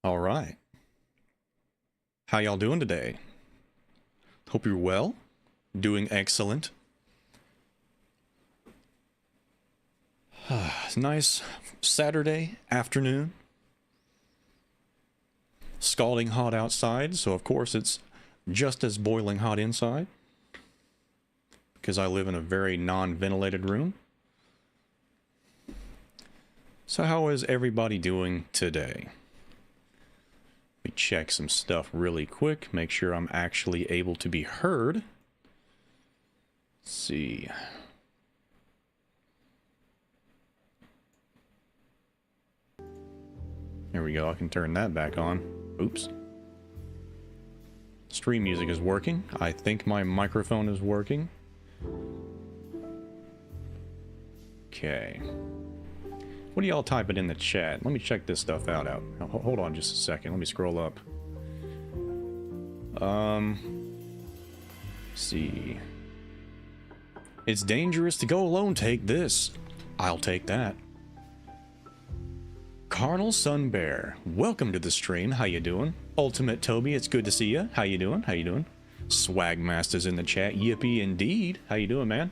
All right. How y'all doing today? Hope you're well. Doing excellent. It's a nice Saturday afternoon. Scalding hot outside, so of course it's just as boiling hot inside. Because I live in a very non-ventilated room. So how is everybody doing today? Let me check some stuff really quick, make sure I'm actually able to be heard. Let's see. There we go, I can turn that back on. Oops. Stream music is working. I think my microphone is working. Okay. What are y'all typing in the chat? Let me check this stuff out. Hold on just a second. Let me scroll up. See. It's dangerous to go alone. Take this. I'll take that. Carnal Sun Bear, welcome to the stream. How you doing? Ultimate Toby, it's good to see you. How you doing? How you doing? SwaggMasta's in the chat. Yippee indeed. How you doing, man?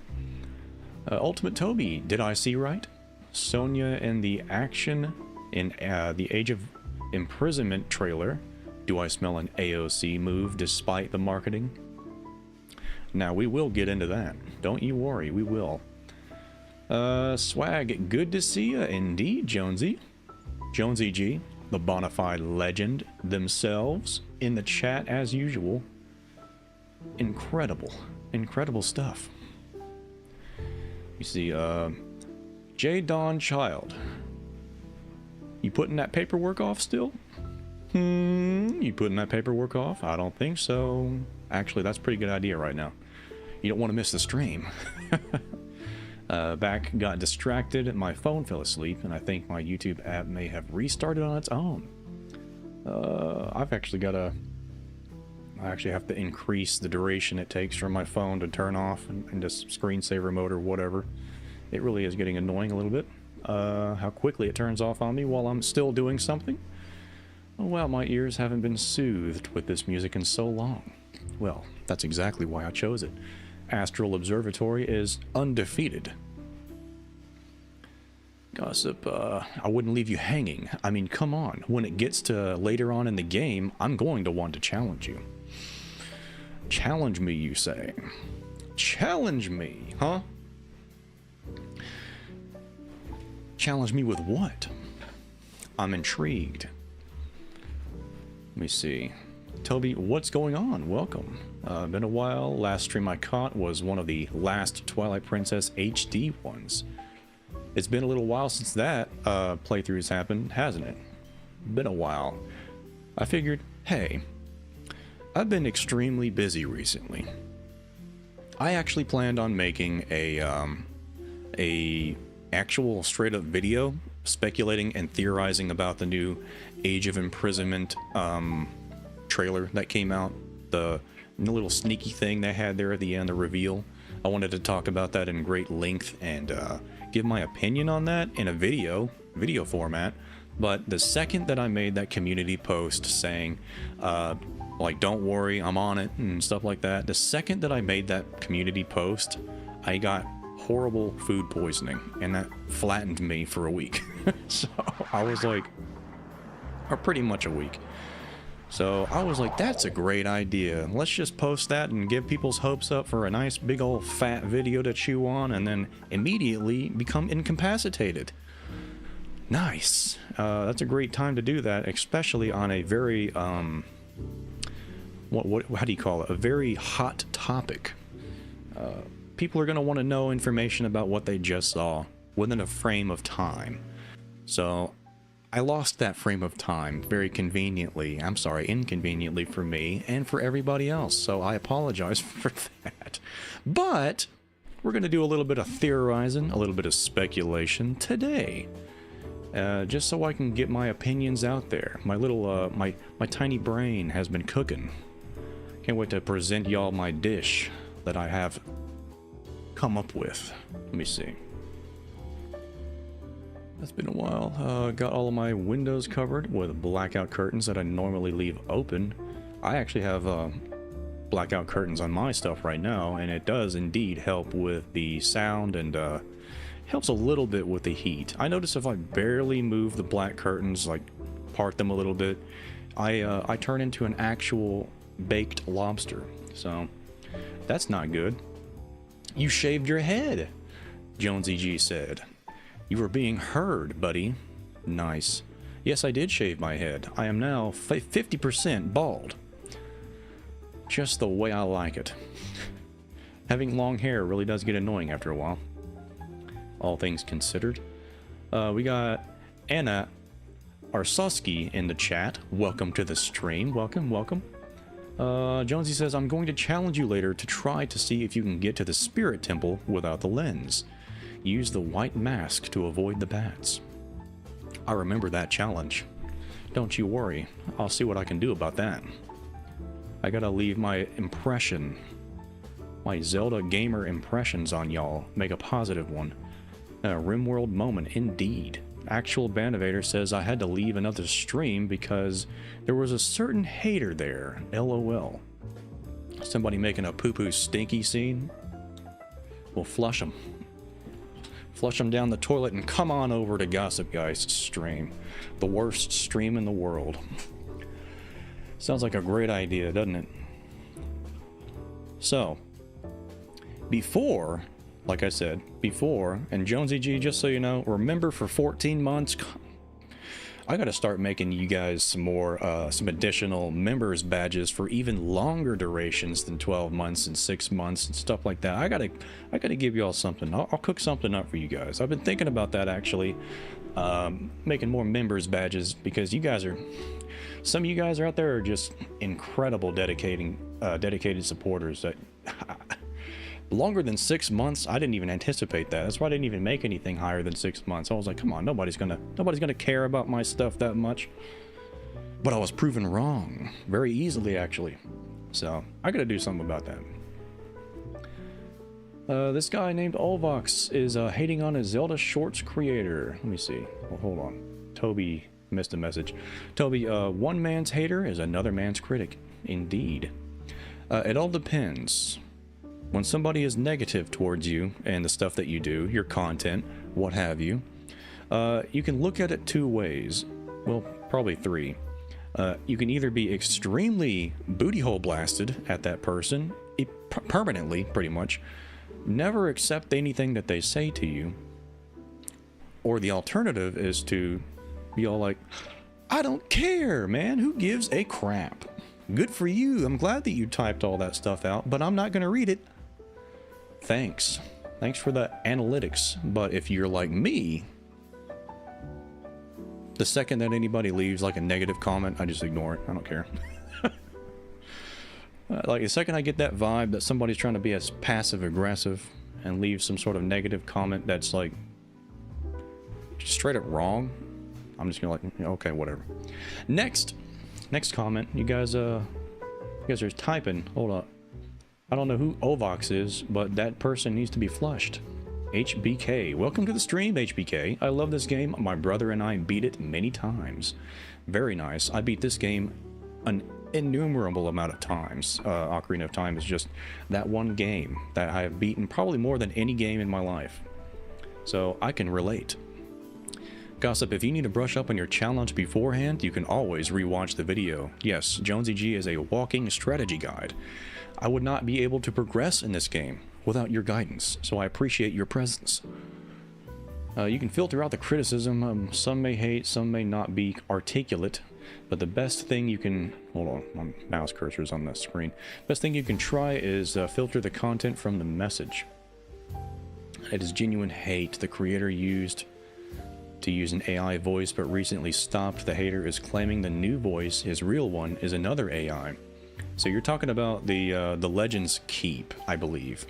Ultimate Toby, did I see right? Sonya in the action in the Age of Imprisonment trailer. Do I smell an AOC move despite the marketing? Now, we will get into that. Don't you worry, we will. Swag, good to see you indeed, Jonsey. Jonsey G, the Bonafide legend themselves, in the chat as usual. Incredible. Incredible stuff. You see, J. Dawn Child. You putting that paperwork off still? You putting that paperwork off? I don't think so. Actually, that's a pretty good idea right now. You don't want to miss the stream. Back got distracted, my phone fell asleep, and I think my YouTube app may have restarted on its own. I actually have to increase the duration it takes for my phone to turn off into screensaver mode or whatever. It really is getting annoying a little bit. How quickly it turns off on me while I'm still doing something. Oh, well, my ears haven't been soothed with this music in so long. Well, that's exactly why I chose it. Astral Observatory is undefeated. Gossip, I wouldn't leave you hanging. I mean, come on. When it gets to later on in the game, I'm going to want to challenge you. Challenge me, you say? Challenge me, huh? Challenge me with what? I'm intrigued. Let me see. Toby, what's going on? Welcome. Been a while. Last stream I caught was one of the last Twilight Princess HD ones. It's been a little while since that playthrough has happened, hasn't it? Been a while. I figured, hey, I've been extremely busy recently. I actually planned on making a actual straight up video speculating and theorizing about the new Age of Imprisonment trailer that came out, the little sneaky thing they had there at the end, the reveal. I wanted to talk about that in great length and give my opinion on that in a video format. But the second that I made that community post saying, like, don't worry, I'm on it and stuff like that, the second that I made that community post, I got horrible food poisoning, and that flattened me for a week. So I was like, or pretty much a week. So I was like, that's a great idea. Let's just post that and give people's hopes up for a nice big old fat video to chew on and then immediately become incapacitated. Nice. That's a great time to do that, especially on a very, how do you call it? A very hot topic. People are going to want to know information about what they just saw within a frame of time. So I lost that frame of time very conveniently. I'm sorry, inconveniently for me and for everybody else. So I apologize for that. But we're going to do a little bit of theorizing, a little bit of speculation today. Just so I can get my opinions out there. My little, my tiny brain has been cooking. Can't wait to present y'all my dish that I have come up with. Let me see. It's been a while. Got all of my windows covered with blackout curtains that I normally leave open. I actually have blackout curtains on my stuff right now, and it does indeed help with the sound and helps a little bit with the heat. I notice if I barely move the black curtains, like part them a little bit, I turn into an actual baked lobster. So that's not good. You shaved your head, Jonsey G said. You were being heard, buddy. Nice. Yes, I did shave my head. I am now 50% bald. Just the way I like it. Having long hair really does get annoying after a while. All things considered. We got Anna Arsoski in the chat. Welcome to the stream. Welcome, welcome. Jonesy says, I'm going to challenge you later to try to see if you can get to the spirit temple without the lens. Use the white mask to avoid the bats. I remember that challenge. Don't you worry. I'll see what I can do about that. I gotta leave my impression, my Zelda gamer impressions on y'all. Make a positive one. A RimWorld moment indeed. Actual Banavator says I had to leave another stream because there was a certain hater there. LOL. Somebody making a poo-poo stinky scene? We'll flush them. Flush them down the toilet and come on over to Gossip Geist's stream. The worst stream in the world. Sounds like a great idea, doesn't it? So, before, like I said, before, and Jonsey G, just so you know, remember for 14 months, I gotta start making you guys some more, some additional members badges for even longer durations than 12 months and 6 months and stuff like that. I gotta give y'all something. I'll cook something up for you guys. I've been thinking about that actually, making more members badges because you guys are, some of you guys are out there are just incredible dedicated supporters that longer than 6 months. I didn't even anticipate that. That's why I didn't even make anything higher than 6 months. I was like, come on, nobody's gonna care about my stuff that much. But I was proven wrong very easily, actually. So I gotta do something about that. This guy named Olvox is hating on a Zelda Shorts creator. Let me see. Well, hold on. Toby missed a message. Toby, one man's hater is another man's critic. Indeed. It all depends. When somebody is negative towards you and the stuff that you do, your content, what have you, you can look at it two ways. Well, probably three. You can either be extremely booty hole blasted at that person, permanently, pretty much, never accept anything that they say to you, or the alternative is to be all like, I don't care, man, who gives a crap? Good for you, I'm glad that you typed all that stuff out, but I'm not gonna read it. Thanks for the analytics, but if you're like me, the second that anybody leaves like a negative comment, I just ignore it. I don't care. Like the second I get that vibe that somebody's trying to be as passive aggressive and leave some sort of negative comment that's like just straight up wrong, I'm just gonna like, okay, whatever. Next comment. You guys are typing. Hold up. I don't know who Ovox is, but that person needs to be flushed. HBK. Welcome to the stream, HBK. I love this game. My brother and I beat it many times. Very nice. I beat this game an innumerable amount of times. Ocarina of Time is just that one game that I have beaten probably more than any game in my life. So I can relate. Gossip, if you need to brush up on your challenge beforehand, you can always rewatch the video. Yes, Jonsey G is a walking strategy guide. I would not be able to progress in this game without your guidance, so I appreciate your presence. You can filter out the criticism. Some may hate, some may not be articulate, but the best thing you can... Hold on, my mouse cursor's on the screen. Best thing you can try is filter the content from the message. It is genuine hate. The creator used to use an AI voice, but recently stopped. The hater is claiming the new voice, his real one, is another AI. So you're talking about the Legends Keep, I believe.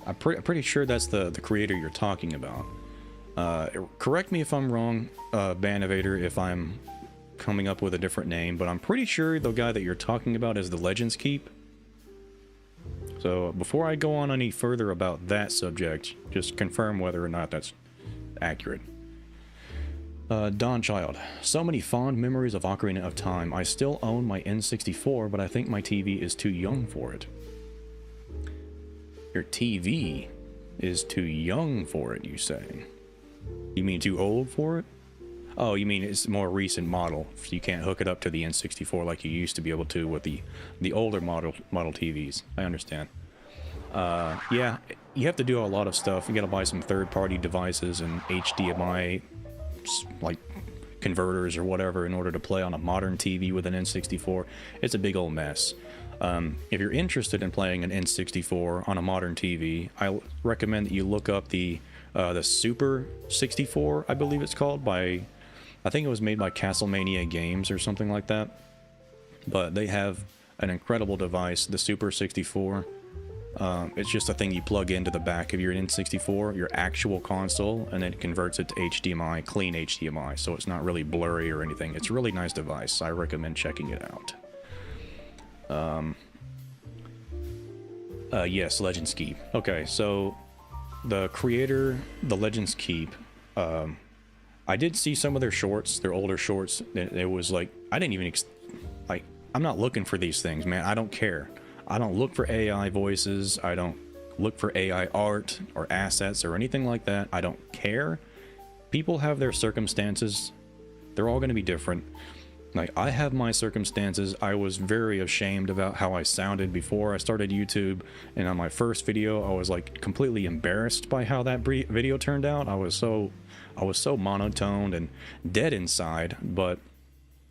I'm pretty sure that's the creator you're talking about. Correct me if I'm wrong, Banavator, if I'm coming up with a different name, but I'm pretty sure the guy that you're talking about is the Legends Keep. So before I go on any further about that subject, just confirm whether or not that's accurate. Dawn Child. So many fond memories of Ocarina of Time. I still own my N64, but I think my TV is too young for it. Your TV is too young for it, you say? You mean too old for it? Oh, you mean it's a more recent model, so you can't hook it up to the N64 like you used to be able to with the older model TVs. I understand. Yeah, you have to do a lot of stuff. You gotta buy some third-party devices and HDMI like converters or whatever in order to play on a modern TV with an N64. It's a big old mess. If you're interested in playing an N64 on a modern TV, I recommend that you look up the Super 64, I believe it's called, by, I think it was made by Castlemania Games or something like that. But they have an incredible device, the Super 64. It's just a thing you plug into the back of your N64, your actual console, and it converts it to HDMI, clean HDMI, so it's not really blurry or anything. It's a really nice device. I recommend checking it out. Yes, Legends Keep. Okay, so the creator, the Legends Keep, I did see some of their shorts, their older shorts. It was like, I didn't even, like, I'm not looking for these things, man. I don't care. I don't look for AI voices. I don't look for AI art or assets or anything like that. I don't care. People have their circumstances. They're all going to be different. Like, I have my circumstances. I was very ashamed about how I sounded before I started YouTube, and on my first video I was like completely embarrassed by how that video turned out. I was so monotoned and dead inside, but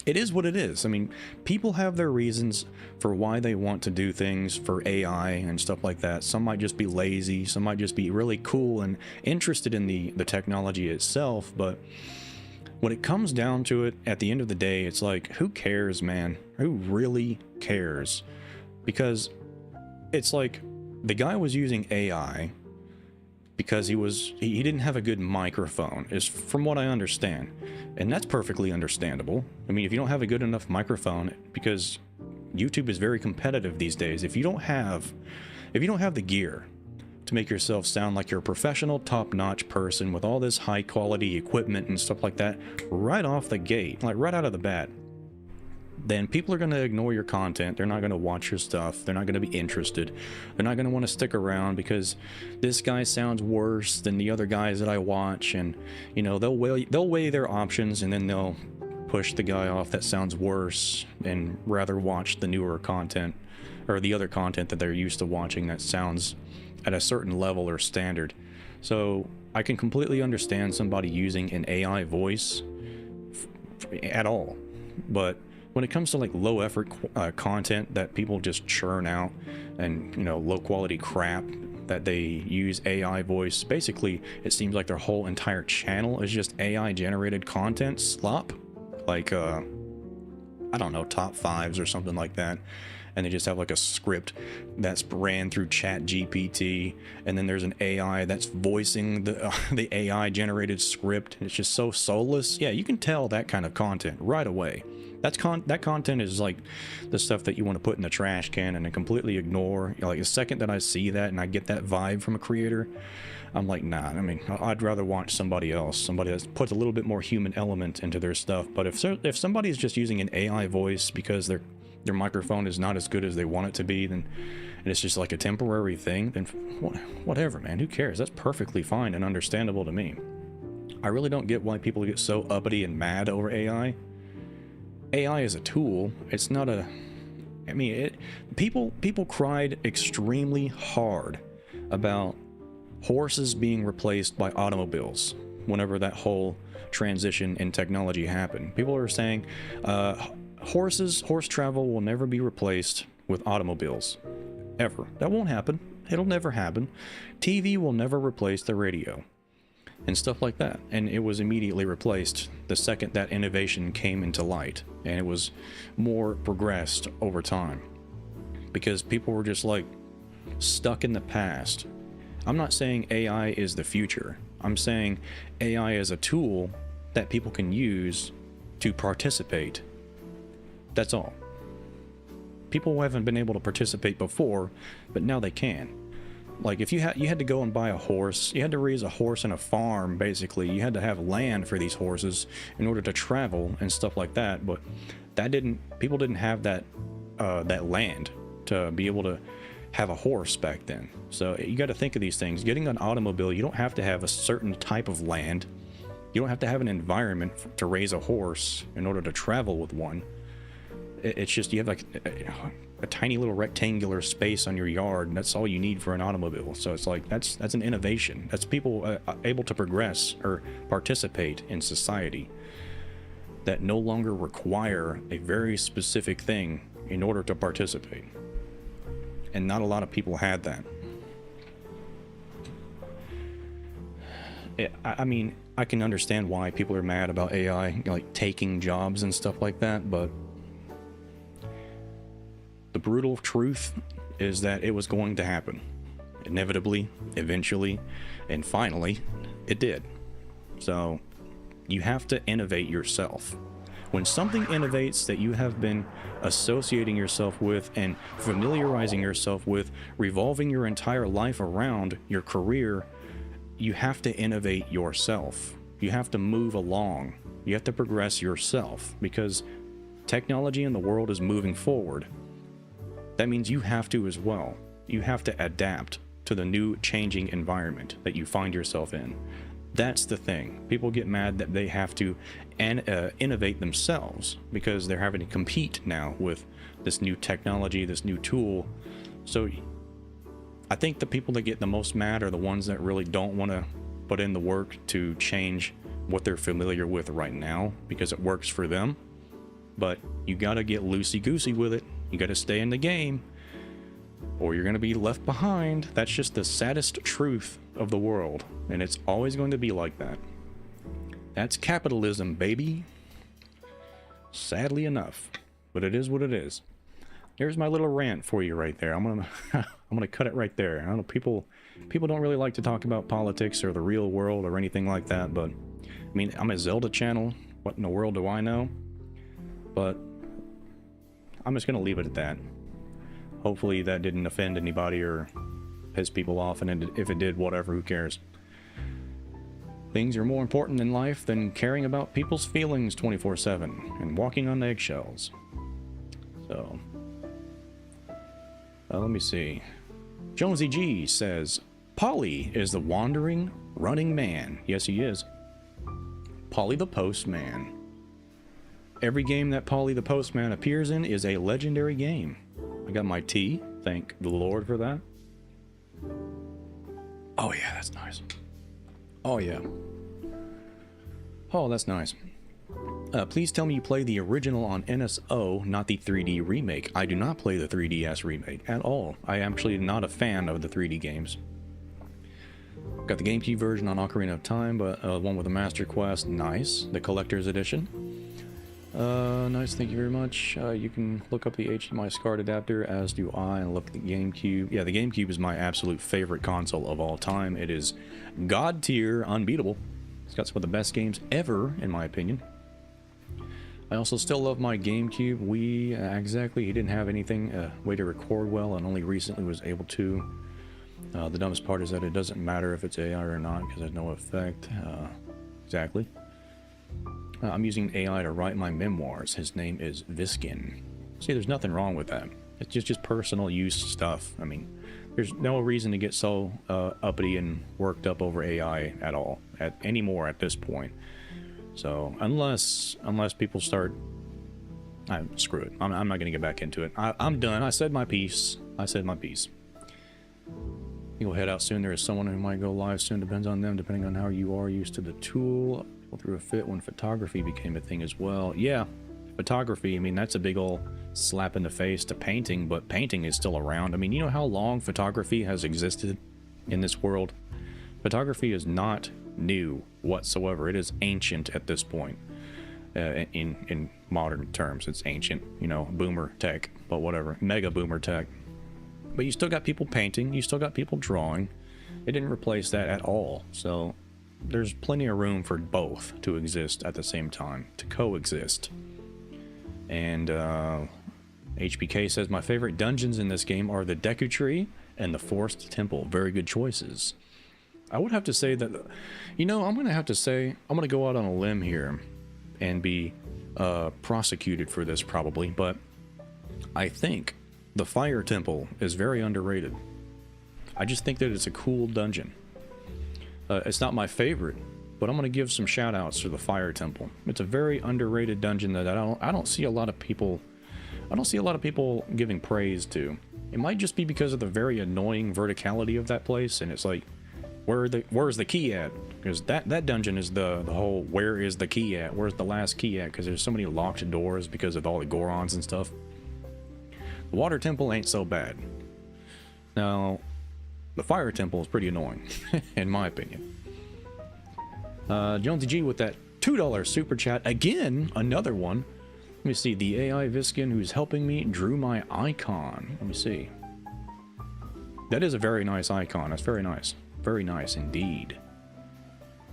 it is what it is. I mean, people have their reasons for why they want to do things for AI and stuff like that. Some might just be lazy, some might just be really cool and interested in the technology itself, but when it comes down to it, at the end of the day, it's like, who cares, man? Who really cares? Because it's like, the guy was using AI because he didn't have a good microphone, is from what I understand. And that's perfectly understandable. I mean, if you don't have a good enough microphone, because YouTube is very competitive these days, if you don't have the gear to make yourself sound like you're a professional, top-notch person with all this high-quality equipment and stuff like that, right off the gate, like right out of the bat, then people are going to ignore your content. They're not going to watch your stuff. They're not going to be interested. They're not going to want to stick around because this guy sounds worse than the other guys that I watch, and you know, they'll weigh their options, and then they'll push the guy off that sounds worse and rather watch the newer content or the other content that they're used to watching that sounds at a certain level or standard. So I can completely understand somebody using an AI voice at all, but when it comes to like low effort content that people just churn out, and you know, low quality crap that they use AI voice, basically it seems like their whole entire channel is just AI generated content slop, like I don't know, top fives or something like that, and they just have like a script that's ran through Chat GPT, and then there's an AI that's voicing the AI generated script, and it's just so soulless. Yeah, you can tell that kind of content right away. That content is like the stuff that you want to put in the trash can and then completely ignore. Like the second that I see that and I get that vibe from a creator, I'm like, nah. I mean, I'd rather watch somebody else, somebody that puts a little bit more human element into their stuff. But if somebody's just using an AI voice because their microphone is not as good as they want it to be, then and it's just like a temporary thing, then whatever, man. Who cares? That's perfectly fine and understandable to me. I really don't get why people get so uppity and mad over AI. AI is a tool. It's not a... I mean, people cried extremely hard about horses being replaced by automobiles whenever that whole transition in technology happened. People are saying horse travel will never be replaced with automobiles. Ever. That won't happen. It'll never happen. TV will never replace the radio. And stuff like that. And it was immediately replaced the second that innovation came into light. And it was more progressed over time. Because people were just like stuck in the past. I'm not saying AI is the future. I'm saying AI is a tool that people can use to participate. That's all. People haven't been able to participate before, but now they can. Like if you had to go and buy a horse, you had to raise a horse in a farm, basically. You had to have land for these horses in order to travel and stuff like that. But people didn't have that land to be able to have a horse back then. So you got to think of these things. Getting an automobile, you don't have to have a certain type of land. You don't have to have an environment to raise a horse in order to travel with one. It's just you have like a tiny little rectangular space on your yard, and that's all you need for an automobile. So it's like that's an innovation. That's people able to progress or participate in society that no longer require a very specific thing in order to participate. And not a lot of people had that. I mean, I can understand why people are mad about AI, like taking jobs and stuff like that, but the brutal truth is that it was going to happen. Inevitably, eventually, and finally, it did. So, you have to innovate yourself. When something innovates that you have been associating yourself with and familiarizing yourself with, revolving your entire life around your career, you have to innovate yourself. You have to move along. You have to progress yourself because technology in the world is moving forward. That means you have to as well. You have to adapt to the new changing environment that you find yourself in. That's the thing. People get mad that they have to innovate themselves because they're having to compete now with this new technology, this new tool. So I think the people that get the most mad are the ones that really don't want to put in the work to change what they're familiar with right now because it works for them. But you got to get loosey-goosey with it. You got to stay in the game or you're going to be left behind. That's just the saddest truth of the world. And it's always going to be like that. That's capitalism, baby. Sadly enough. But it is what it is. Here's my little rant for you right there. I'm gonna cut it right there. I don't know, people don't really like to talk about politics or the real world or anything like that, but I mean, I'm a Zelda channel. What in the world do I know? But I'm just gonna leave it at that. Hopefully that didn't offend anybody or piss people off, and if it did, whatever, who cares? Things are more important in life than caring about people's feelings 24/7 and walking on eggshells. So, let me see. Jonsey G says, Polly is the wandering, running man. Yes, he is. Polly the Postman. Every game that Polly the Postman appears in is a legendary game. I got my tea. Thank the Lord for that. Oh yeah, that's nice. Oh yeah. Oh, that's nice. Please tell me you play the original on NSO, not the 3D remake. I do not play the 3DS remake at all. I am actually not a fan of the 3D games. Got the GameCube version on Ocarina of Time, but one with the Master Quest. Nice. The Collector's Edition. Nice, thank you very much. You can look up the HDMI SCART adapter, as do I, and look at the GameCube. Yeah, the GameCube is my absolute favorite console of all time. It is god tier, unbeatable. It's got some of the best games ever, in my opinion. I also still love my GameCube. Exactly, he didn't have anything, way to record well, and only recently was able to. The dumbest part is that it doesn't matter if it's AI or not, because there's no effect. Exactly. I'm using AI to write my memoirs. His name is Viskin. See, there's nothing wrong with that. It's just personal use stuff. I mean, there's no reason to get so uppity and worked up over AI at all, anymore at this point. So unless people start, screw it. I'm not gonna get back into it. I'm done. I said my piece. You'll head out soon. There is someone who might go live soon. Depends on them. Depending on how you are used to the tool. Go through a fit when photography became a thing as well. Yeah, photography. I mean, that's a big old slap in the face to painting, but painting is still around. I mean, you know how long photography has existed in this world? Photography is not new whatsoever. It is ancient at this point. In modern terms, it's ancient. You know, boomer tech, but whatever. Mega boomer tech. But you still got people painting. You still got people drawing. It didn't replace that at all. So there's plenty of room for both to exist at the same time, to coexist. And HBK says, my favorite dungeons in this game are the Deku Tree and the Forest Temple. Very good choices. I would have to say that, you know, I'm going to go out on a limb here and be prosecuted for this probably, but I think the Fire Temple is very underrated. I just think that it's a cool dungeon. It's not my favorite, but I'm going to give some shout outs to the Fire Temple. It's a very underrated dungeon that I don't see a lot of people giving praise to. It might just be because of the very annoying verticality of that place, and it's like, where's the key at? Because that dungeon is the whole where is the key at? Where's the last key at? Because there's so many locked doors because of all the Gorons and stuff. The Water Temple ain't so bad. Now, the Fire Temple is pretty annoying, in my opinion. Jonsey G with that $2 super chat. Again, another one. Let me see. The AI Viskin who's helping me drew my icon. Let me see. That is a very nice icon. That's very nice. Very nice indeed.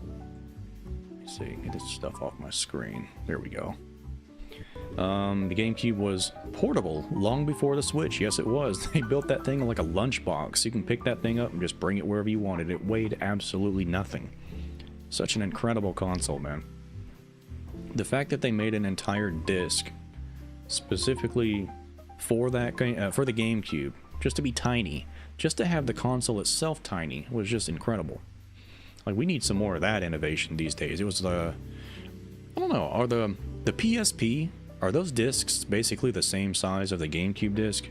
Let me see. Get this stuff off my screen. There we go. The GameCube was portable long before the Switch. Yes, it was. They built that thing like a lunchbox. You can pick that thing up and just bring it wherever you wanted. It weighed absolutely nothing. Such an incredible console, man. The fact that they made an entire disc specifically for that for the GameCube, just to be tiny, just to have the console itself tiny, was just incredible. Like, we need some more of that innovation these days. It was I don't know, are the PSP, are those discs basically the same size of the GameCube disc?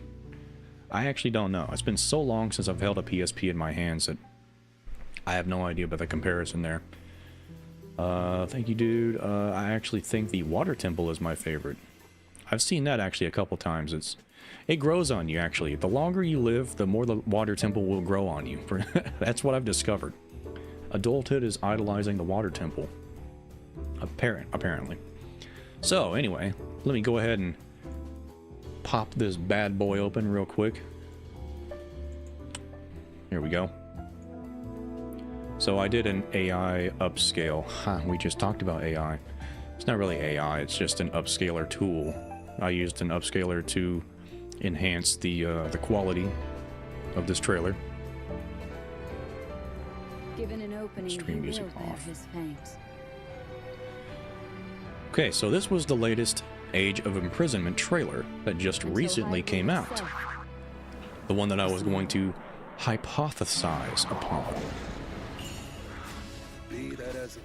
I actually don't know. It's been so long since I've held a PSP in my hands that I have no idea about the comparison there. Thank you, dude. I actually think the Water Temple is my favorite. I've seen that actually a couple times. It grows on you, actually. The longer you live, the more the Water Temple will grow on you. That's what I've discovered. Adulthood is idolizing the Water Temple. Apparently. So, anyway, let me go ahead and pop this bad boy open real quick. Here we go. So I did an AI upscale. We just talked about AI. It's not really AI, it's just an upscaler tool. I used an upscaler to enhance the quality of this trailer. Given an opening, stream music off. His fangs. Okay, so this was the latest Age of Imprisonment trailer that just recently came out. The one that I was going to hypothesize upon.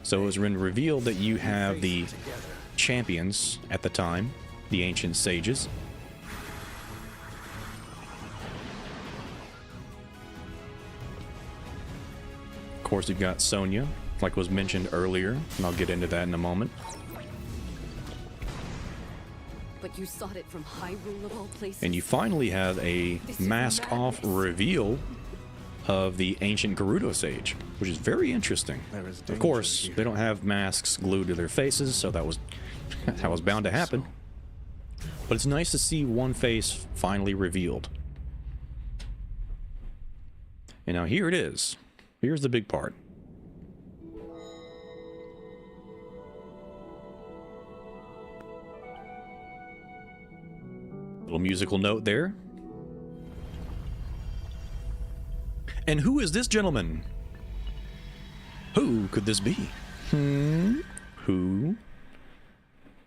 So it was been revealed that you have the champions at the time, the ancient sages. Of course, you've got Sonya, like was mentioned earlier, and I'll get into that in a moment. But you sought it from Hyrule of all places. And you finally have a mask-off reveal of the ancient Gerudo Sage, which is very interesting. Of course, they don't have masks glued to their faces, so that was bound to happen. But it's nice to see one face finally revealed. And now here it is. Here's the big part. Little musical note there. And who is this gentleman? Who could this be? Who?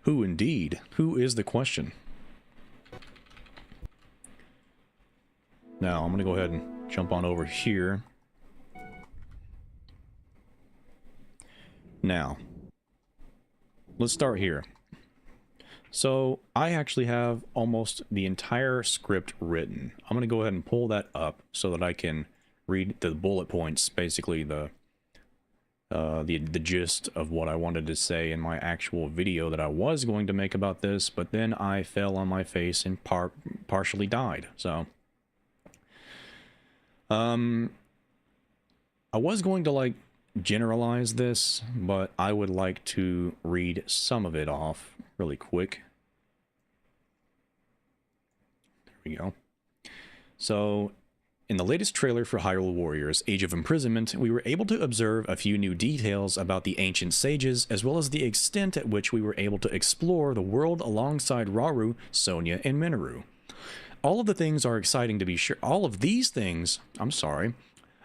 Who indeed? Who is the question? Now, I'm going to go ahead and jump on over here. Now, let's start here. So, I actually have almost the entire script written. I'm going to go ahead and pull that up so that I can read the bullet points, basically the gist of what I wanted to say in my actual video that I was going to make about this, but then I fell on my face and partially died. So, I was going to like generalize this, but I would like to read some of it off really quick. There we go. So, in the latest trailer for Hyrule Warriors: Age of Imprisonment, we were able to observe a few new details about the ancient sages, as well as the extent at which we were able to explore the world alongside Rauru, Sonia, and Minoru. All of the things are exciting to be sure. All of these things,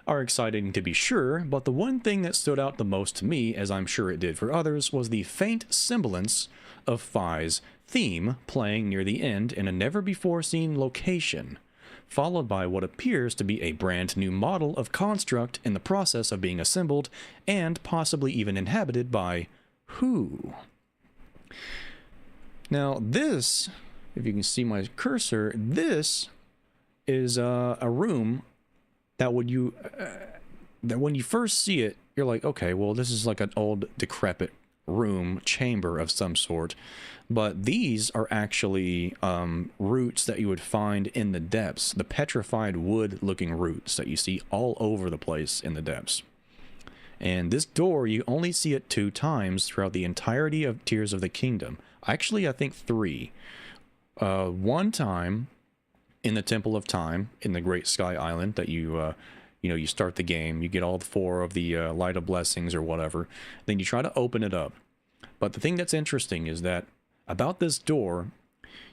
are exciting to be sure, but the one thing that stood out the most to me, as I'm sure it did for others, was the faint semblance of Fi's theme playing near the end in a never-before-seen location, followed by what appears to be a brand new model of construct in the process of being assembled and possibly even inhabited by who? Now this, if you can see my cursor, this is a room that when you first see it, you're like, okay, well, this is like an old decrepit room, chamber of some sort. But these are actually roots that you would find in the depths, the petrified wood-looking roots that you see all over the place in the depths. And this door, you only see it 2 times throughout the entirety of Tears of the Kingdom. Actually, I think 3. One time in the Temple of Time, in the Great Sky Island, that you start the game, you get all 4 of the Light of Blessings or whatever, then you try to open it up. But the thing that's interesting is that about this door,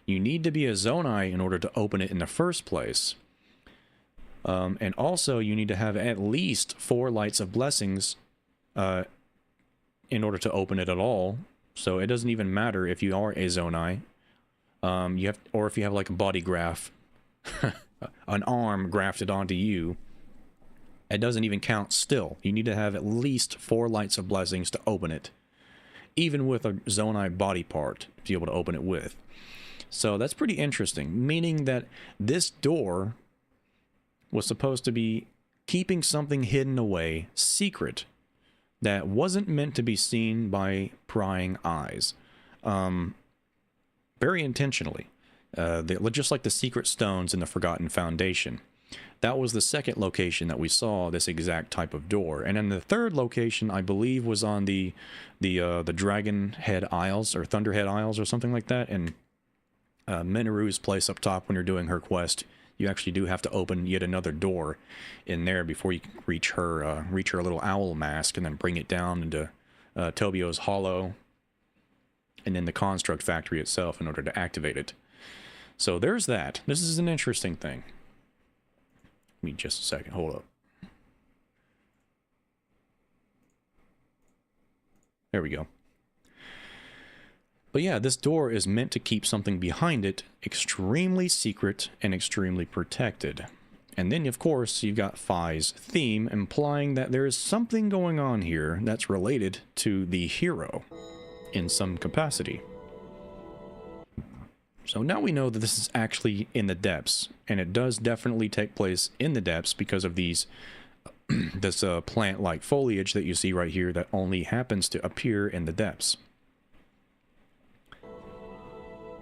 you need to be a Zonai in order to open it in the first place. And also, you need to have at least 4 Lights of Blessings in order to open it at all. So it doesn't even matter if you are a Zonai. Or if you have like a body graft, an arm grafted onto you, it doesn't even count still. You need to have at least 4 Lights of Blessings to open it, even with a Zonai body part to be able to open it with. So that's pretty interesting, meaning that this door was supposed to be keeping something hidden away, secret, that wasn't meant to be seen by prying eyes. Very intentionally. Just like the secret stones in the Forgotten Foundation. That was the second location that we saw this exact type of door. And then the third location, I believe, was on the Dragon Head Isles, or Thunderhead Isles, or something like that. And Minoru's place up top when you're doing her quest, you actually do have to open yet another door in there before you can reach her little owl mask, and then bring it down into Tobio's Hollow, and then the Construct Factory itself in order to activate it. So there's that. This is an interesting thing. Give me just a second. Hold up. There we go. But yeah, this door is meant to keep something behind it extremely secret and extremely protected. And then, of course, you've got Fi's theme, implying that there is something going on here that's related to the hero in some capacity. So now we know that this is actually in the depths, and it does definitely take place in the depths because of these this plant-like foliage that you see right here that only happens to appear in the depths.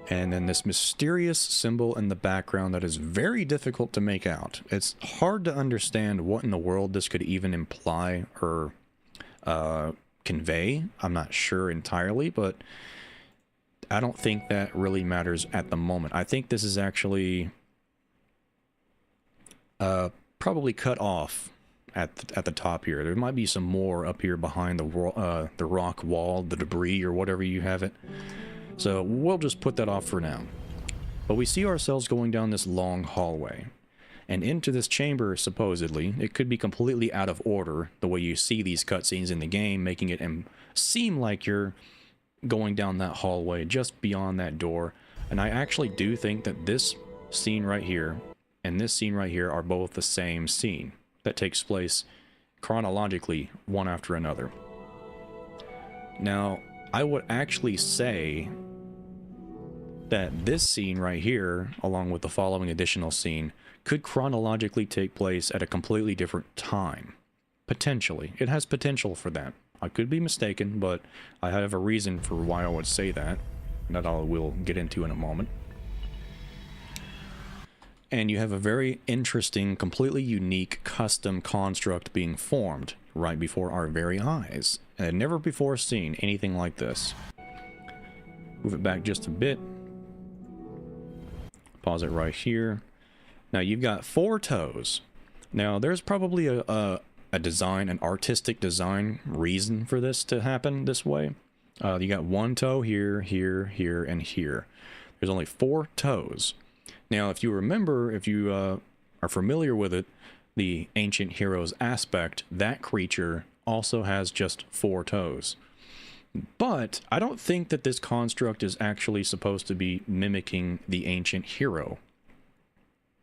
And then this mysterious symbol in the background that is very difficult to make out. It's hard to understand what in the world this could even imply or convey. I'm not sure entirely, but I don't think that really matters at the moment. I think this is actually probably cut off at the top here. There might be some more up here behind the rock wall, the debris, or whatever you have it. So we'll just put that off for now. But we see ourselves going down this long hallway. And into this chamber, supposedly, it could be completely out of order, the way you see these cutscenes in the game, making it seem like you're going down that hallway just beyond that door. And I actually do think that this scene right here and this scene right here are both the same scene that takes place chronologically, one after another. Now, I would actually say that this scene right here, along with the following additional scene, could chronologically take place at a completely different time. Potentially. It has potential for that. I could be mistaken, but I have a reason for why I would say that I will get into in a moment. And you have a very interesting, completely unique custom construct being formed right before our very eyes. And I've never before seen anything like this. Move it back just a bit. Pause it right here. Now you've got 4 toes. Now there's probably a design, an artistic design reason for this to happen this way. You got 1 toe here, here, here, and here. There's only 4 toes. Now, if you remember, if you are familiar with it, the Ancient Heroes aspect, that creature also has just 4 toes. But I don't think that this construct is actually supposed to be mimicking the Ancient Hero.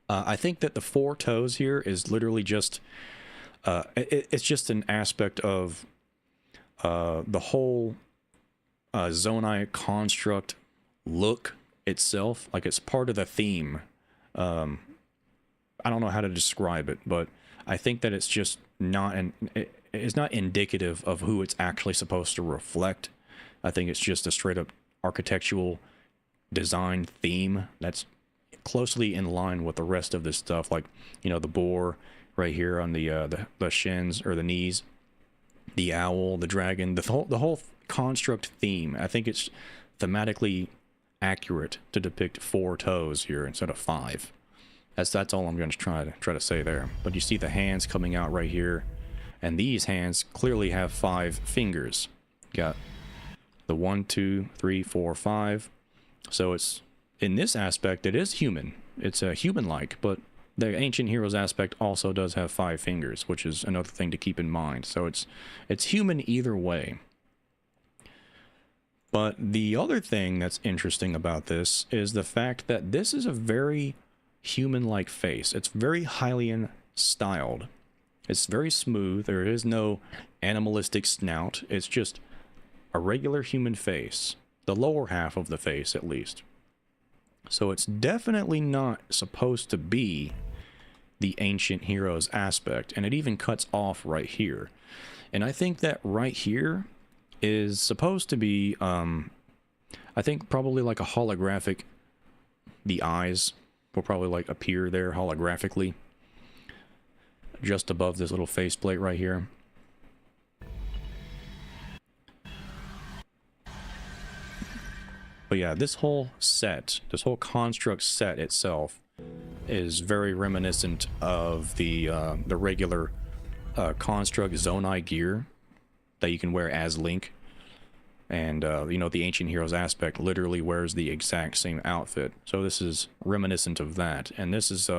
I think that the 4 toes here is literally just, it's just an aspect of the whole Zonai construct look itself. Like, it's part of the theme. I don't know how to describe it, but I think that it's just not it's not indicative of who it's actually supposed to reflect. I think it's just a straight up architectural design theme that's closely in line with the rest of this stuff, like, you know, the boar right here on the shins or the knees, the owl, the dragon, the whole construct theme. I think it's thematically accurate to depict 4 toes here instead of 5. That's all I'm going to try to say there. But you see the hands coming out right here, and these hands clearly have 5 fingers. Got the 1, 2, 3, 4, 5. So it's, in this aspect, it is human. It's a human-like, but the Ancient Heroes aspect also does have 5 fingers, which is another thing to keep in mind. So it's human either way. But the other thing that's interesting about this is the fact that this is a very human-like face. It's very Hylian styled. It's very smooth. There is no animalistic snout. It's just a regular human face. The lower half of the face, at least. So it's definitely not supposed to be the Ancient Heroes aspect. And it even cuts off right here. And I think that right here is supposed to be, I think probably like a holographic, the eyes will probably like appear there holographically, just above this little faceplate right here. But yeah, this whole set, this whole construct set itself is very reminiscent of the regular construct Zonai gear that you can wear as Link. And, you know, the Ancient Heroes aspect literally wears the exact same outfit. So this is reminiscent of that. And this is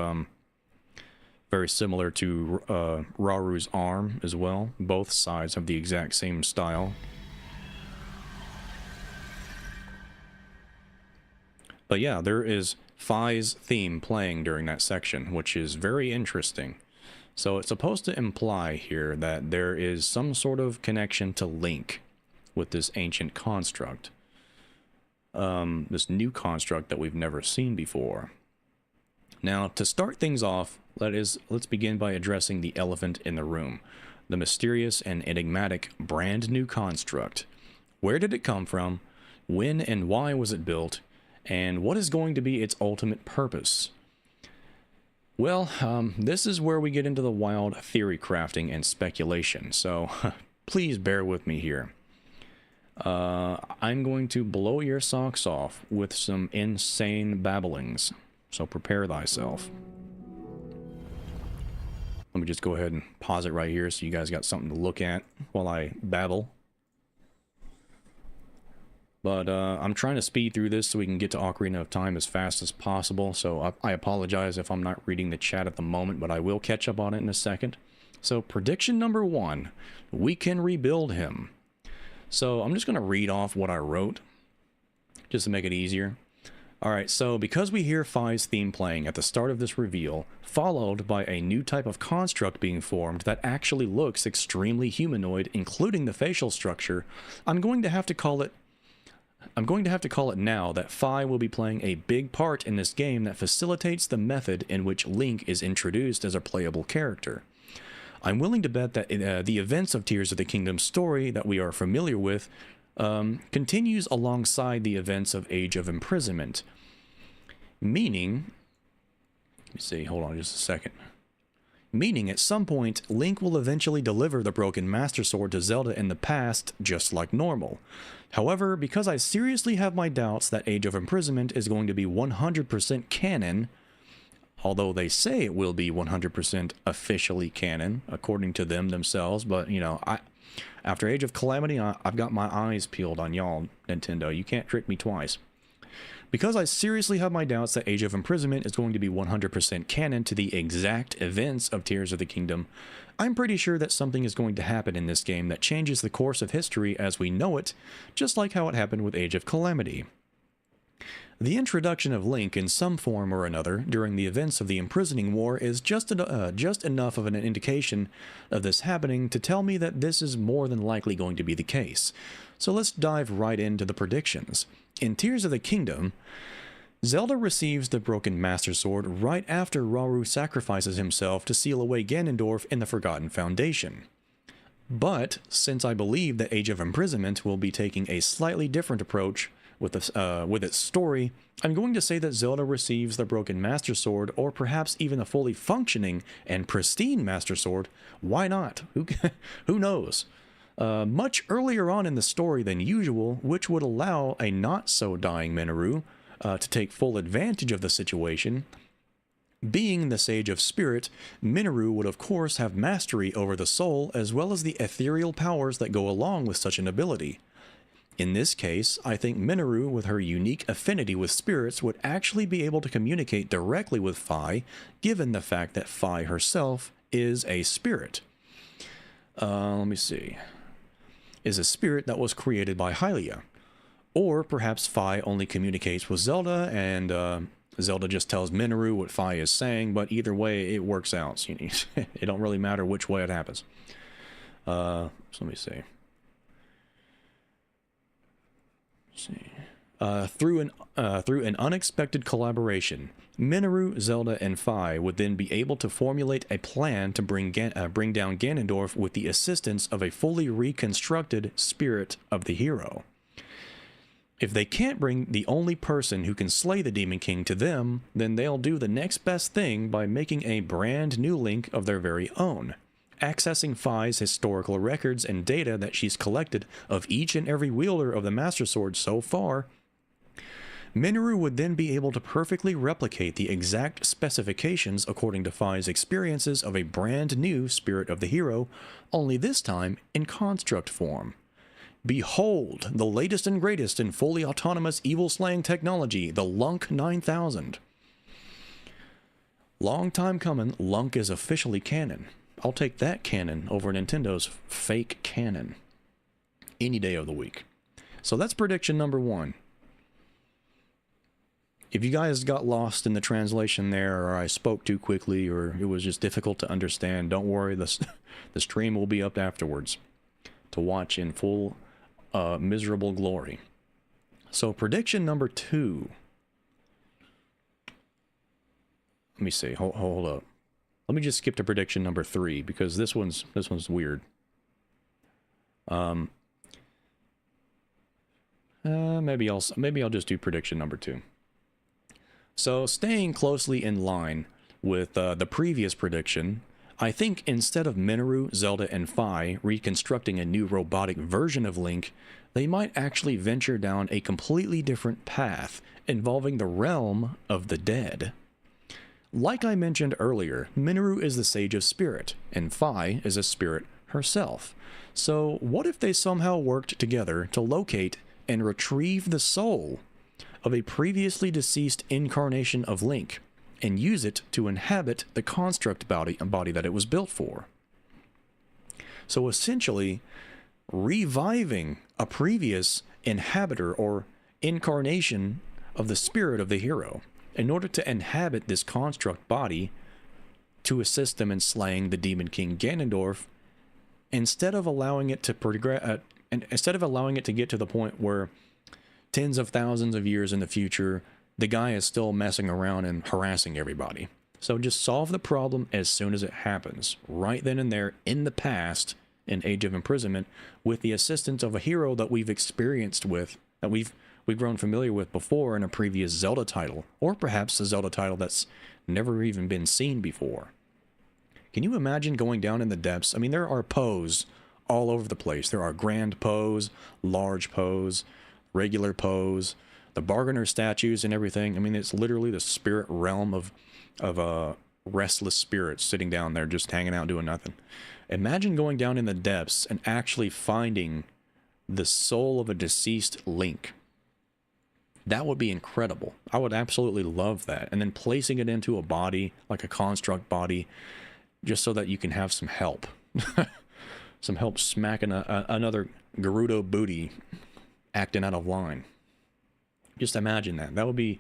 very similar to Raru's arm as well. Both sides have the exact same style. But yeah, there is Fi's theme playing during that section, which is very interesting. So it's supposed to imply here that there is some sort of connection to Link with this ancient construct. This new construct that we've never seen before. Now, to start things off, let's begin by addressing the elephant in the room. The mysterious and enigmatic brand new construct. Where did it come from? When and why was it built? And what is going to be its ultimate purpose? Well, this is where we get into the wild theory crafting and speculation, so please bear with me here. I'm going to blow your socks off with some insane babblings, so prepare thyself. Let me just go ahead and pause it right here so you guys got something to look at while I babble. But I'm trying to speed through this so we can get to Ocarina of Time as fast as possible. So I apologize if I'm not reading the chat at the moment, but I will catch up on it in a second. So prediction number 1, we can rebuild him. So I'm just going to read off what I wrote just to make it easier. Alright, so because we hear Fi's theme playing at the start of this reveal, followed by a new type of construct being formed that actually looks extremely humanoid, including the facial structure, I'm going to have to call it now that Fi will be playing a big part in this game that facilitates the method in which Link is introduced as a playable character. I'm willing to bet that the events of Tears of the Kingdom story that we are familiar with continues alongside the events of Age of Imprisonment. Meaning, let me see, hold on just a second. Meaning at some point, Link will eventually deliver the Broken Master Sword to Zelda in the past, just like normal. However, because I seriously have my doubts that Age of Imprisonment is going to be 100% canon, although they say it will be 100% officially canon, according to them themselves, but, you know, after Age of Calamity, I've got my eyes peeled on y'all, Nintendo. You can't trick me twice. Because I seriously have my doubts that Age of Imprisonment is going to be 100% canon to the exact events of Tears of the Kingdom, I'm pretty sure that something is going to happen in this game that changes the course of history as we know it, just like how it happened with Age of Calamity. The introduction of Link in some form or another during the events of the Imprisoning War is just enough of an indication of this happening to tell me that this is more than likely going to be the case. So let's dive right into the predictions. In Tears of the Kingdom, Zelda receives the Broken Master Sword right after Rauru sacrifices himself to seal away Ganondorf in the Forgotten Foundation. But, since I believe that Age of Imprisonment will be taking a slightly different approach with its story, I'm going to say that Zelda receives the Broken Master Sword, or perhaps even a fully functioning and pristine Master Sword. Why not? Who knows? Much earlier on in the story than usual, which would allow a not-so-dying Minoru to take full advantage of the situation. Being the Sage of Spirit, Minoru would of course have mastery over the soul as well as the ethereal powers that go along with such an ability. In this case, I think Minoru, with her unique affinity with spirits, would actually be able to communicate directly with Fi, given the fact that Fi herself is a spirit. Let me see. Is a spirit that was created by Hylia. Or perhaps Fi only communicates with Zelda, and Zelda just tells Minoru what Fi is saying, but either way, it works out. So it don't really matter which way it happens. So let me see. Through an unexpected collaboration, Minoru, Zelda, and Fi would then be able to formulate a plan to bring down Ganondorf with the assistance of a fully reconstructed spirit of the hero. If they can't bring the only person who can slay the Demon King to them, then they'll do the next best thing by making a brand new Link of their very own. Accessing Fi's historical records and data that she's collected of each and every wielder of the Master Sword so far, Minoru would then be able to perfectly replicate the exact specifications according to Fi's experiences of a brand new Spirit of the Hero, only this time in construct form. Behold, the latest and greatest in fully autonomous evil-slaying technology, the Lunk 9000. Long time coming, Lunk is officially canon. I'll take that canon over Nintendo's fake canon any day of the week. So that's prediction number 1. If you guys got lost in the translation there, or I spoke too quickly, or it was just difficult to understand, don't worry, the stream will be up afterwards to watch in full miserable glory. So prediction number 2. Let me see, hold up. Let me just skip to prediction number 3, because this one's weird. Maybe I'll just do prediction number 2. So, staying closely in line with the previous prediction, I think instead of Minoru, Zelda, and Fi reconstructing a new robotic version of Link, they might actually venture down a completely different path involving the realm of the dead. Like I mentioned earlier, Minoru is the Sage of Spirit, and Fi is a spirit herself. So what if they somehow worked together to locate and retrieve the soul of a previously deceased incarnation of Link and use it to inhabit the construct body that it was built for. So essentially, reviving a previous inhabitor or incarnation of the spirit of the hero in order to inhabit this construct body to assist them in slaying the Demon King Ganondorf, instead of allowing it to progress, instead of allowing it to get to the point where tens of thousands of years in the future, the guy is still messing around and harassing everybody. So just solve the problem as soon as it happens, right then and there in the past, in Age of Imprisonment, with the assistance of a hero that we've experienced with, that we've grown familiar with before in a previous Zelda title, or perhaps a Zelda title that's never even been seen before. Can you imagine going down in the depths? I mean, there are pose all over the place. There are grand pose, large pose, regular pose, the bargainer statues and everything. I mean, it's literally the spirit realm of restless spirits sitting down there just hanging out doing nothing. Imagine going down in the depths and actually finding the soul of a deceased Link. That would be incredible. I would absolutely love that. And then placing it into a body, like a construct body, just so that you can have some help. Some help smacking another Gerudo booty acting out of line. Just imagine that. That would be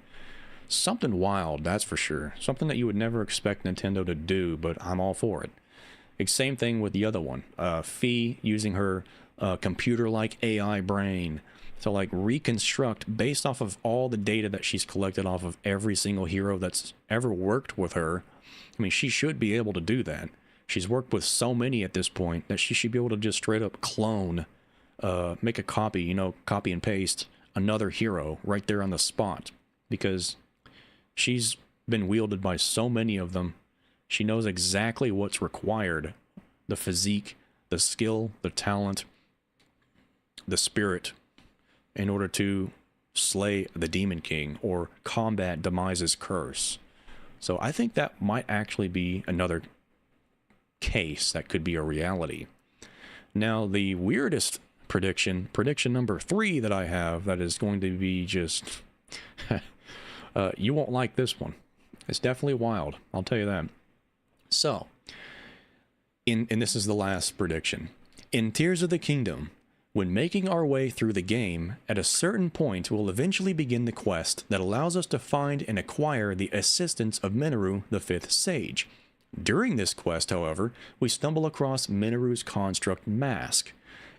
something wild, that's for sure. Something that you would never expect Nintendo to do, but I'm all for it. Same thing with the other one. Fi using her computer-like AI brain to like reconstruct based off of all the data that she's collected off of every single hero that's ever worked with her. I mean, she should be able to do that. She's worked with so many at this point that she should be able to just straight up clone, make a copy, you know, copy and paste another hero right there on the spot, because she's been wielded by so many of them. She knows exactly what's required, the physique, the skill, the talent, the spirit, in order to slay the Demon King or combat Demise's curse. So I think that might actually be another case that could be a reality. Now, the weirdest prediction number 3 that I have, that is going to be just... you won't like this one. It's definitely wild, I'll tell you that. So, and this is the last prediction. In Tears of the Kingdom, when making our way through the game, at a certain point we'll eventually begin the quest that allows us to find and acquire the assistance of Minoru, the 5th Sage. During this quest, however, we stumble across Minoru's construct mask,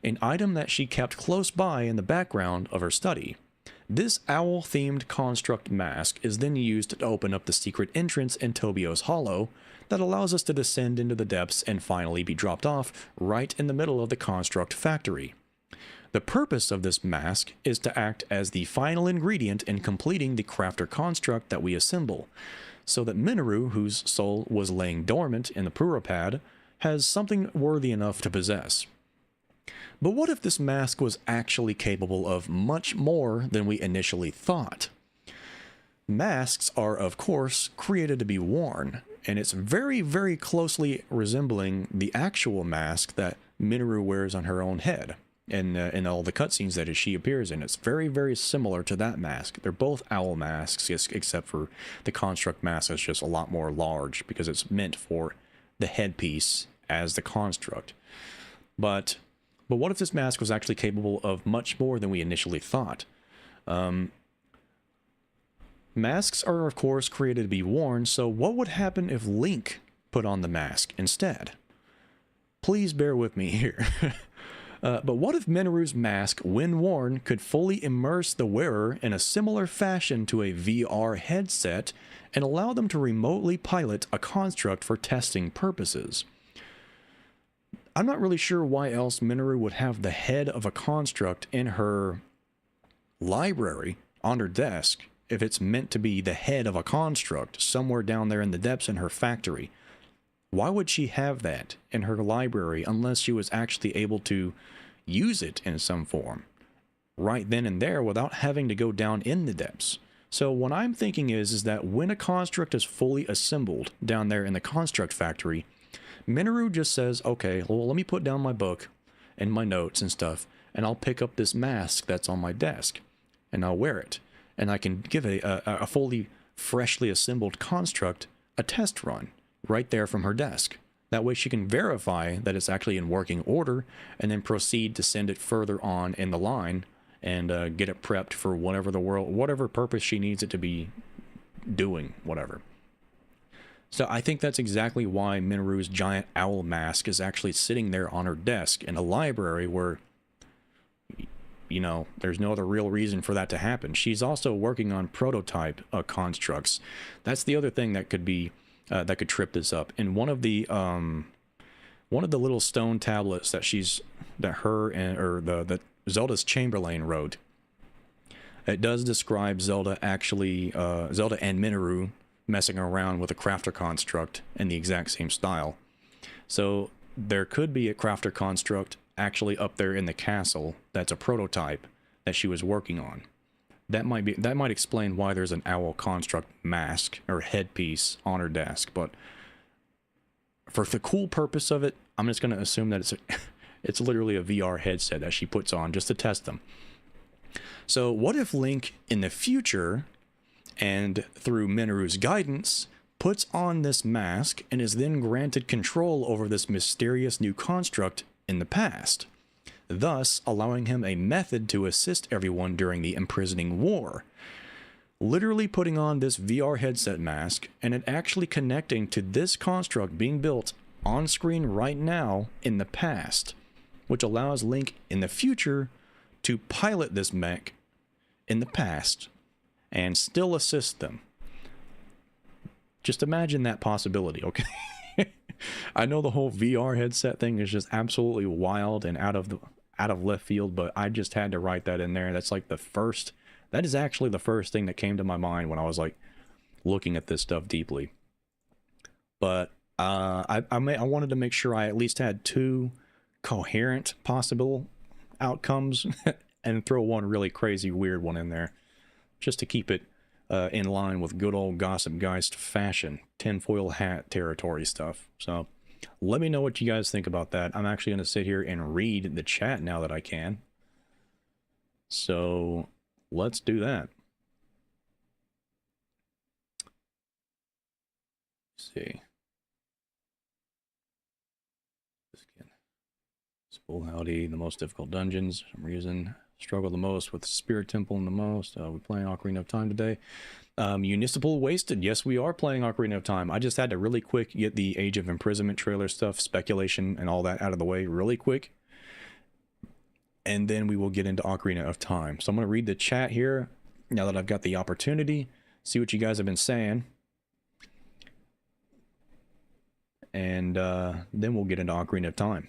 an item that she kept close by in the background of her study. This owl-themed construct mask is then used to open up the secret entrance in Tobio's Hollow that allows us to descend into the depths and finally be dropped off right in the middle of the construct factory. The purpose of this mask is to act as the final ingredient in completing the crafter construct that we assemble, so that Minoru, whose soul was laying dormant in the Puropad, has something worthy enough to possess. But what if this mask was actually capable of much more than we initially thought? Masks are, of course, created to be worn, and it's very, very closely resembling the actual mask that Minoru wears on her own head. In all the cutscenes that she appears in, it's very, very similar to that mask. They're both owl masks, except for the construct mask is just a lot more large because it's meant for the headpiece as the construct. But what if this mask was actually capable of much more than we initially thought? Masks are, of course, created to be worn, so what would happen if Link put on the mask instead? Please bear with me here. But what if Minoru's mask, when worn, could fully immerse the wearer in a similar fashion to a VR headset and allow them to remotely pilot a construct for testing purposes? I'm not really sure why else Minoru would have the head of a construct in her library on her desk if it's meant to be the head of a construct somewhere down there in the depths in her factory. Why would she have that in her library unless she was actually able to use it in some form right then and there without having to go down in the depths? So what I'm thinking is that when a construct is fully assembled down there in the construct factory, Minoru just says, okay, well, let me put down my book and my notes and stuff, and I'll pick up this mask that's on my desk, and I'll wear it, and I can give a fully, freshly assembled construct a test run right there from her desk. That way she can verify that it's actually in working order, and then proceed to send it further on in the line and get it prepped for whatever purpose she needs it to be doing, whatever. So I think that's exactly why Minoru's giant owl mask is actually sitting there on her desk in a library where, you know, there's no other real reason for that to happen. She's also working on prototype constructs. That's the other thing that could be that could trip this up. And one of the little stone tablets that Zelda's Chamberlain wrote, it does describe Zelda and Minoru messing around with a crafter construct in the exact same style. So there could be a crafter construct actually up there in the castle that's a prototype that she was working on. That might explain why there's an owl construct mask or headpiece on her desk. But for the cool purpose of it, I'm just going to assume that it's literally a VR headset that she puts on just to test them. So what if Link in the future, and through Minoru's guidance, puts on this mask and is then granted control over this mysterious new construct in the past, thus allowing him a method to assist everyone during the imprisoning war? Literally putting on this VR headset mask and it actually connecting to this construct being built on screen right now in the past, which allows Link in the future to pilot this mech in the past and still assist them. Just imagine that possibility, okay? I know the whole VR headset thing is just absolutely wild and out of left field, but I just had to write that in there. That's like that is actually the first thing that came to my mind when I was like looking at this stuff deeply. But I wanted to make sure I at least had two coherent possible outcomes and throw one really crazy weird one in there just to keep it in line with good old Gossip Geist fashion, tinfoil hat territory stuff. So let me know what you guys think about that. I'm actually going to sit here and read the chat now that I can. So let's do that. Let's see. Spool Howdy, the most difficult dungeons. For some reason, struggle the most with Spirit Temple and the most. We're playing Ocarina of Time today. Municipal Wasted. Yes, we are playing Ocarina of Time. I just had to really quick get the Age of Imprisonment trailer stuff, speculation, and all that out of the way really quick. And then we will get into Ocarina of Time. So I'm going to read the chat here now that I've got the opportunity. See what you guys have been saying. And then we'll get into Ocarina of Time.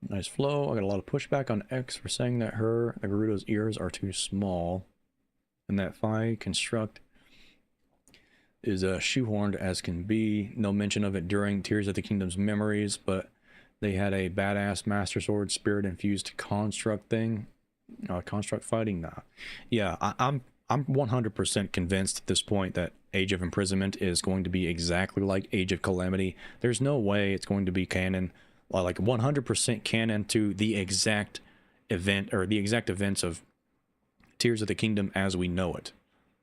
Nice flow. I got a lot of pushback on X for saying that Gerudo's ears are too small, and that Phi construct is shoehorned as can be. No mention of it during Tears of the Kingdom's memories, but they had a badass Master Sword spirit infused construct thing. Construct fighting. Nah. Yeah, I'm 100% convinced at this point that Age of Imprisonment is going to be exactly like Age of Calamity. There's no way it's going to be canon. Like 100% canon to the exact event or the exact events of Tears of the Kingdom as we know it.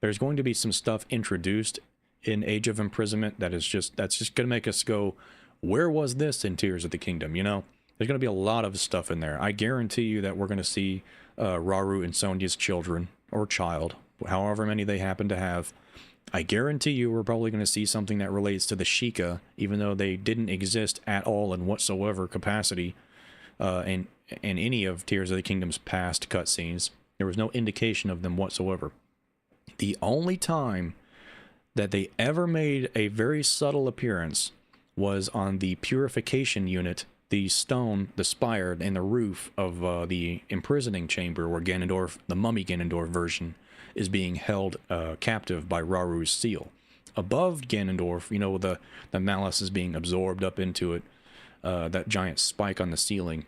There's going to be some stuff introduced in Age of Imprisonment that's just going to make us go, where was this in Tears of the Kingdom? You know, there's going to be a lot of stuff in there. I guarantee you that we're going to see Rauru and Sonia's children or child, however many they happen to have. I guarantee you we're probably going to see something that relates to the Sheikah, even though they didn't exist at all in whatsoever capacity in any of Tears of the Kingdom's past cutscenes. There was no indication of them whatsoever. The only time that they ever made a very subtle appearance was on the purification unit, the stone, the spire, and the roof of the imprisoning chamber where Ganondorf, the mummy Ganondorf version, is being held captive by Rauru's seal. Above Ganondorf, you know, the malice is being absorbed up into it, that giant spike on the ceiling.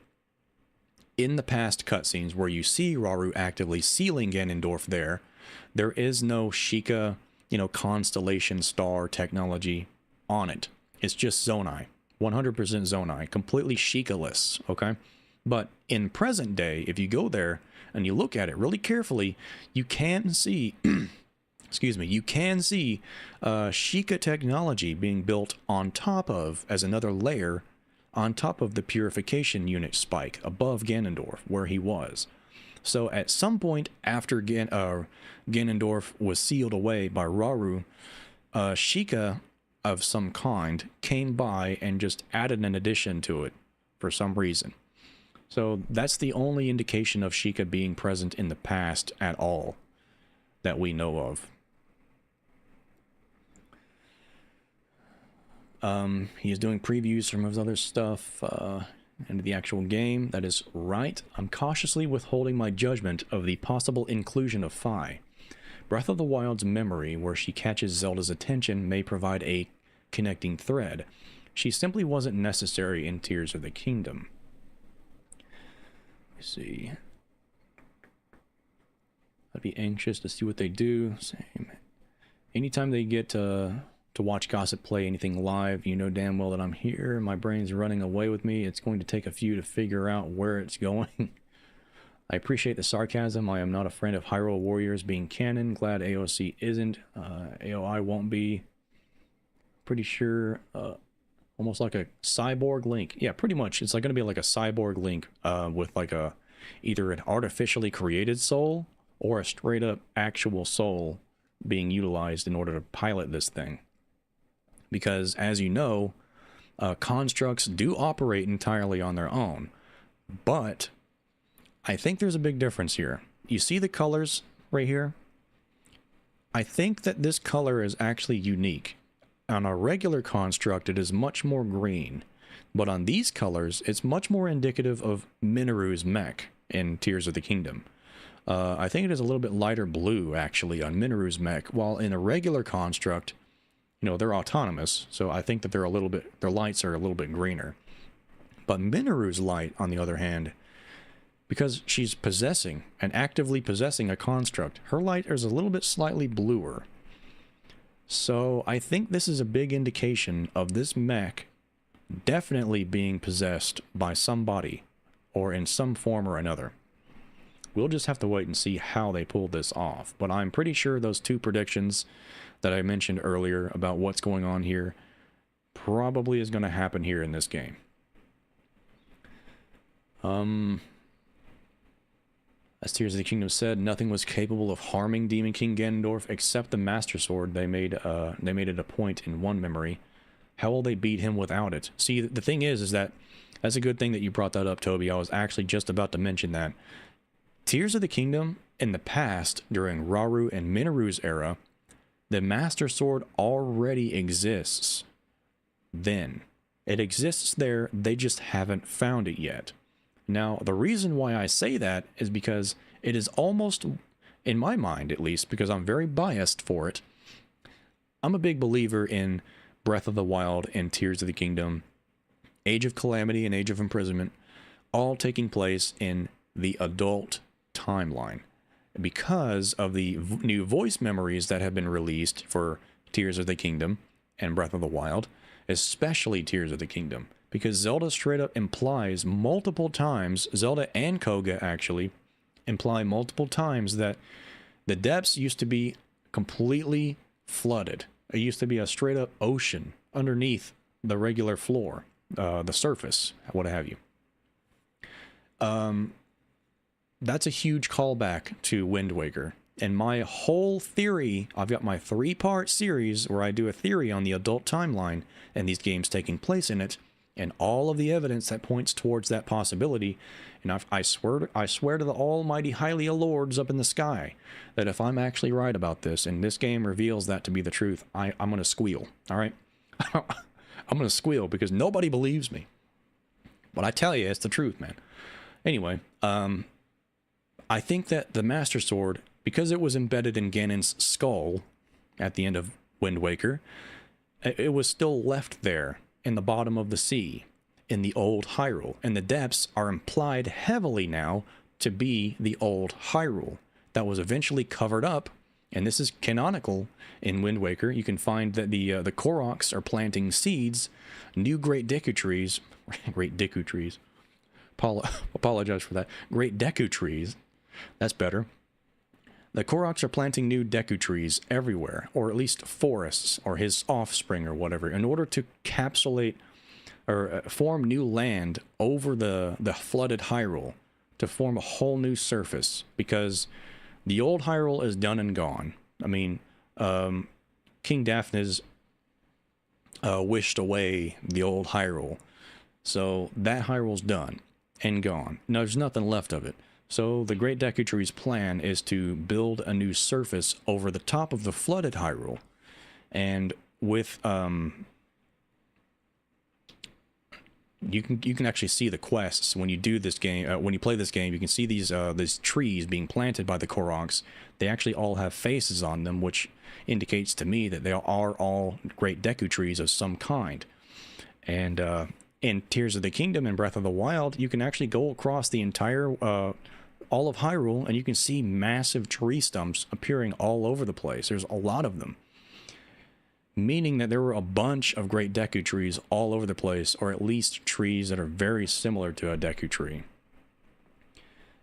In the past cutscenes where you see Rauru actively sealing Ganondorf there is no Sheikah, you know, constellation star technology on it. It's just Zonai. 100% Zonai, completely Sheikah-less, okay? But in present day, if you go there and you look at it really carefully, you can see, excuse me, you can see Sheikah technology being built on top of, as another layer, on top of the purification unit spike above Ganondorf, where he was. So at some point after Ganondorf was sealed away by Rauru, Sheikah of some kind came by and just added an addition to it for some reason. So that's the only indication of Sheikah being present in the past at all that we know of. He is doing previews from his other stuff into the actual game. That is right. I'm cautiously withholding my judgment of the possible inclusion of Fi. Breath of the Wild's memory, where she catches Zelda's attention, may provide a connecting thread. She simply wasn't necessary in Tears of the Kingdom. Let's see. I'd be anxious to see what they do. Same. Anytime they get to watch Gossip play anything live, you know damn well that I'm here. My brain's running away with me. It's going to take a few to figure out where it's going. I appreciate the sarcasm. I am not a friend of Hyrule Warriors being canon. Glad AOC isn't. AOI won't be. Pretty sure. Almost like a cyborg Link. Yeah, pretty much. It's like going to be like a cyborg Link with like a either an artificially created soul or a straight up actual soul being utilized in order to pilot this thing. Because as you know, constructs do operate entirely on their own. But I think there's a big difference here. You see the colors right here? I think that this color is actually unique. On a regular construct, it is much more green. But on these colors, it's much more indicative of Mineru's mech in Tears of the Kingdom. I think it is a little bit lighter blue, actually, on Mineru's mech. While in a regular construct, you know, they're autonomous. So I think that they're a little bit, their lights are a little bit greener. But Mineru's light, on the other hand, because she's possessing and actively possessing a construct, her light is a little bit slightly bluer. So I think this is a big indication of this mech definitely being possessed by somebody or in some form or another. We'll just have to wait and see how they pull this off. But I'm pretty sure those two predictions that I mentioned earlier about what's going on here probably is going to happen here in this game. As Tears of the Kingdom said, nothing was capable of harming Demon King Ganondorf except the Master Sword. They made it a point in one memory. How will they beat him without it? See, the thing is that that's a good thing that you brought that up, Toby. I was actually just about to mention that. Tears of the Kingdom, in the past, during Rauru and Mineru's era, the Master Sword already exists then. It exists there, they just haven't found it yet. Now, the reason why I say that is because it is almost, in my mind at least, because I'm very biased for it, I'm a big believer in Breath of the Wild and Tears of the Kingdom, Age of Calamity and Age of Imprisonment, all taking place in the adult timeline. Because of the new voice memories that have been released for Tears of the Kingdom and Breath of the Wild, especially Tears of the Kingdom. Because Zelda straight up implies multiple times, Zelda and Koga actually imply multiple times that the depths used to be completely flooded. It used to be a straight up ocean underneath the regular floor, the surface, what have you. That's a huge callback to Wind Waker. And my whole theory, I've got my 3-part series where I do a theory on the adult timeline and these games taking place in it, and all of the evidence that points towards that possibility. And I swear to the almighty Hylia lords up in the sky that if I'm actually right about this and this game reveals that to be the truth, I'm going to squeal, all right? I'm going to squeal because nobody believes me. But I tell you, it's the truth, man. Anyway, I think that the Master Sword, because it was embedded in Ganon's skull at the end of Wind Waker, it was still left there in the bottom of the sea in the old Hyrule, and the depths are implied heavily now to be the old Hyrule that was eventually covered up And this is canonical in Wind Waker. You can find that the Koroks are planting seeds, new Great Deku trees, Great Deku trees. Apologize for that. Great Deku trees. That's better. The Koroks are planting new Deku trees everywhere, or at least forests, or his offspring or whatever, in order to capsulate or form new land over the flooded Hyrule, to form a whole new surface, because the old Hyrule is done and gone. I mean, King Daphne's wished away the old Hyrule, so that Hyrule's done and gone. No, there's nothing left of it. So the Great Deku Tree's plan is to build a new surface over the top of the flooded Hyrule, and with you can actually see the quests when you do this game. When you play this game, you can see these trees being planted by the Koroks. They actually all have faces on them, which indicates to me that they are all Great Deku trees of some kind. And in Tears of the Kingdom and Breath of the Wild, you can actually go across the entire all of Hyrule, and you can see massive tree stumps appearing all over the place. There's a lot of them, meaning that there were a bunch of Great Deku trees all over the place, or at least trees that are very similar to a Deku tree.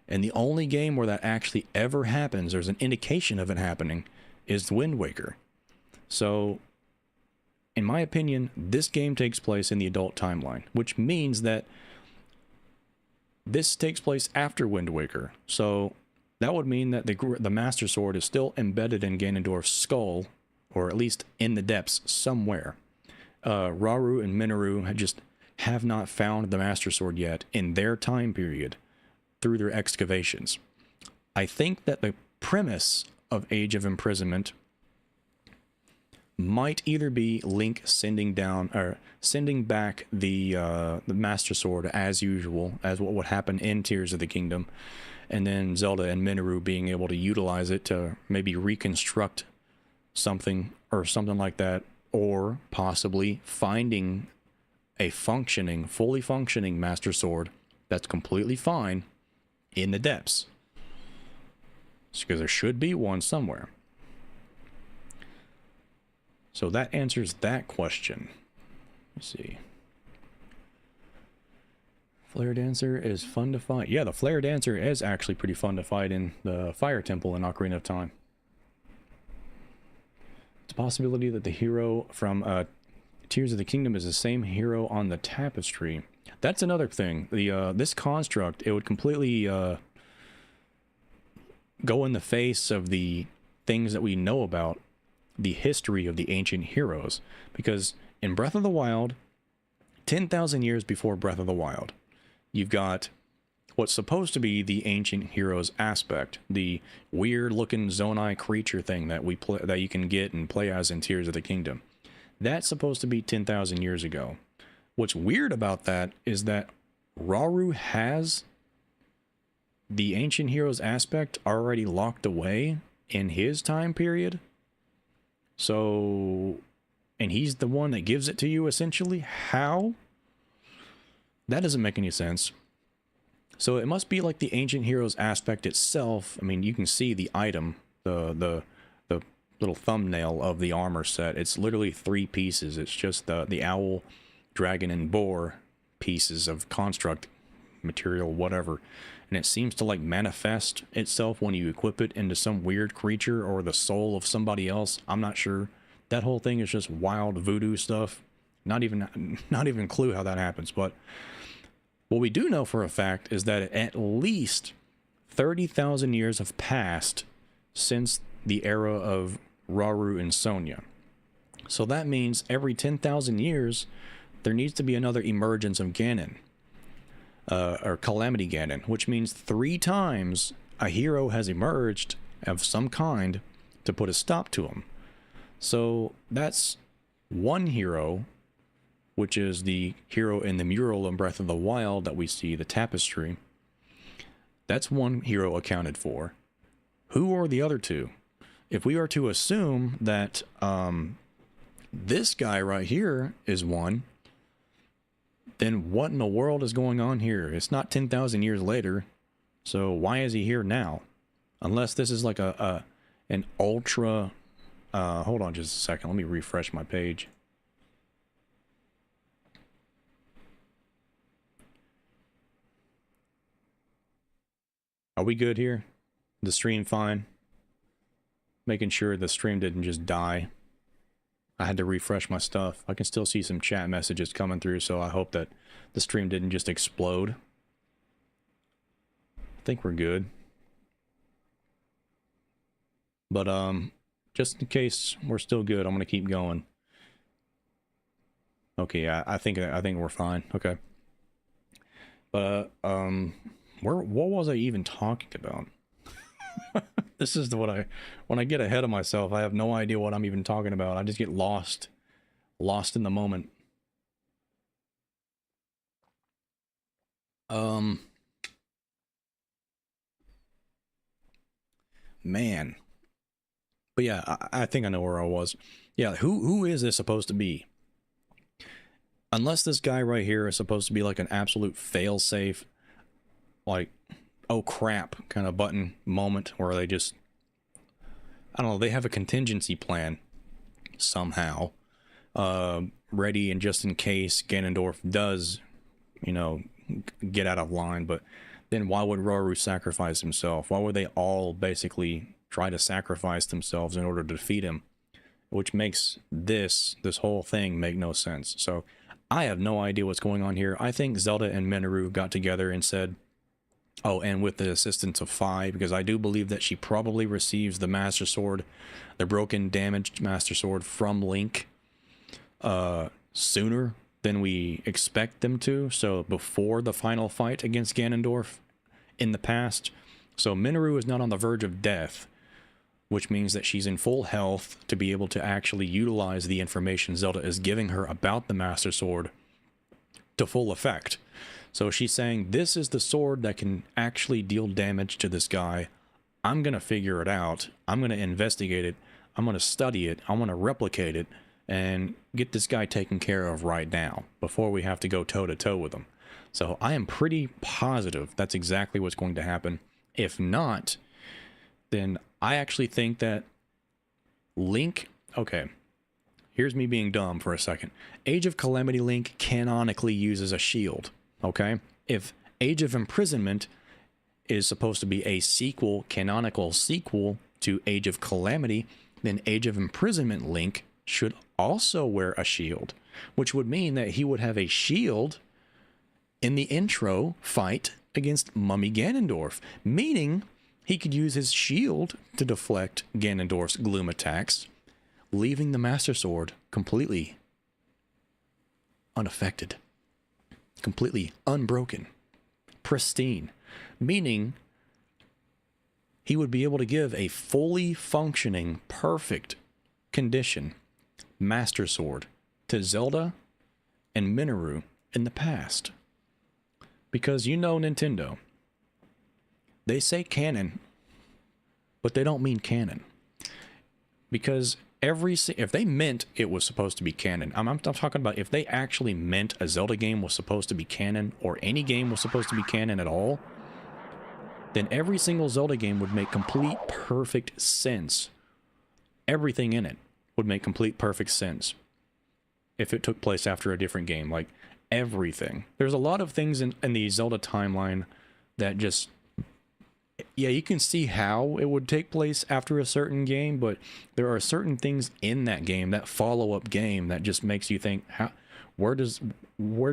And the only game where that actually ever happens, there's an indication of it happening, is Wind Waker. So, in my opinion, this game takes place in the adult timeline, which means that this takes place after Wind Waker. So, that would mean that the Master Sword is still embedded in Ganondorf's skull, or at least in the depths somewhere. Rauru and Minoru have not found the Master Sword yet in their time period through their excavations. I think that the premise of Age of Imprisonment might either be Link sending back the Master Sword as usual, as what would happen in Tears of the Kingdom, and then Zelda and Minoru being able to utilize it to maybe reconstruct something or something like that, or possibly finding a fully functioning Master Sword that's completely fine in the depths. Because there should be one somewhere. So that answers that question. Let's see. Flare Dancer is fun to fight. Yeah, the Flare Dancer is actually pretty fun to fight in the Fire Temple in Ocarina of Time. It's a possibility that the hero from Tears of the Kingdom is the same hero on the tapestry. That's another thing. This construct, it would completely go in the face of the things that we know about the history of the ancient heroes. Because in Breath of the Wild, 10,000 years before Breath of the Wild, you've got what's supposed to be the ancient heroes aspect, the weird-looking Zonai creature thing that that you can get and play as in Tears of the Kingdom. That's supposed to be 10,000 years ago. What's weird about that is that Rauru has the ancient heroes aspect already locked away in his time period. So, and he's the one that gives it to you, essentially. How? That doesn't make any sense. So it must be like the ancient heroes aspect itself. I mean, you can see the item, the little thumbnail of the armor set. It's literally 3 pieces. It's just the owl, dragon, and boar pieces of construct material, whatever. And it seems to like manifest itself when you equip it into some weird creature or the soul of somebody else. I'm not sure. That whole thing is just wild voodoo stuff. Not even clue how that happens. But what we do know for a fact is that at least 30,000 years have passed since the era of Rauru and Sonia. So that means every 10,000 years, there needs to be another emergence of Ganon. Or Calamity Ganon, which means 3 times a hero has emerged of some kind to put a stop to him. So that's one hero, which is the hero in the mural in Breath of the Wild that we see, the tapestry. That's one hero accounted for. Who are the other 2? If we are to assume that this guy right here is one, then what in the world is going on here? It's not 10,000 years later, so why is he here now? Unless this is like an an ultra... hold on just a second. Let me refresh my page. Are we good here? The stream fine? Making sure the stream didn't just die. I had to refresh my stuff. I can still see some chat messages coming through, so I hope that the stream didn't just explode. I think we're good. But, just in case we're still good, I'm gonna keep going. Okay, yeah, I think we're fine. Okay. But, what was I even talking about? This is when I get ahead of myself, I have no idea what I'm even talking about. I just get lost in the moment. Man. But yeah, I think I know where I was. Yeah, who is this supposed to be? Unless this guy right here is supposed to be like an absolute fail-safe, like, oh crap kind of button moment where they just, I don't know, they have a contingency plan somehow ready, and just in case Ganondorf does, you know, get out of line. But then why would Roru sacrifice himself? Why would they all basically try to sacrifice themselves in order to defeat him? Which makes this whole thing make no sense. So I have no idea what's going on here. I think Zelda and Minoru got together and said, oh, and with the assistance of Fi, because I do believe that she probably receives the Master Sword, the broken, damaged Master Sword from Link sooner than we expect them to. So before the final fight against Ganondorf in the past. So Minoru is not on the verge of death, which means that she's in full health to be able to actually utilize the information Zelda is giving her about the Master Sword to full effect. So she's saying, this is the sword that can actually deal damage to this guy. I'm going to figure it out. I'm going to investigate it. I'm going to study it. I'm going to replicate it and get this guy taken care of right now before we have to go toe-to-toe with him. So I am pretty positive that's exactly what's going to happen. If not, then I actually think that Link... Okay, here's me being dumb for a second. Age of Calamity Link canonically uses a shield. Okay, if Age of Imprisonment is supposed to be a sequel, canonical sequel to Age of Calamity, then Age of Imprisonment Link should also wear a shield, which would mean that he would have a shield in the intro fight against Mummy Ganondorf, meaning he could use his shield to deflect Ganondorf's gloom attacks, leaving the Master Sword completely unaffected. Completely unbroken, pristine, meaning he would be able to give a fully functioning, perfect condition Master Sword to Zelda and Minoru in the past. Because you know Nintendo, they say canon, but they don't mean canon. Because if they meant it was supposed to be canon, I'm talking about if they actually meant a Zelda game was supposed to be canon, or any game was supposed to be canon at all, then every single Zelda game would make complete perfect sense. Everything in it would make complete perfect sense if it took place after a different game. Like, everything. There's a lot of things in the Zelda timeline that just... Yeah, you can see how it would take place after a certain game, but there are certain things in that game, that follow-up game, that just makes you think, where'd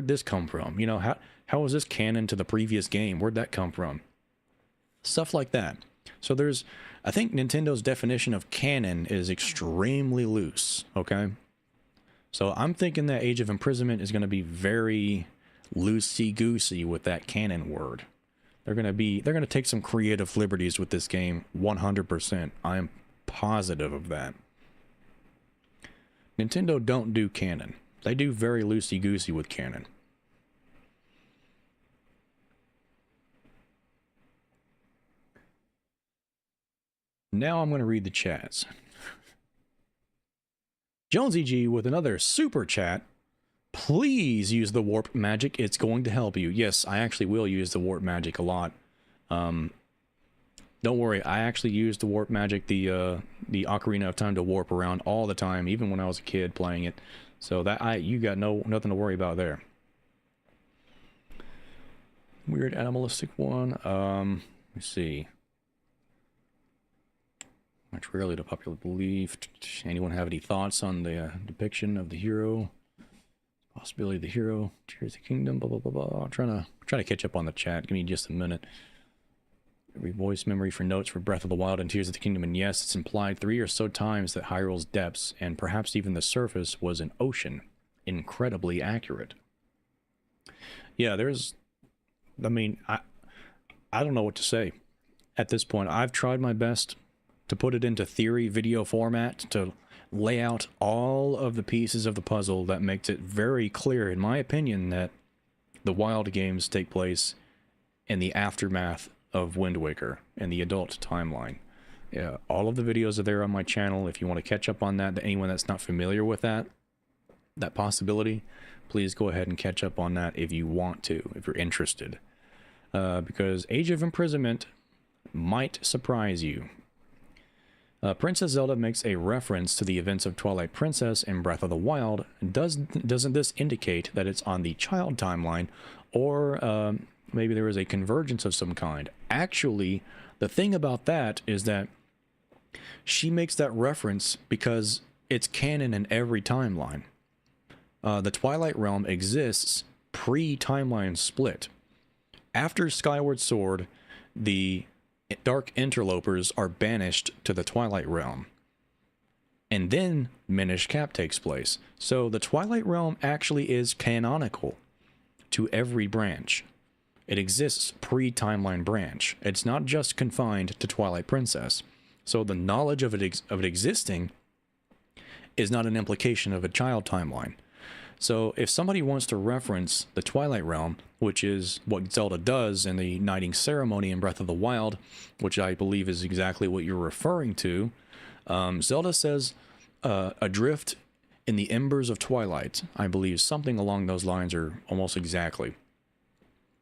this come from? You know, how is this canon to the previous game? Where'd that come from? Stuff like that. So I think Nintendo's definition of canon is extremely loose, okay? So I'm thinking that Age of Imprisonment is going to be very loosey-goosey with that canon word. They're going to take some creative liberties with this game, 100%. I am positive of that. Nintendo don't do canon. They do very loosey-goosey with canon. Now I'm going to read the chats. Jonsey G with another super chat. Please use the warp magic. It's going to help you. Yes, I actually will use the warp magic a lot. Don't worry, I actually used the warp magic, the Ocarina of Time, to warp around all the time, even when I was a kid playing it. So that you got nothing to worry about there. Weird animalistic one. Let's see. Much rarely to popular belief. Anyone have any thoughts on the depiction of the hero? Possibility of the hero. Tears of the Kingdom. Blah blah blah blah. I'm trying to catch up on the chat. Give me just a minute. Every voice memory for notes for Breath of the Wild and Tears of the Kingdom, and yes, it's implied 3 or so times that Hyrule's depths, and perhaps even the surface, was an ocean. Incredibly accurate. Yeah, there's... I mean, I don't know what to say at this point. I've tried my best to put it into theory video format, to lay out all of the pieces of the puzzle that makes it very clear, in my opinion, that the Wild games take place in the aftermath of Wind Waker and the adult timeline. Yeah, all of the videos are there on my channel. If you want to catch up on that, anyone that's not familiar with that possibility, please go ahead and catch up on that if you want to, if you're interested. Because Age of Imprisonment might surprise you. Princess Zelda makes a reference to the events of Twilight Princess in Breath of the Wild. Doesn't this indicate that it's on the child timeline, or maybe there is a convergence of some kind? Actually, the thing about that is that she makes that reference because it's canon in every timeline. The Twilight Realm exists pre-timeline split. After Skyward Sword, the Dark Interlopers are banished to the Twilight Realm. And then Minish Cap takes place. So the Twilight Realm actually is canonical to every branch. It exists pre-timeline branch. It's not just confined to Twilight Princess. So the knowledge of it existing is not an implication of a child timeline. So if somebody wants to reference the Twilight Realm, which is what Zelda does in the Knighting Ceremony in Breath of the Wild, which I believe is exactly what you're referring to, Zelda says, adrift in the embers of twilight. I believe something along those lines, or almost exactly.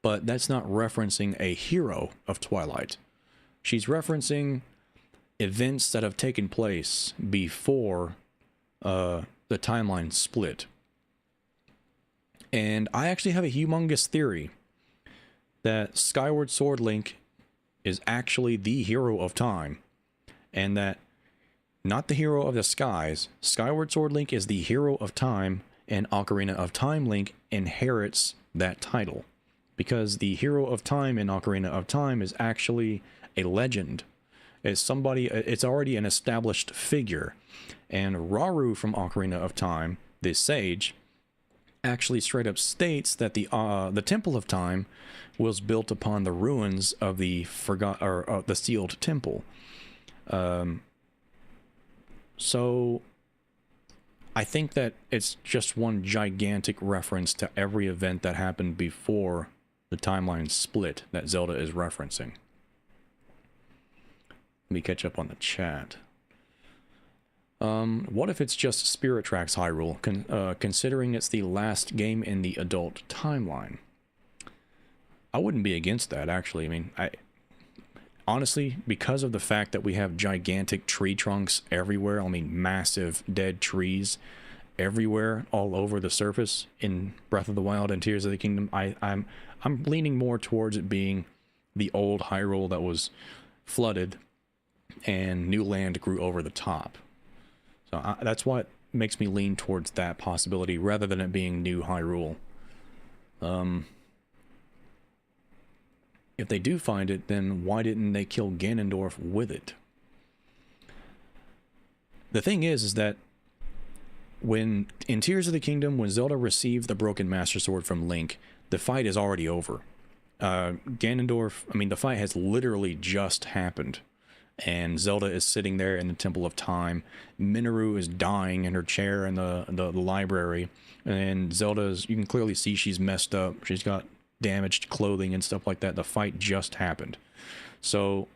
But that's not referencing a hero of Twilight. She's referencing events that have taken place before the timeline split. And I actually have a humongous theory that Skyward Sword Link is actually the hero of time, and that not the hero of the skies. Skyward Sword Link is the hero of time, and Ocarina of Time Link inherits that title. Because the hero of time in Ocarina of Time is actually a legend. It's somebody, it's already an established figure. And Rauru from Ocarina of Time, the sage, actually straight up states that the Temple of Time was built upon the ruins of the the sealed temple. So I think that it's just one gigantic reference to every event that happened before the timeline split that Zelda is referencing. Let me catch up on the chat. What if it's just Spirit Tracks Hyrule, considering it's the last game in the adult timeline? I wouldn't be against that, actually. I mean, honestly, because of the fact that we have gigantic tree trunks everywhere, I mean massive dead trees everywhere, all over the surface in Breath of the Wild and Tears of the Kingdom, I'm leaning more towards it being the old Hyrule that was flooded and new land grew over the top. So that's what makes me lean towards that possibility rather than it being new Hyrule. If they do find it, then why didn't they kill Ganondorf with it? The thing is that when in Tears of the Kingdom, when Zelda received the Broken Master Sword from Link, the fight is already over. Ganondorf, I mean, the fight has literally just happened. And Zelda is sitting there in the Temple of Time. Minoru is dying in her chair in the library. And Zelda's, you can clearly see she's messed up. She's got damaged clothing and stuff like that. The fight just happened. So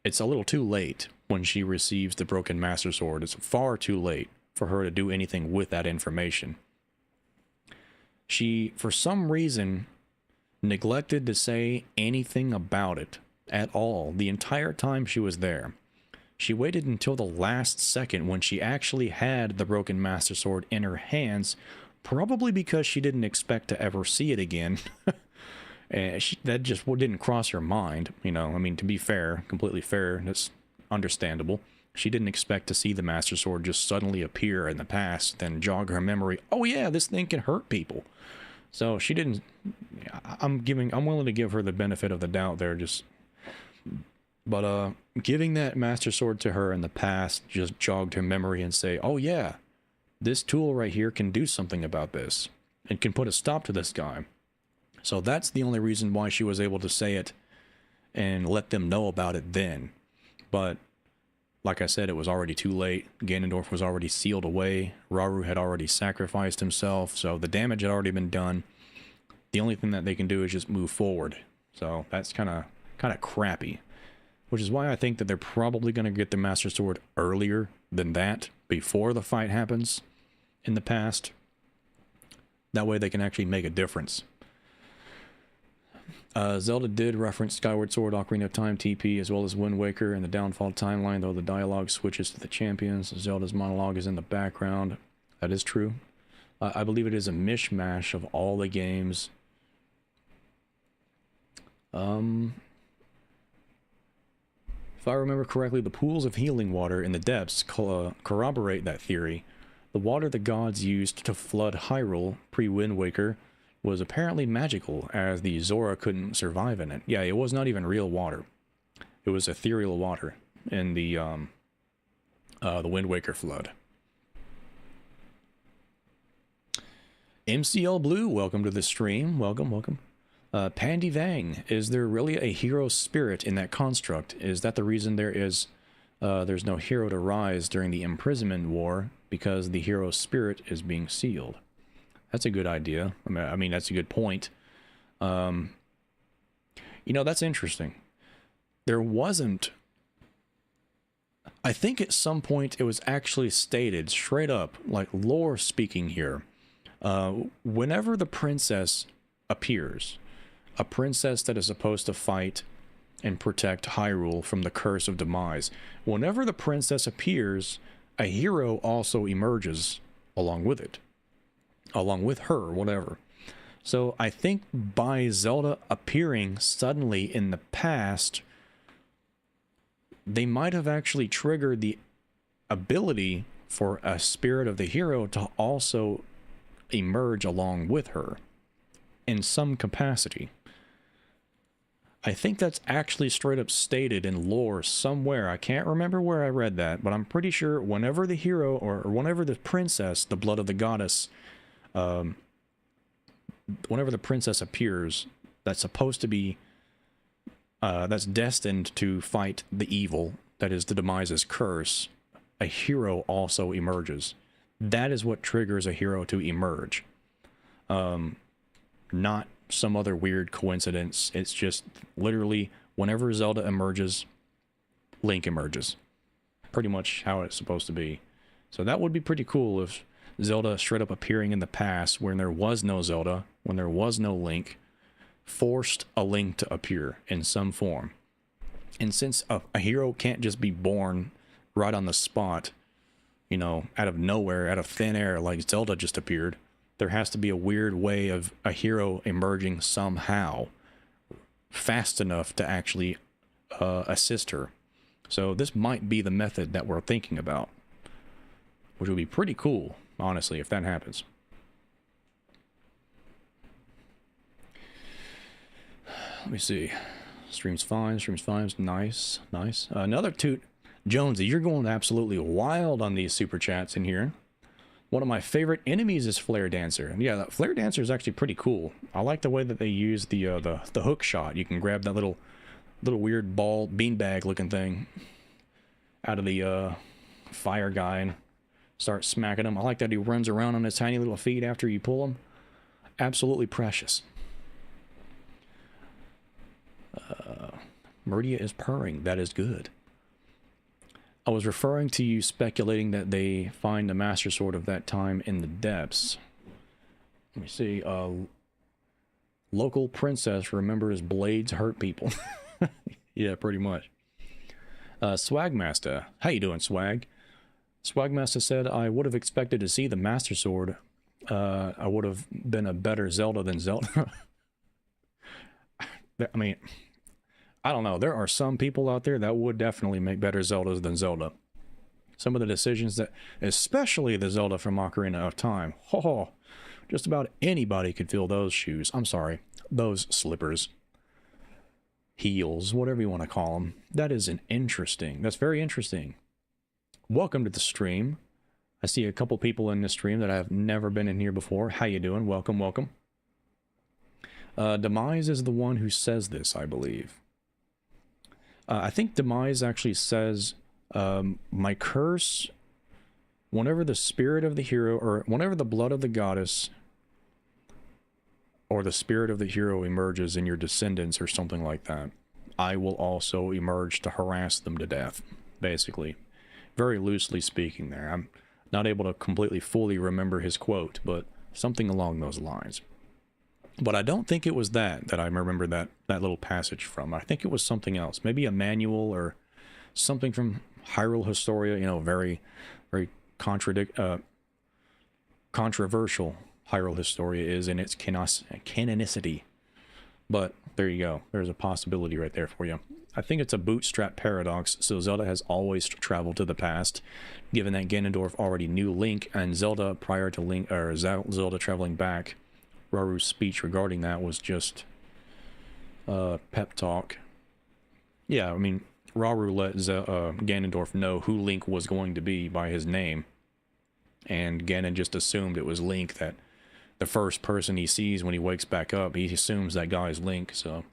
it's a little too late when she receives the Broken Master Sword. It's far too late for her to do anything with that information. She, for some reason, neglected to say anything about it at all the entire time she was there. She waited until the last second when she actually had the broken Master Sword in her hands, probably because she didn't expect to ever see it again. And that just didn't cross her mind, you know. I mean, to be fair, completely fair, that's understandable. She didn't expect to see the Master Sword just suddenly appear in the past, then jog her memory. Oh yeah, this thing can hurt people. So she didn't. I'm willing to give her the benefit of the doubt there. But giving that Master Sword to her in the past just jogged her memory and say, oh yeah, this tool right here can do something about this and can put a stop to this guy. So that's the only reason why she was able to say it and let them know about it then. But like I said, it was already too late. Ganondorf was already sealed away. Rauru had already sacrificed himself, so the damage had already been done. The only thing that they can do is just move forward. So that's kind of crappy. Which is why I think that they're probably going to get the Master Sword earlier than that, before the fight happens in the past. That way they can actually make a difference. Zelda did reference Skyward Sword, Ocarina of Time, TP, as well as Wind Waker and the Downfall timeline, though the dialogue switches to the champions. Zelda's monologue is in the background. That is true. I believe it is a mishmash of all the games. If I remember correctly, the pools of healing water in the depths corroborate that theory. The water the gods used to flood Hyrule pre-Wind Waker was apparently magical, as the Zora couldn't survive in it. Yeah, it was not even real water. It was ethereal water in the Wind Waker flood. MCL Blue, welcome to the stream. Welcome, welcome. Pandy Vang, is there really a hero spirit in that construct? Is that the reason there's no hero to rise during the Imprisonment War, because the hero spirit is being sealed? That's a good idea. I mean, that's a good point. You know, that's interesting. There wasn't... I think at some point it was actually stated straight up, like lore speaking here, whenever the princess appears, a princess that is supposed to fight and protect Hyrule from the curse of demise, whenever the princess appears, a hero also emerges along with it. Along with her, whatever. So I think by Zelda appearing suddenly in the past, they might have actually triggered the ability for a spirit of the hero to also emerge along with her in some capacity. I think that's actually straight up stated in lore somewhere. I can't remember where I read that, but I'm pretty sure whenever the hero or whenever the princess, the blood of the goddess, whenever the princess appears, that's supposed to be, that's destined to fight the evil that is the Demise's curse, a hero also emerges. That is what triggers a hero to emerge. Not some other weird coincidence. It's just literally whenever Zelda emerges, Link emerges. Pretty much how it's supposed to be. So that would be pretty cool if Zelda straight up appearing in the past when there was no Zelda, when there was no Link, forced a Link to appear in some form. And since a hero can't just be born right on the spot, you know, out of nowhere, out of thin air, like Zelda just appeared, there has to be a weird way of a hero emerging somehow fast enough to actually assist her. So this might be the method that we're thinking about, which would be pretty cool, honestly, if that happens. Let me see. Stream's fine. Stream's fine. Nice. Nice. Another toot. Jonsey, you're going absolutely wild on these super chats in here. One of my favorite enemies is Flare Dancer. Yeah, that Flare Dancer is actually pretty cool. I like the way that they use the hook shot. You can grab that little weird ball beanbag looking thing out of the fire guy and start smacking him. I like that he runs around on his tiny little feet after you pull him. Absolutely precious. Meridia is purring. That is good. I was referring to you speculating that they find the Master Sword of that time in the depths. Let me see. Local princess remembers blades hurt people. Yeah, pretty much. SwaggMasta. How you doing, Swag? SwaggMasta said, I would have expected to see the Master Sword. I would have been a better Zelda than Zelda. I mean, I don't know. There are some people out there that would definitely make better Zeldas than Zelda. Some of the decisions that, especially the Zelda from Ocarina of Time, just about anybody could fill those shoes. I'm sorry, those slippers, heels, whatever you want to call them. That's very interesting. Welcome to the stream. I see a couple people in this stream that have never been in here before. How you doing? Welcome, welcome. Demise is the one who says this, I believe. I think Demise actually says, my curse, whenever the spirit of the hero, or whenever the blood of the goddess, or the spirit of the hero emerges in your descendants or something like that, I will also emerge to harass them to death, basically. Very loosely speaking there. I'm not able to completely fully remember his quote, but something along those lines. But I don't think it was that I remember that little passage from. I think it was something else. Maybe a manual or something from Hyrule Historia, you know, very, very controversial Hyrule Historia is in its canonicity. But there you go. There's a possibility right there for you. I think it's a bootstrap paradox, so Zelda has always traveled to the past, given that Ganondorf already knew Link, and Zelda, prior to Link, or Zelda traveling back, Raru's speech regarding that was just pep talk. Yeah, I mean, Raru let Ganondorf know who Link was going to be by his name, and Ganon just assumed it was Link. That the first person he sees when he wakes back up, he assumes that guy is Link, so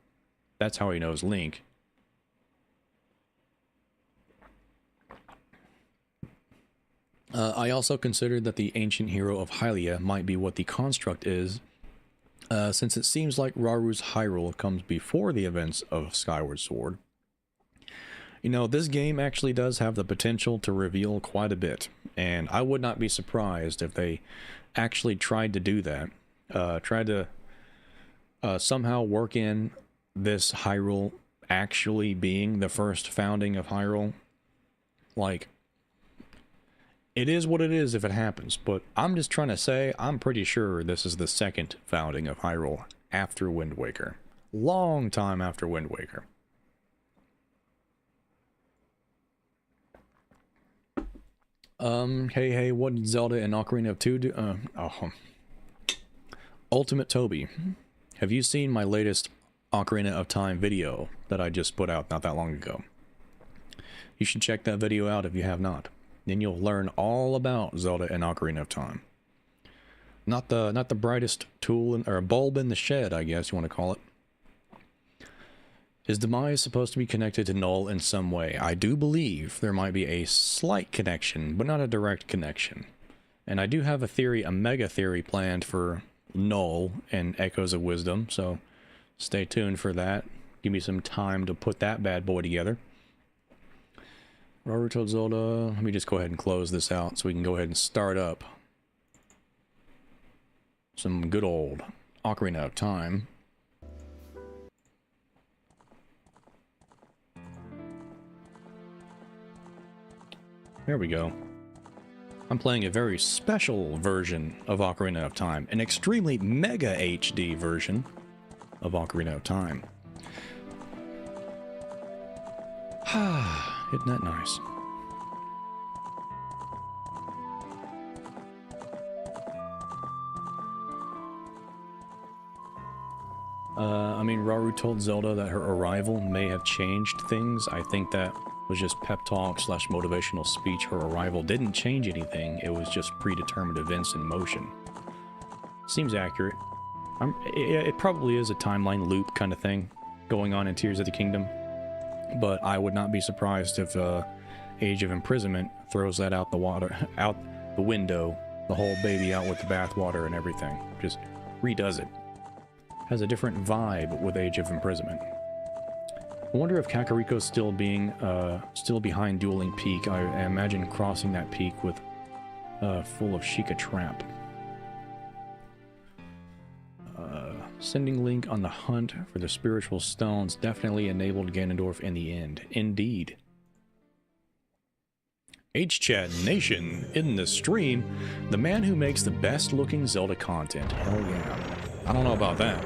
that's how he knows Link. I also considered that the ancient hero of Hylia might be what the construct is, since it seems like Raru's Hyrule comes before the events of Skyward Sword. You know, this game actually does have the potential to reveal quite a bit, and I would not be surprised if they actually tried to do that. Tried to somehow work in this Hyrule actually being the first founding of Hyrule. Like, it is what it is if it happens, but I'm just trying to say I'm pretty sure this is the second founding of Hyrule after Wind Waker. Long time after Wind Waker. Hey, what did Zelda and Ocarina of 2 do? Ultimate Toby, have you seen my latest Ocarina of Time video that I just put out not that long ago? You should check that video out if you have not. Then you'll learn all about Zelda and Ocarina of Time. Not the brightest tool or bulb in the shed, I guess you want to call it. Is Demise supposed to be connected to Null in some way? I do believe there might be a slight connection, but not a direct connection. And I do have a theory, a mega theory planned for Null and Echoes of Wisdom, so stay tuned for that. Give me some time to put that bad boy together. Raru told Zelda, let me just go ahead and close this out so we can go ahead and start up some good old Ocarina of Time. There we go. I'm playing a very special version of Ocarina of Time, an extremely mega HD version of Ocarina of Time. Isn't that nice? I mean, Raru told Zelda that her arrival may have changed things. I think that was just pep talk / motivational speech. Her arrival didn't change anything. It was just predetermined events in motion. Seems accurate. It probably is a timeline loop kind of thing going on in Tears of the Kingdom. But I would not be surprised if Age of Imprisonment throws that out the window, the whole baby out with the bathwater and everything. Just redoes it. Has a different vibe with Age of Imprisonment. I wonder if Kakariko's still behind Dueling Peak. I imagine crossing that peak with full of Sheikah Trap. Sending link on the hunt for the spiritual stones definitely enabled Ganondorf in the end. Indeed. H-Chat Nation in the stream. The man who makes the best looking Zelda content. Hell yeah. I don't know about that.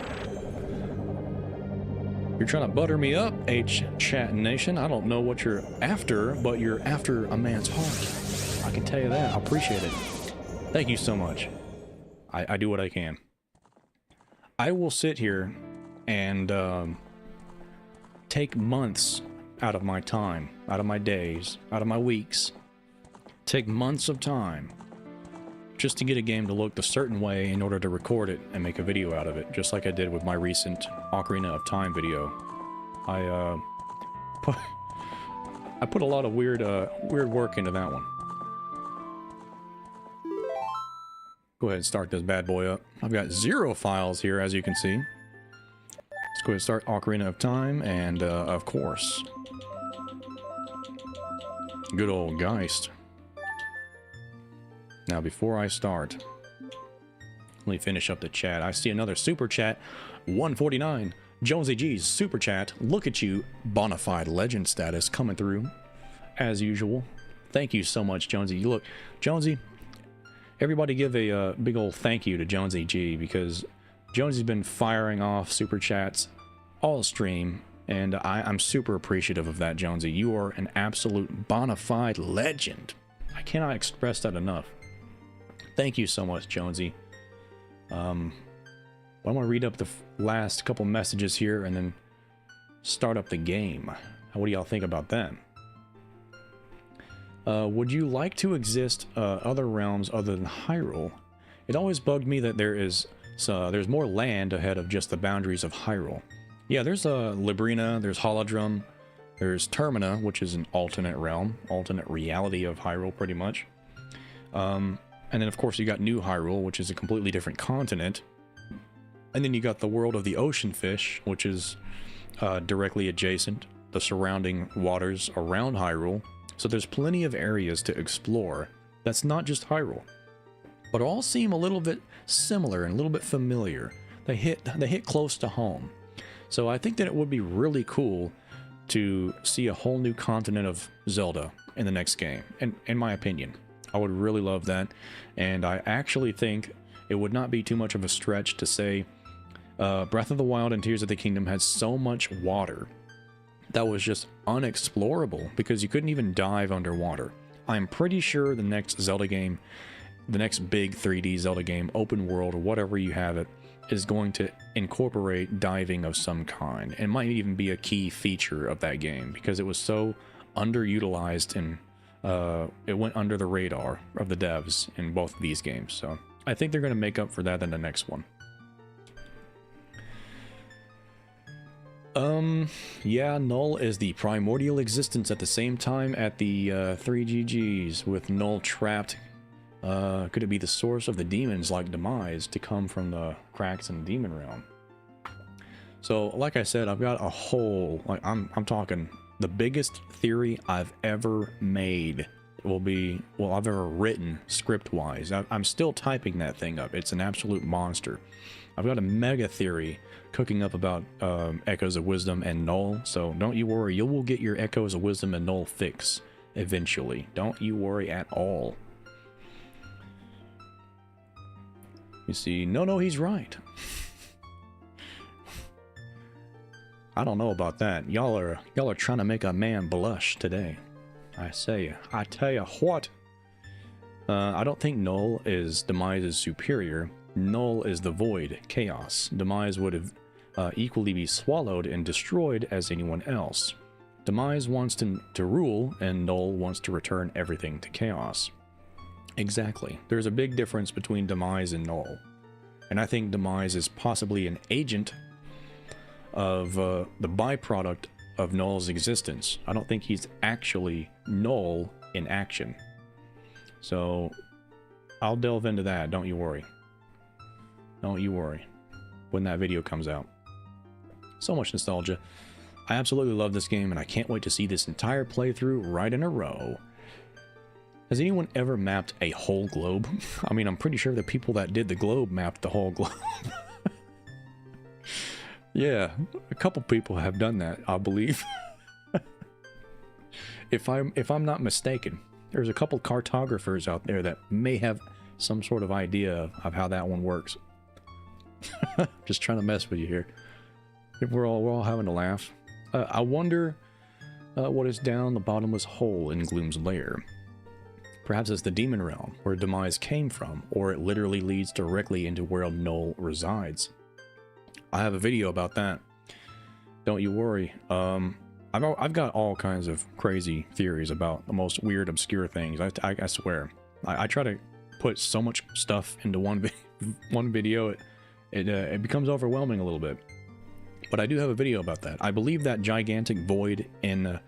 You're trying to butter me up, H-Chat Nation. I don't know what you're after, but you're after a man's heart. I can tell you that. I appreciate it. Thank you so much. I do what I can. I will sit here and take months out of my time, out of my days, out of my weeks, take months of time just to get a game to look a certain way in order to record it and make a video out of it, just like I did with my recent Ocarina of Time video. I put a lot of weird work into that one. Go ahead and start this bad boy up. I've got 0 files here, as you can see. Let's go ahead and start Ocarina of Time, and of course, good old Geist. Now, before I start, let me finish up the chat. I see another super chat, 149. Jonsey G's super chat. Look at you, Bonafide legend status coming through, as usual. Thank you so much, Jonsey. Look, Jonsey, everybody give a big old thank you to Jonsey G, because Jonsey's been firing off super chats all stream, and I'm super appreciative of that, Jonsey. You are an absolute Bonafide legend. I cannot express that enough. Thank you so much, Jonsey. I'm going to read up the last couple messages here and then start up the game. What do y'all think about that? Would you like to exist other realms other than Hyrule? It always bugged me that there's more land ahead of just the boundaries of Hyrule. Yeah, there's Librina, there's Holodrum, there's Termina, which is an alternate realm, alternate reality of Hyrule, pretty much. And then, of course, you got New Hyrule, which is a completely different continent. And then you got the world of the ocean fish, which is directly adjacent, the surrounding waters around Hyrule. So there's plenty of areas to explore. That's not just Hyrule, but all seem a little bit similar and a little bit familiar. They hit close to home. So I think that it would be really cool to see a whole new continent of Zelda in the next game, in my opinion. I would really love that, and I actually think it would not be too much of a stretch to say Breath of the Wild and Tears of the Kingdom had so much water that was just unexplorable because you couldn't even dive underwater. I'm pretty sure the next Zelda game, the next big 3D Zelda game, open world, or whatever you have it, is going to incorporate diving of some kind. It might even be a key feature of that game because it was so underutilized and it went under the radar of the devs in both of these games. So I think they're going to make up for that in the next one. Yeah, Null is the primordial existence at the same time at the 3 GGs, with Null trapped. Could it be the source of the demons like Demise to come from the cracks in the demon realm? So, like I said, I've got a whole, like, I'm talking the biggest theory I've ever made will be, well, I've ever written script-wise. I'm still typing that thing up. It's an absolute monster. I've got a mega theory cooking up about Echoes of Wisdom and Null, so don't you worry. You will get your Echoes of Wisdom and Null fix eventually. Don't you worry at all. You see, no, he's right. I don't know about that. Y'all are trying to make a man blush today. I tell you what. I don't think Null is Demise's superior. Null is the void, chaos. Demise would have equally be swallowed and destroyed as anyone else. Demise wants to rule, and Null wants to return everything to chaos. Exactly. There's a big difference between Demise and Null. And I think Demise is possibly an agent of the byproduct of Null's existence. I don't think he's actually Null in action. So I'll delve into that, don't you worry. Don't you worry when that video comes out. So much nostalgia. I absolutely love this game, and I can't wait to see this entire playthrough right in a row. Has anyone ever mapped a whole globe? I mean, I'm pretty sure the people that did the globe mapped the whole globe. Yeah, a couple people have done that, I believe. If I'm not mistaken, there's a couple cartographers out there that may have some sort of idea of how that one works. Just trying to mess with you here. We're all having a laugh. I wonder what is down the bottomless hole in Gloom's lair. Perhaps it's the demon realm where Demise came from, or it literally leads directly into where Null resides. I have a video about that. Don't you worry. I've got all kinds of crazy theories about the most weird, obscure things. I swear. I try to put so much stuff into one video, it becomes overwhelming a little bit. But I do have a video about that. I believe that gigantic void in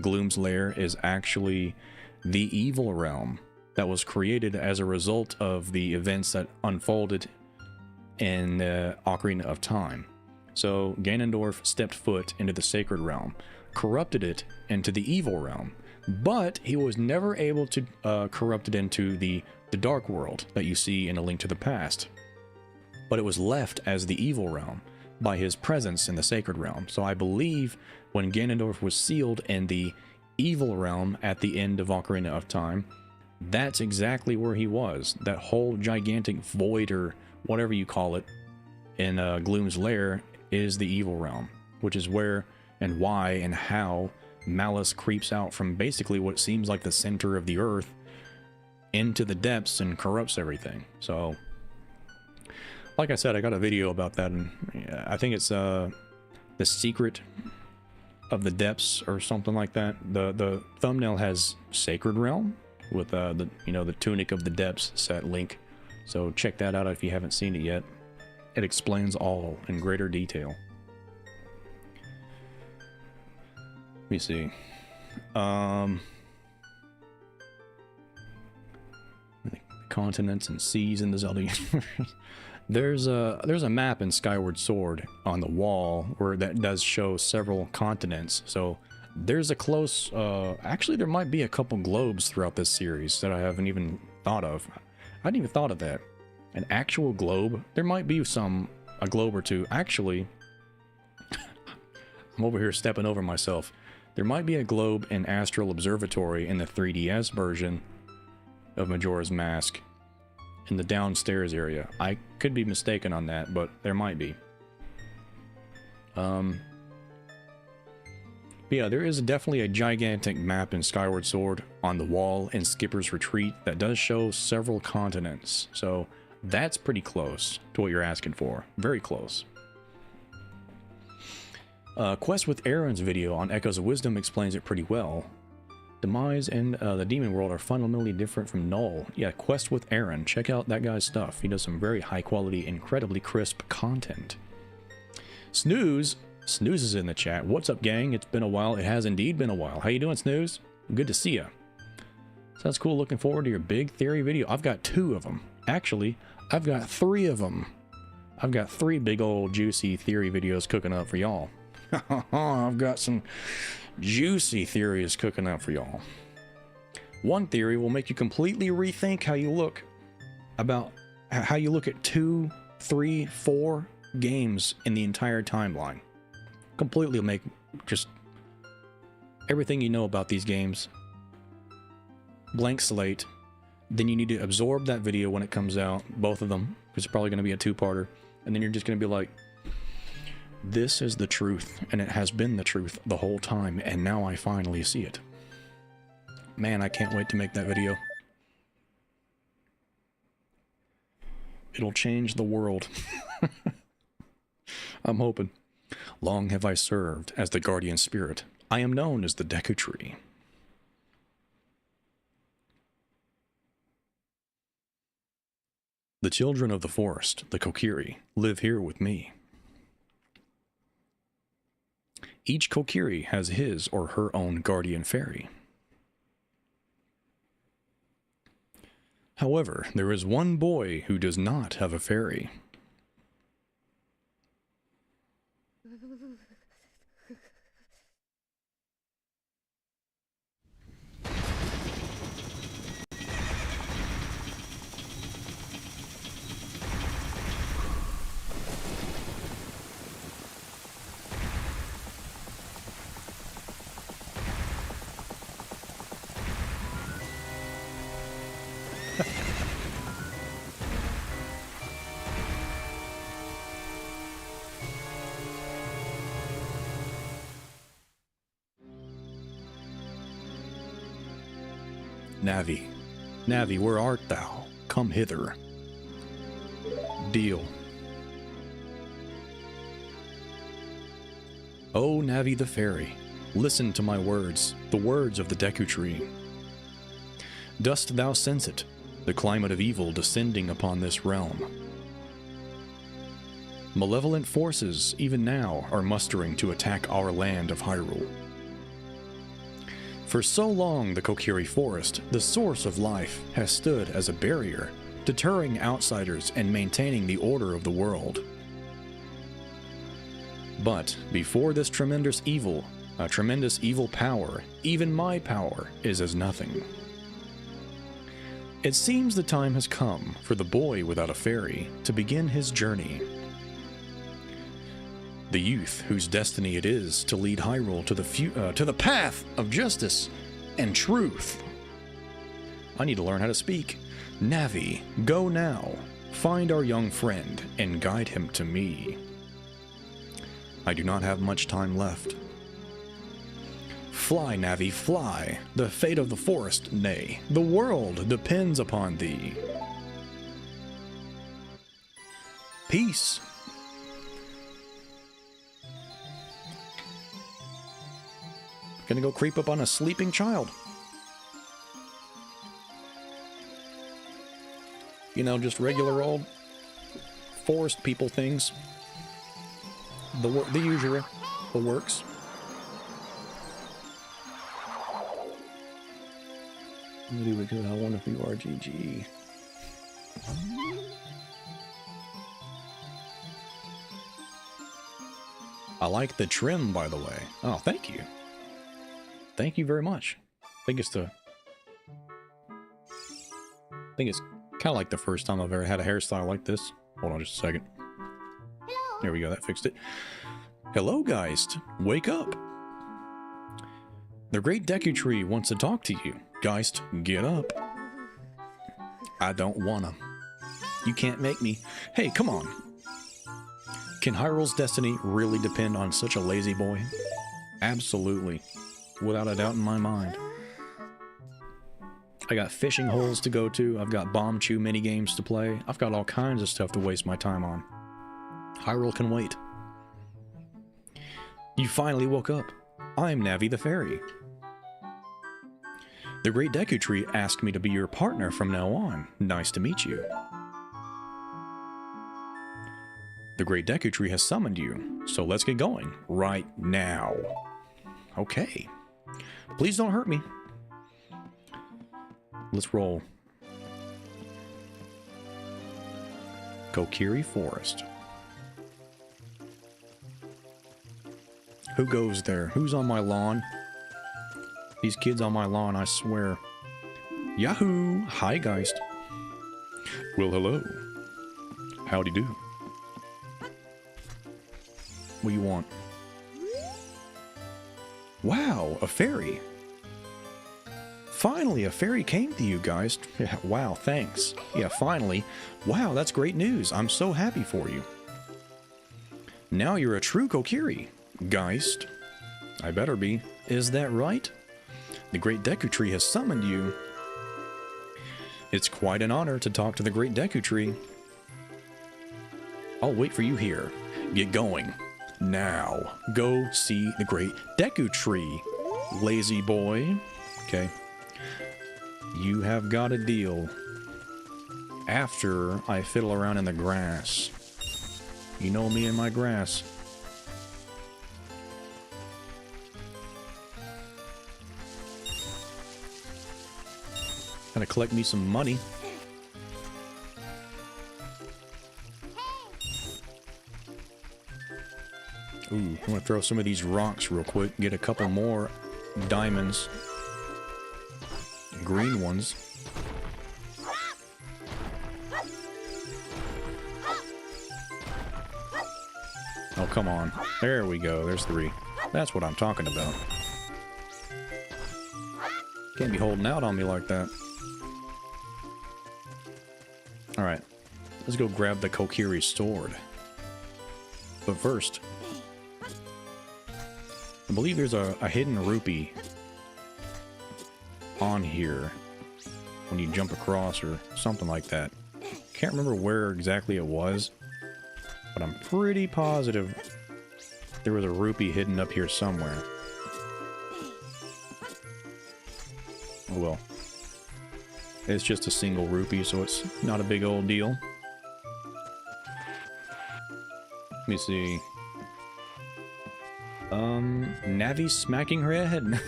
Gloom's lair is actually the evil realm that was created as a result of the events that unfolded in Ocarina of Time. So Ganondorf stepped foot into the sacred realm, corrupted it into the evil realm, but he was never able to corrupt it into the dark world that you see in A Link to the Past. But it was left as the evil realm by his presence in the sacred realm. So I believe when Ganondorf was sealed in the evil realm at the end of Ocarina of Time, that's exactly where he was. That whole gigantic void, or whatever you call it, in Gloom's lair is the evil realm, which is where and why and how malice creeps out from basically what seems like the center of the earth into the depths and corrupts everything. So, like I said, I got a video about that, and I think it's The Secret of the Depths or something like that. The thumbnail has Sacred Realm with the Tunic of the Depths set link. So check that out if you haven't seen it yet. It explains all in greater detail. Let me see. Continents and seas in the Zelda universe. There's a map in Skyward Sword on the wall where that does show several continents. So there's a close, actually there might be a couple globes throughout this series that I haven't even thought of. I hadn't even thought of that. An actual globe? There might be a globe or two. Actually, I'm over here stepping over myself. There might be a globe in Astral Observatory in the 3DS version of Majora's Mask in the downstairs area. I could be mistaken on that, but there might be. But yeah, there is definitely a gigantic map in Skyward Sword on the wall in Skipper's Retreat that does show several continents. So that's pretty close to what you're asking for. Very close. Quest with Aaron's video on Echoes of Wisdom explains it pretty well. Demise and the Demon World are fundamentally different from Null. Yeah, Quest with Aaron. Check out that guy's stuff. He does some very high quality, incredibly crisp content. Snooze is in the chat. What's up, gang? It's been a while. It has indeed been a while. How you doing, Snooze? Good to see ya. Sounds cool. Looking forward to your big theory video. I've got 2 of them. Actually, I've got 3 of them. I've got 3 big old juicy theory videos cooking up for y'all. I've got some juicy theories cooking up for y'all. One theory will make you completely rethink how you look at 2, 3, 4 games in the entire timeline. Completely make just everything you know about these games blank slate. Then you need to absorb that video when it comes out, both of them, because it's probably going to be a 2-parter, and then you're just going to be like, this is the truth, and it has been the truth the whole time, and now I finally see it. Man, I can't wait to make that video. It'll change the world. I'm hoping. Long have I served as the guardian spirit. I am known as the Deku tree. The children of the forest, the Kokiri, live here with me. Each Kokiri has his or her own guardian fairy. However, there is one boy who does not have a fairy. Navi. Navi, where art thou? Come hither. Deal. O Navi the Fairy, listen to my words, the words of the Deku Tree. Dost thou sense it, the climate of evil descending upon this realm? Malevolent forces, even now, are mustering to attack our land of Hyrule. For so long, the Kokiri Forest, the source of life, has stood as a barrier, deterring outsiders and maintaining the order of the world. But before this tremendous evil, a tremendous evil power, even my power, is as nothing. It seems the time has come for the boy without a fairy to begin his journey. The youth whose destiny it is to lead Hyrule to the path of justice and truth. I need to learn how to speak. Navi, go now. Find our young friend and guide him to me. I do not have much time left. Fly, Navi, fly. The fate of the forest, nay, the world depends upon thee. Peace. Gonna go creep up on a sleeping child. You know, just regular old forest people things. The usual. The works. How wonderful you are, GG. I like the trim, by the way. Oh, thank you. Thank you very much. I think it's kind of like the first time I've ever had a hairstyle like this. Hold on just a second. There we go, that fixed it. Hello, Geist. Wake up. The great Deku Tree wants to talk to you. Geist, get up. I don't wanna. You can't make me. Hey, come on. Can Hyrule's destiny really depend on such a lazy boy? Absolutely. Without a doubt in my mind. I got fishing holes to go to. I've got Bomb Chew minigames to play. I've got all kinds of stuff to waste my time on. Hyrule can wait. You finally woke up. I'm Navi the Fairy. The Great Deku Tree asked me to be your partner from now on. Nice to meet you. The Great Deku Tree has summoned you, so let's get going right now. Okay. Please don't hurt me. Let's roll. Kokiri Forest. Who goes there? Who's on my lawn? These kids on my lawn, I swear. Yahoo! Hi, Geist. Well, hello. Howdy do. What do you want? Wow, a fairy. Finally, a fairy came to you, Geist. Yeah, wow, thanks. Yeah, finally. Wow, that's great news. I'm so happy for you. Now you're a true Kokiri, Geist. I better be. Is that right? The Great Deku Tree has summoned you. It's quite an honor to talk to the Great Deku Tree. I'll wait for you here. Get going. Now, go see the Great Deku Tree, lazy boy. Okay. You have got a deal. After I fiddle around in the grass. You know me and my grass. Gotta collect me some money. Ooh, I'm gonna throw some of these rocks real quick. Get a couple more diamonds. Green ones. Oh, come on. There we go. There's 3. That's what I'm talking about. Can't be holding out on me like that. Alright. Let's go grab the Kokiri sword. But first, I believe there's a hidden rupee on here. when you jump across or something like that. Can't remember where exactly it was, but I'm pretty positive there was a rupee hidden up here somewhere. Oh well. It's just a single rupee, so it's not a big old deal. Let me see. Navi smacking her head.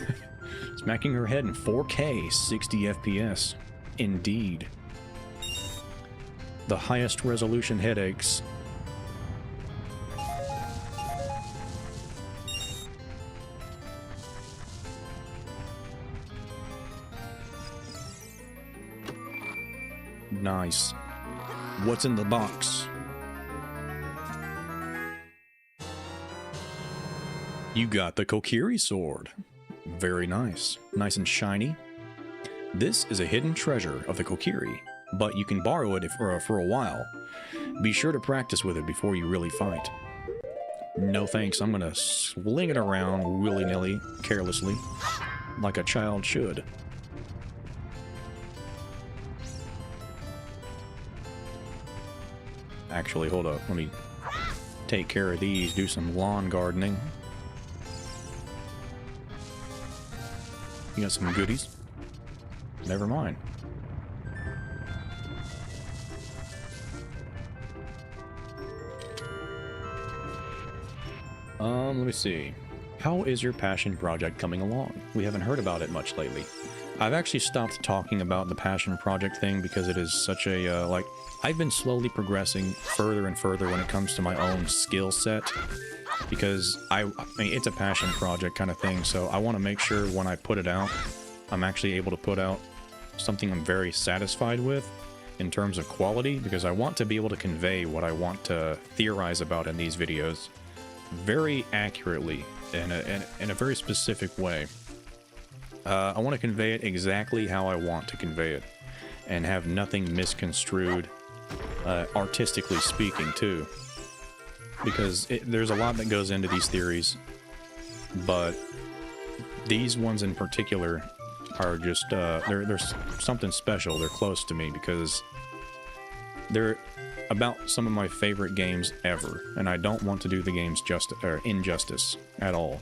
Smacking her head in 4K, 60 FPS. Indeed. The highest resolution headaches. Nice. What's in the box? You got the Kokiri sword. Very nice. Nice and shiny. This is a hidden treasure of the Kokiri, but you can borrow it for a while. Be sure to practice with it before you really fight. No thanks, I'm gonna sling it around willy-nilly, carelessly, like a child should. Actually, hold up, let me take care of these, do some lawn gardening. You got some goodies? Never mind. Let me see. How is your passion project coming along? We haven't heard about it much lately. I've actually stopped talking about the passion project thing because it is such a, like, I've been slowly progressing further and further when it comes to my own skill set. Because I mean, it's a passion project kind of thing, so I want to make sure when I put it out, I'm actually able to put out something I'm very satisfied with in terms of quality, because I want to be able to convey what I want to theorize about in these videos very accurately in a very specific way. I want to convey it exactly how I want to convey it and have nothing misconstrued, artistically speaking, too. Because there's a lot that goes into these theories, but these ones in particular are just, they're something special. They're close to me because they're about some of my favorite games ever, and I don't want to do the games injustice at all.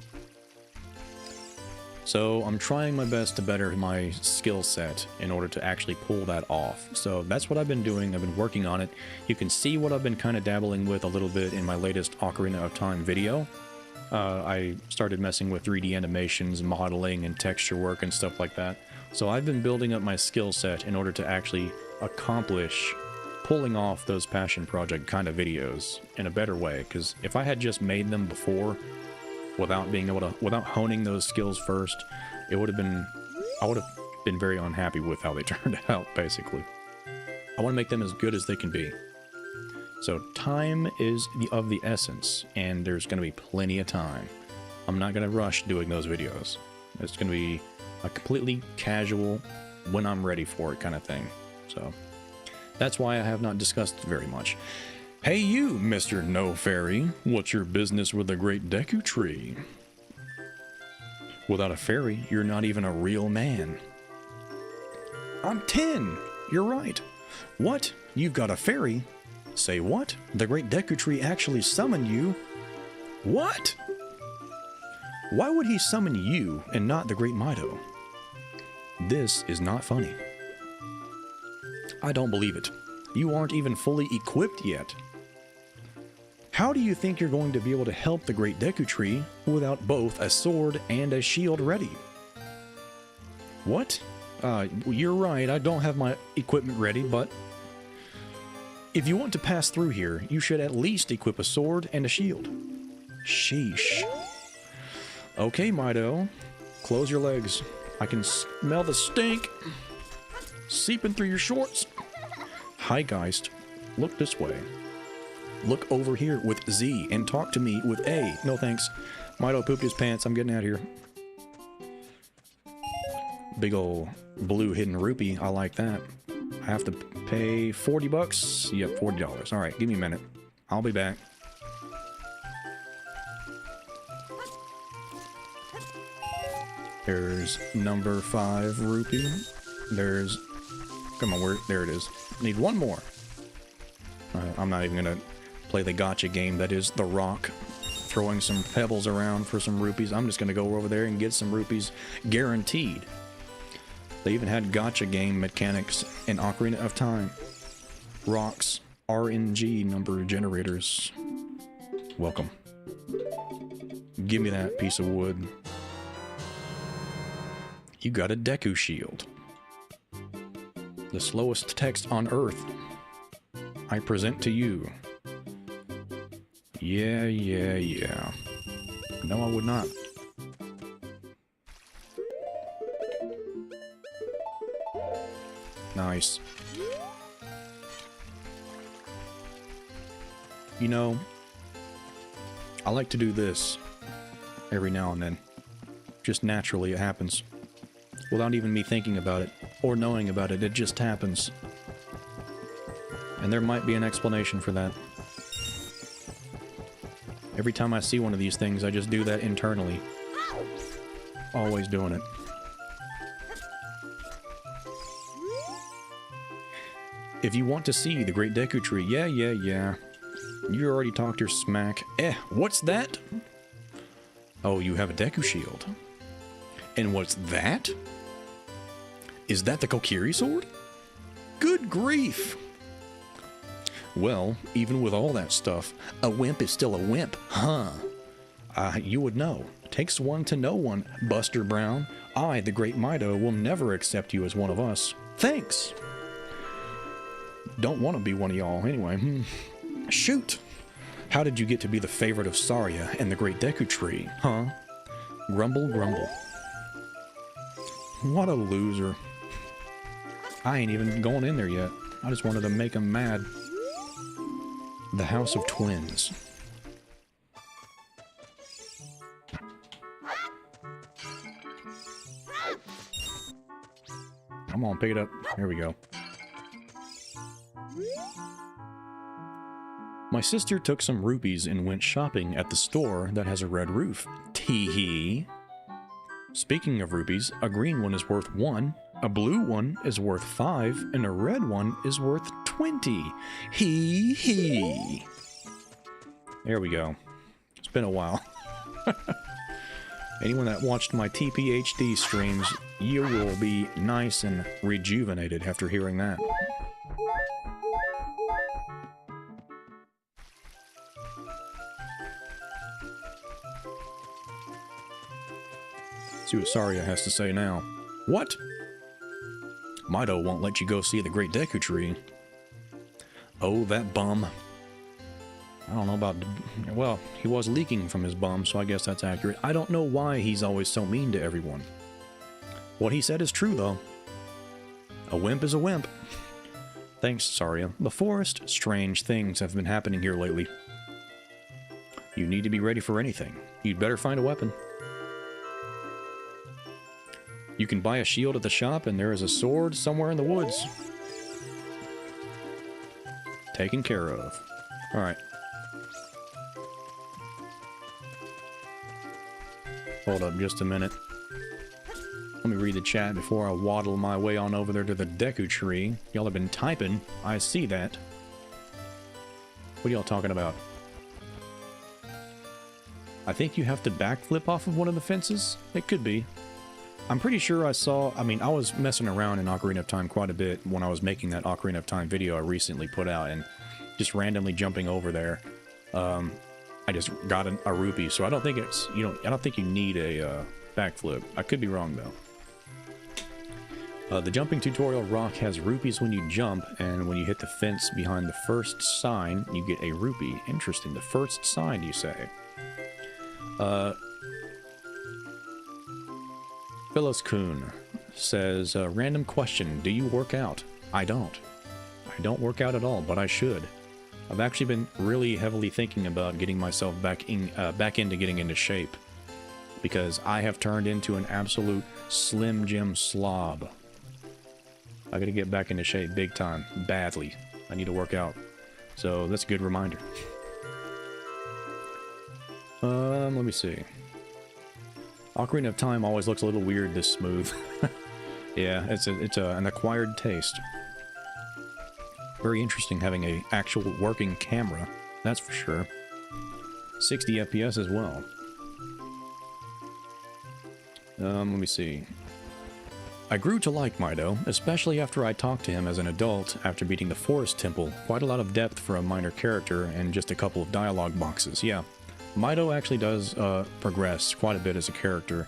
So I'm trying my best to better my skill set in order to actually pull that off. So that's what I've been doing. I've been working on it. You can see what I've been kind of dabbling with a little bit in my latest Ocarina of Time video. I started messing with 3D animations, modeling, and texture work and stuff like that. So I've been building up my skill set in order to actually accomplish pulling off those passion project kind of videos in a better way. Because if I had just made them before, without being able to, without honing those skills first, it would have been, I would have been very unhappy with how they turned out, basically. I want to make them as good as they can be. So time is of the essence, and there's going to be plenty of time. I'm not going to rush doing those videos. It's going to be a completely casual, when I'm ready for it kind of thing. So that's why I have not discussed very much. Hey you, Mr. No Fairy, what's your business with the great Deku tree? Without a fairy, you're not even a real man. I'm 10! You're right. What? You've got a fairy? Say what? The great Deku tree actually summoned you? What? Why would he summon you and not the great Mido? This is not funny. I don't believe it. You aren't even fully equipped yet. How do you think you're going to be able to help the great Deku tree without both a sword and a shield ready? What? You're right, I don't have my equipment ready, but if you want to pass through here, you should at least equip a sword and a shield. Sheesh. Okay, Mido, close your legs. I can smell the stink seeping through your shorts. Hi, Geist. Look this way. Look over here with Z and talk to me with A. No thanks. Mido pooped his pants. I'm getting out of here. Big ol' blue hidden rupee. I like that. I have to pay 40 bucks? Yep, $40. Alright, give me a minute. I'll be back. There's number 5 rupee. There's Come on, there it is. Need one more. I'm not even gonna play the gotcha game that is The Rock, throwing some pebbles around for some rupees. I'm just gonna go over there and get some rupees, guaranteed. They even had gotcha game mechanics in Ocarina of Time. Rocks, RNG number generators. Welcome. Give me that piece of wood. You got a Deku shield. The slowest text on Earth. I present to you. Yeah. No, I would not. Nice. You know, I like to do this every now and then. Just naturally, it happens. Without even me thinking about it, or knowing about it, it just happens. And there might be an explanation for that. Every time I see one of these things, I just do that internally. Always doing it. If you want to see the Great Deku Tree, yeah. You already talked your smack. What's that? Oh, you have a Deku shield. And what's that? Is that the Kokiri sword? Good grief! Well, even with all that stuff, a wimp is still a wimp, huh? You would know. Takes one to know one, Buster Brown. I, the Great Mido, will never accept you as one of us. Thanks! Don't want to be one of y'all, anyway. Shoot! How did you get to be the favorite of Saria and the Great Deku Tree, huh? Grumble, grumble. What a loser. I ain't even going in there yet. I just wanted to make him mad. The House of Twins. Come on, pick it up. Here we go. My sister took some rupees and went shopping at the store that has a red roof. Tee-hee. Speaking of rupees, a green one is worth 1, a blue one is worth 5, and a red one is worth 20. Hee-hee. There we go. It's been a while. Anyone that watched my TPHD streams, you will be nice and rejuvenated after hearing that. See what Saria has to say now. What? Mido won't let you go see the Great Deku Tree. Oh, that bum. I don't know about... Well, he was leaking from his bum, so I guess that's accurate. I don't know why he's always so mean to everyone. What he said is true, though. A wimp is a wimp. Thanks, Saria. The forest, strange things have been happening here lately. You need to be ready for anything. You'd better find a weapon. You can buy a shield at the shop, and there is a sword somewhere in the woods. Taken care of. Alright. Hold up just a minute. Let me read the chat before I waddle my way on over there to the Deku Tree. Y'all have been typing. I see that. What are y'all talking about? I think you have to backflip off of one of the fences? It could be. I'm pretty sure I saw... I mean, I was messing around in Ocarina of Time quite a bit when I was making that Ocarina of Time video I recently put out, and just randomly jumping over there. I just got a rupee, so I don't think it's... I don't think you need a backflip. I could be wrong, though. The jumping tutorial rock has rupees when you jump, and when you hit the fence behind the first sign, you get a rupee. Interesting. The first sign, you say? Phyllis Kuhn says, random question, do you work out? I don't. I don't work out at all, but I should. I've actually been really heavily thinking about getting myself back into getting into shape, because I have turned into an absolute Slim Jim slob. I gotta get back into shape big time, badly. I need to work out. So that's a good reminder. Let me see. Ocarina of Time always looks a little weird this smooth. Yeah, it's an acquired taste. Very interesting having a actual working camera, that's for sure. 60 FPS as well. Let me see. I grew to like Mido, especially after I talked to him as an adult after beating the Forest Temple. Quite a lot of depth for a minor character and just a couple of dialogue boxes. Yeah, Mido actually does progress quite a bit as a character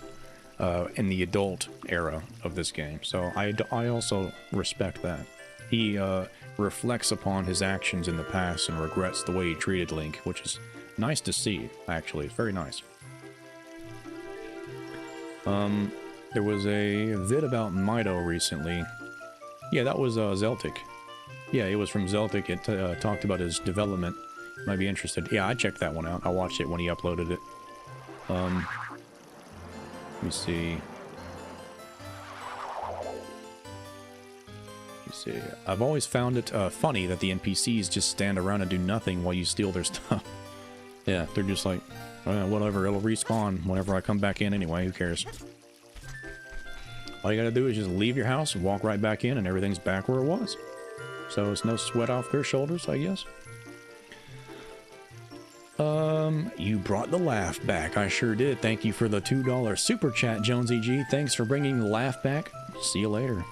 in the adult era of this game. So I also respect that. He reflects upon his actions in the past and regrets the way he treated Link, which is nice to see, actually. It's very nice. There was a vid about Mido recently. Yeah, that was Zeltic. Yeah, it was from Zeltic. It talked about his development. Might be interested. Yeah, I checked that one out. I watched it when he uploaded it. Let me see. I've always found it funny that the NPCs just stand around and do nothing while you steal their stuff. Yeah, they're just like, whatever, it'll respawn whenever I come back in anyway, who cares? All you gotta do is just leave your house and walk right back in and everything's back where it was. So it's no sweat off their shoulders, I guess. You brought the laugh back. I sure did. Thank you for the $2 super chat, Jonsey G. Thanks for bringing the laugh back. See you later.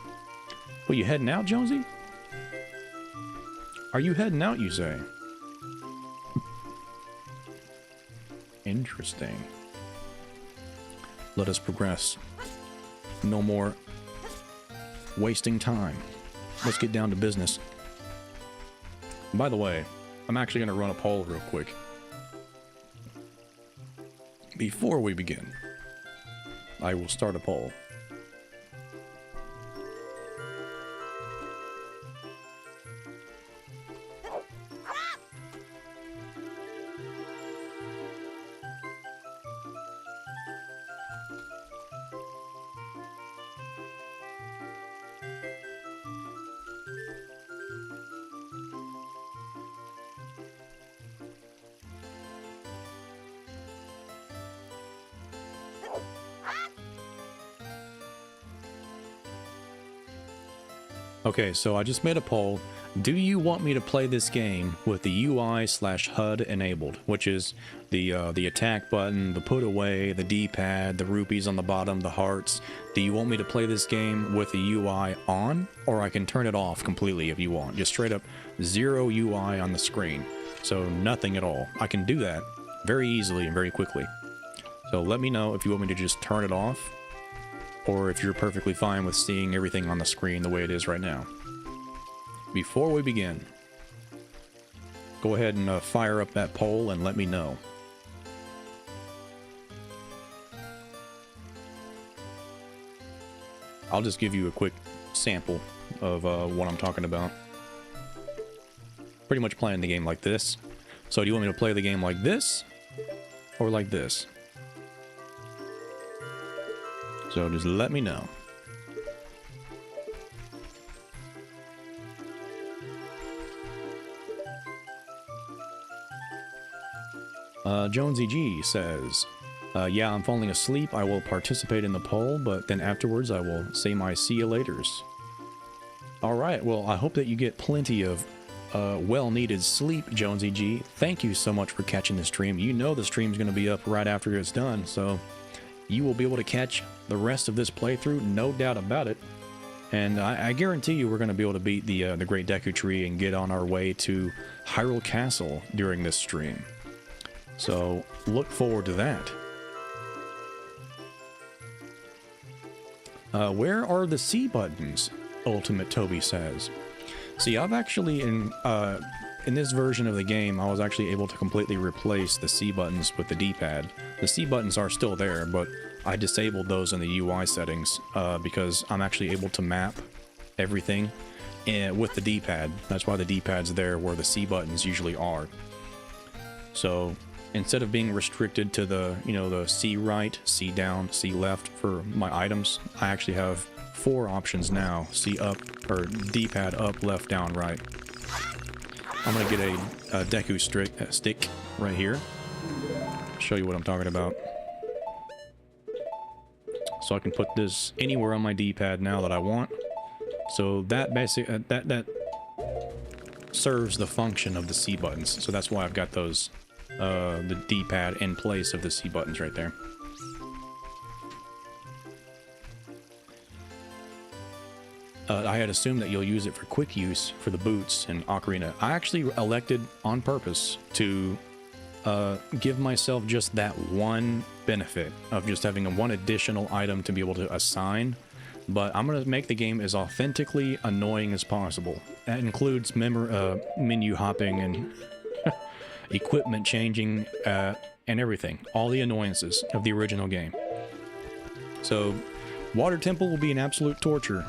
Well, you heading out, Jonsey? Are you heading out, you say? Interesting. Let us progress. No more wasting time. Let's get down to business. By the way, I'm actually going to run a poll real quick. Before we begin, I will start a poll. Okay, so I just made a poll. Do you want me to play this game with the UI/HUD enabled, which is the attack button, the put away, the D-pad, the rupees on the bottom, the hearts? Do you want me to play this game with the UI on, or I can turn it off completely if you want? Just straight up zero UI on the screen, so nothing at all. I can do that very easily and very quickly. So let me know if you want me to just turn it off, or if you're perfectly fine with seeing everything on the screen the way it is right now. Before we begin, go ahead and fire up that poll and let me know. I'll just give you a quick sample of what I'm talking about. Pretty much playing the game like this. So do you want me to play the game like this, or like this? So just let me know. Jonsey G says, yeah, I'm falling asleep. I will participate in the poll, but then afterwards I will say my see you laters. Alright, well, I hope that you get plenty of well-needed sleep, Jonsey G. Thank you so much for catching the stream. You know the stream's going to be up right after it's done, so you will be able to catch the rest of this playthrough, no doubt about it. And I guarantee you we're going to be able to beat the Great Deku Tree and get on our way to Hyrule Castle during this stream. So look forward to that. Where are the C buttons? Ultimate Toby says. See, I've actually, in this version of the game, I was actually able to completely replace the C buttons with the D-pad. The C buttons are still there, but I disabled those in the UI settings because I'm actually able to map everything with the D-pad. That's why the D-pad's there where the C buttons usually are. So instead of being restricted to the, the C right, C down, C left for my items, I actually have 4 options now. C up, or D-pad up, left, down, right. I'm gonna get a Deku stick right here. Show you what I'm talking about. So I can put this anywhere on my D-pad now that I want. So that serves the function of the C buttons. So that's why I've got those, the D-pad in place of the C buttons right there. I had assumed that you'll use it for quick use for the boots in Ocarina. I actually elected on purpose to give myself just that one benefit of just having one additional item to be able to assign. But I'm going to make the game as authentically annoying as possible. That includes menu hopping and equipment changing and everything. All the annoyances of the original game. So, Water Temple will be an absolute torture.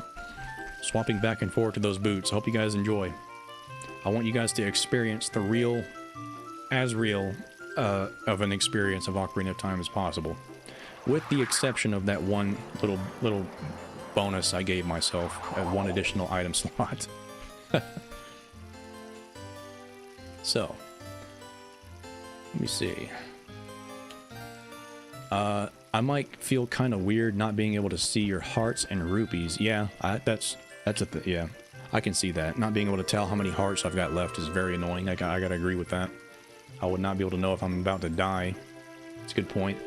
Swapping back and forth to those boots. Hope you guys enjoy. I want you guys to experience the real of an experience of Ocarina of Time as possible. With the exception of that one little bonus I gave myself at one additional item slot. So, let me see. I might feel kind of weird not being able to see your hearts and rupees. Yeah, yeah, I can see that. Not being able to tell how many hearts I've got left is very annoying. I gotta agree with that. I would not be able to know if I'm about to die. It's a good point.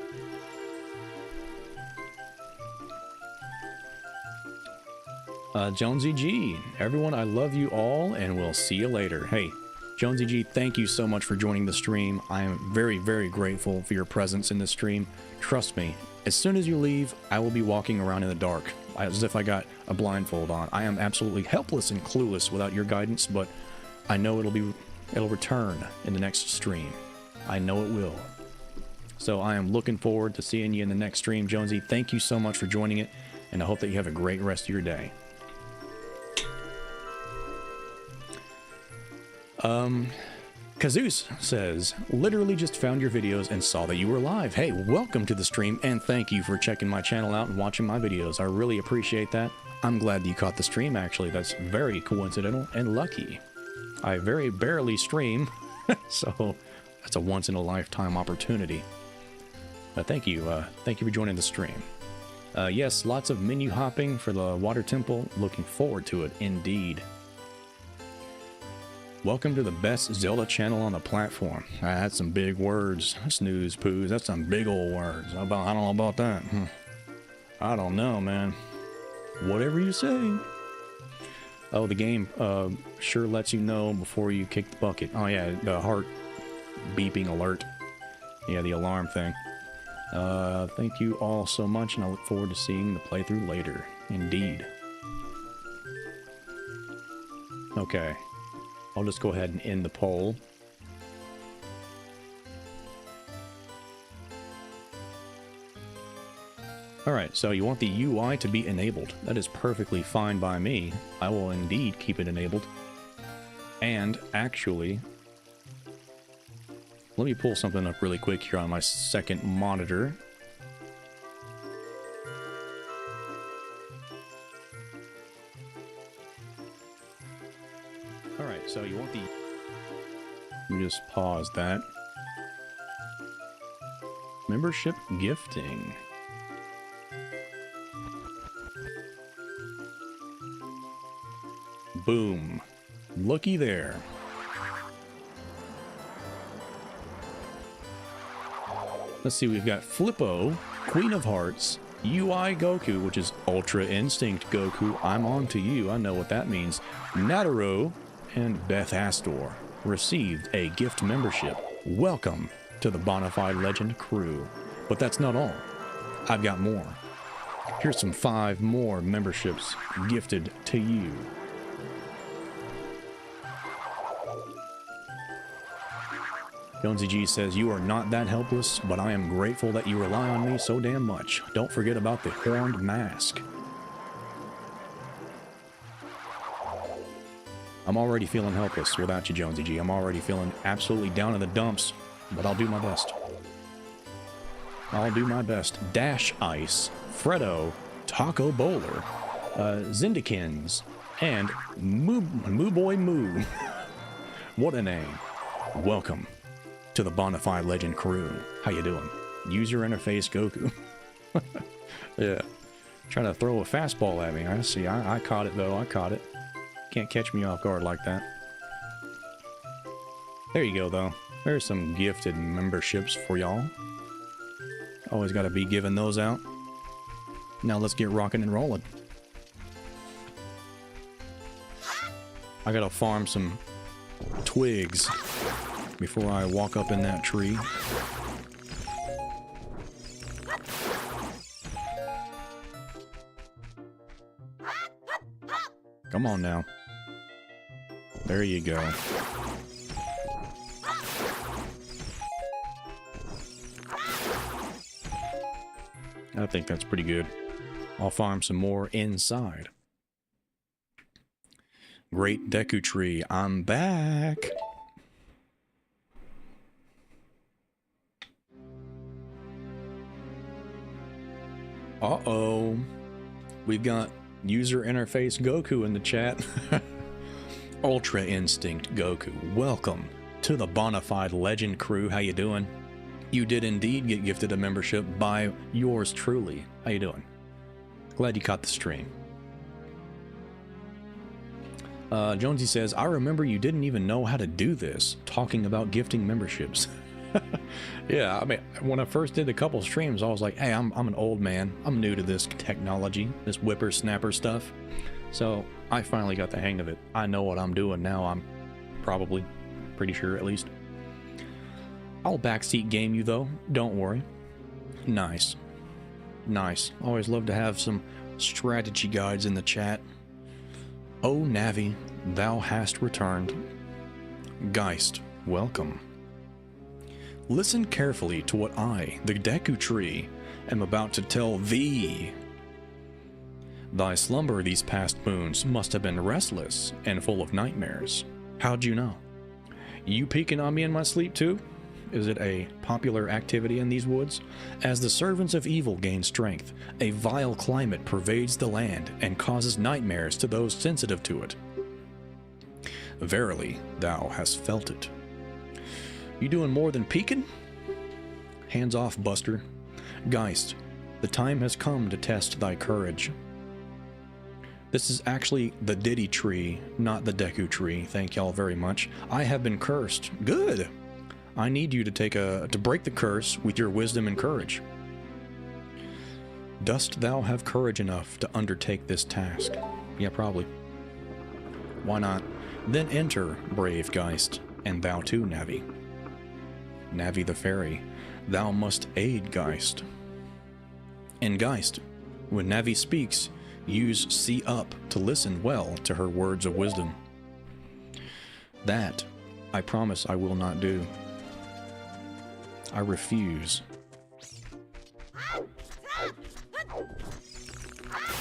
Jonsey G, everyone, I love you all, and we'll see you later. Hey, Jonsey G, thank you so much for joining the stream. I am very, very grateful for your presence in the stream. Trust me, as soon as you leave, I will be walking around in the dark, as if I got a blindfold on. I am absolutely helpless and clueless without your guidance, but I know it'll return in the next stream. I know it will. So I am looking forward to seeing you in the next stream, Jonesy. Thank you so much for joining it, and I hope that you have a great rest of your day. Kazoos says, literally just found your videos and saw that you were live. Hey, welcome to the stream, and thank you for checking my channel out and watching my videos. I really appreciate that. I'm glad that you caught the stream, actually. That's very coincidental and lucky. I very barely stream, so that's a once-in-a-lifetime opportunity. Thank you for joining the stream. Yes, lots of menu hopping for the Water Temple. Looking forward to it, indeed. Welcome to the best Zelda channel on the platform. That's some big words. Snooze poos. That's some big old words. I don't know about that. I don't know, man. Whatever you say. Oh, the game sure lets you know before you kick the bucket. Oh yeah, the heart beeping alert. Yeah, the alarm thing. Thank you all so much, and I look forward to seeing the playthrough later. Indeed. Okay. I'll just go ahead and end the poll. Alright, so you want the UI to be enabled. That is perfectly fine by me. I will indeed keep it enabled. And actually, let me pull something up really quick here on my second monitor. Alright, so you want the... Let me just pause that. Membership gifting. Boom. Looky there. Let's see, we've got Flippo, Queen of Hearts, UI Goku, which is Ultra Instinct Goku. I'm on to you. I know what that means. Nataro and Beth Astor received a gift membership. Welcome to the Bonafide Legend crew. But that's not all. I've got more. Here's some 5 more memberships gifted to you. Jonsey G says, you are not that helpless, but I am grateful that you rely on me so damn much. Don't forget about the horned mask. I'm already feeling helpless without you, Jonsey G. I'm already feeling absolutely down in the dumps, but I'll do my best. I'll do my best. Dash Ice, Freddo, Taco Bowler, Zindikins, and Moo Boy Moo. What a name. Welcome to the Bonafide Legend crew. How you doing? User interface Goku. Yeah. Trying to throw a fastball at me. I see. I caught it, though. I caught it. Can't catch me off guard like that. There you go, though. There's some gifted memberships for y'all. Always got to be giving those out. Now let's get rocking and rolling. I gotta farm some twigs before I walk up in that tree. Come on now. There you go. I think that's pretty good. I'll farm some more inside. Great Deku tree, I'm back! Uh-oh. We've got user interface Goku in the chat. Ultra Instinct Goku, welcome to the Bonafide Legend crew. How you doing? You did indeed get gifted a membership by yours truly. How you doing? Glad you caught the stream. Jonsey says, I remember you didn't even know how to do this, talking about gifting memberships. Yeah, I mean, when I first did a couple streams, I was like, hey, I'm an old man. I'm new to this technology, this whippersnapper stuff. So I finally got the hang of it. I know what I'm doing now. I'm probably pretty sure, at least. I'll backseat game you, though. Don't worry. Nice. Nice. Always love to have some strategy guides in the chat. Oh, Navi, thou hast returned. Geist, welcome. Listen carefully to what I, the Deku Tree, am about to tell thee. Thy slumber these past moons must have been restless and full of nightmares. How'd you know? You peeking on me in my sleep too? Is it a popular activity in these woods? As the servants of evil gain strength, a vile climate pervades the land and causes nightmares to those sensitive to it. Verily, thou hast felt it. You doing more than peeking? Hands off, Buster. Geist, the time has come to test thy courage. This is actually the Diddy tree, not the Deku tree. Thank y'all very much. I have been cursed. Good. I need you to break the curse with your wisdom and courage. Dost thou have courage enough to undertake this task? Yeah, probably. Why not? Then enter, brave Geist, and thou too, Navi. Navi the fairy, thou must aid Geist. And Geist, when Navi speaks, use C up to listen well to her words of wisdom. That, I promise I will not do. I refuse.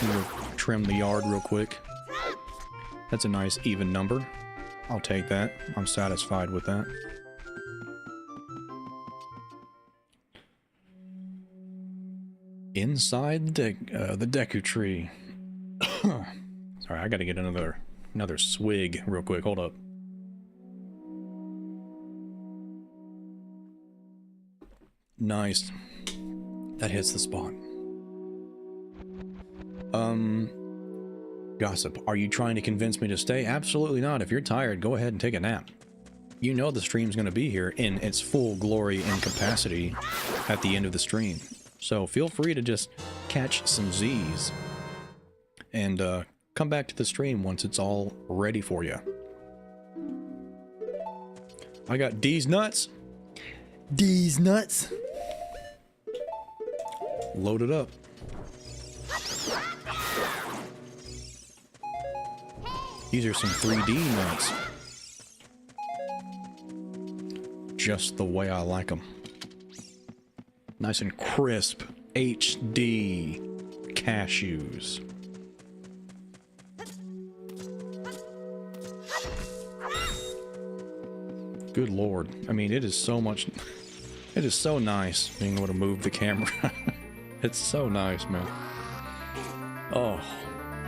We'll trim the yard real quick. That's a nice even number. I'll take that. I'm satisfied with that. Inside the Deku tree. Sorry, I gotta get another swig real quick. Hold up. Nice. That hits the spot. Gossip, are you trying to convince me to stay? Absolutely not. If you're tired, go ahead and take a nap. You know the stream's going to be here in its full glory and capacity at the end of the stream. So feel free to just catch some Z's and come back to the stream once it's all ready for you. I got D's nuts. D's nuts. Load it up. These are some 3D nuts. Just the way I like them. Nice and crisp HD cashews. Good Lord. I mean, it is so much... It is so nice being able to move the camera. It's so nice, man. Oh,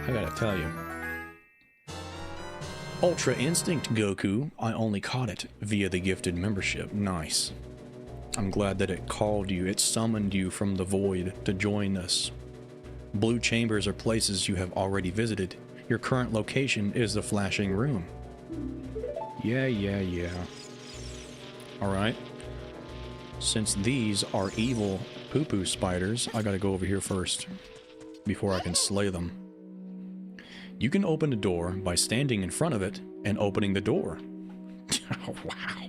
I gotta tell you. Ultra Instinct Goku, I only caught it via the gifted membership. Nice. I'm glad that it called you, it summoned you from the void to join us. Blue chambers are places you have already visited. Your current location is the flashing room. Yeah. Alright. Since these are evil poo-poo spiders, I gotta go over here first before I can slay them. You can open a door by standing in front of it and opening the door. Oh, wow.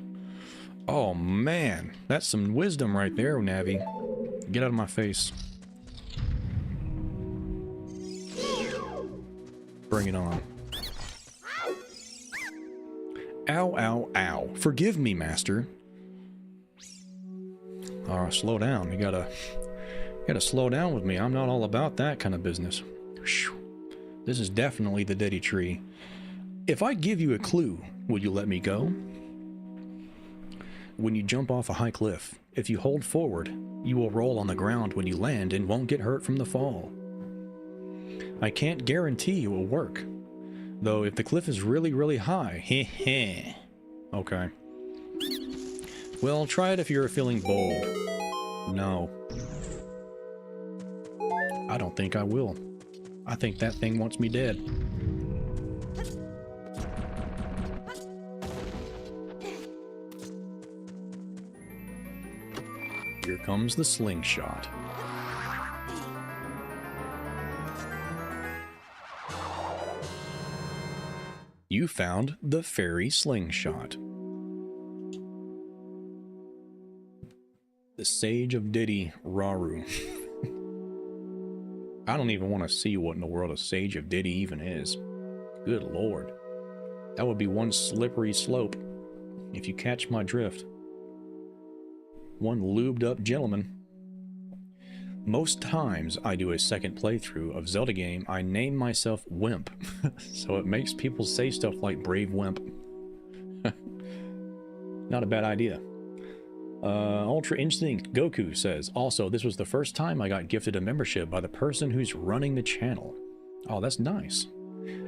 Oh, man. That's some wisdom right there, Navi. Get out of my face. Bring it on. Ow, ow, ow. Forgive me, master. Alright, slow down. You gotta slow down with me. I'm not all about that kind of business. Whew. This is definitely the Diddy tree. If I give you a clue, will you let me go? When you jump off a high cliff, if you hold forward, you will roll on the ground when you land and won't get hurt from the fall. I can't guarantee it will work, though if the cliff is really, really high, heh heh. Okay. Well, try it if you're feeling bold. No. I don't think I will. I think that thing wants me dead. Here comes the slingshot. You found the fairy slingshot. The Sage of Diddy Raru. I don't even want to see what in the world a Sage of Diddy even is. Good lord. That would be one slippery slope, if you catch my drift. One lubed up gentleman. Most times I do a second playthrough of Zelda game, I name myself Wimp. So it makes people say stuff like Brave Wimp. Not a bad idea. Ultra Instinct Goku says, also, this was the first time I got gifted a membership by the person who's running the channel. Oh, that's nice.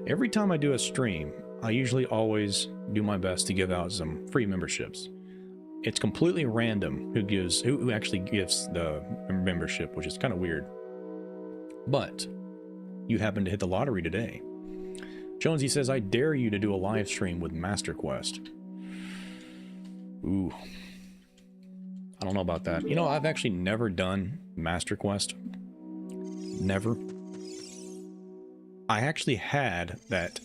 Every time I do a stream, I usually always do my best to give out some free memberships. It's completely random who actually gives the membership, which is kind of weird. But you happen to hit the lottery today. Jonsey says, I dare you to do a live stream with Master Quest. Ooh. I don't know about that. You know, I've actually never done Master Quest. Never. I actually had that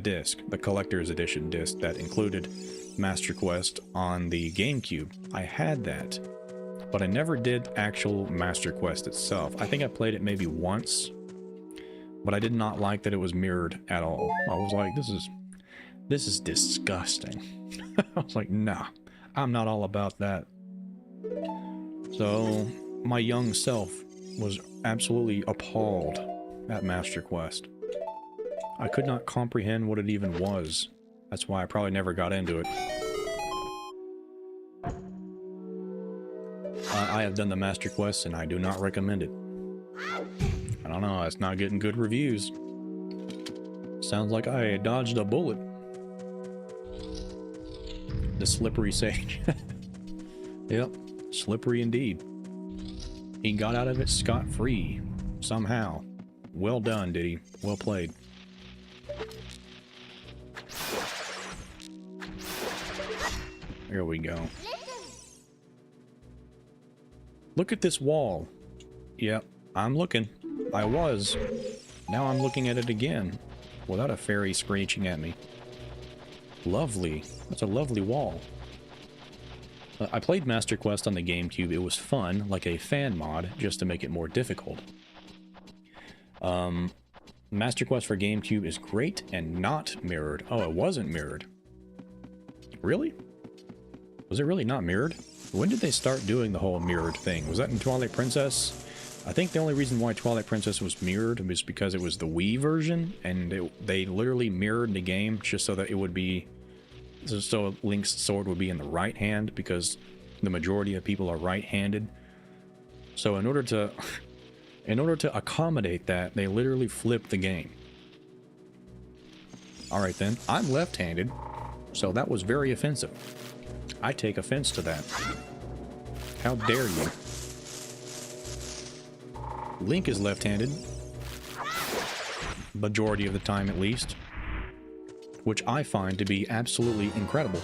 disc, the collector's edition disc that included Master Quest on the GameCube. I had that, but I never did actual Master Quest itself. I think I played it maybe once, but I did not like that it was mirrored at all. I was like, this is disgusting. I was like, nah, I'm not all about that. So my young self was absolutely appalled at Master Quest. I could not comprehend what it even was. That's why I probably never got into it. I have done the Master Quest and I do not recommend it. I don't know, it's not getting good reviews. Sounds like I dodged a bullet. The slippery sage. Yep, slippery indeed. He got out of it scot-free, somehow. Well done, Diddy. Well played. Here we go. Look at this wall. Yep, I'm looking. I was. Now I'm looking at it again, without a fairy screeching at me. Lovely. That's a lovely wall. I played Master Quest on the GameCube. It was fun, like a fan mod, just to make it more difficult. Master Quest for GameCube is great and not mirrored. Oh, it wasn't mirrored. Really? Was it really not mirrored? When did they start doing the whole mirrored thing? Was that in Twilight Princess? I think the only reason why Twilight Princess was mirrored was because it was the Wii version, and they literally mirrored the game just so that it would be... So Link's sword would be in the right hand, because the majority of people are right-handed. So in order to accommodate that, they literally flipped the game. Alright then, I'm left-handed, so that was very offensive. I take offense to that. How dare you? Link is left-handed. Majority of the time, at least. Which I find to be absolutely incredible.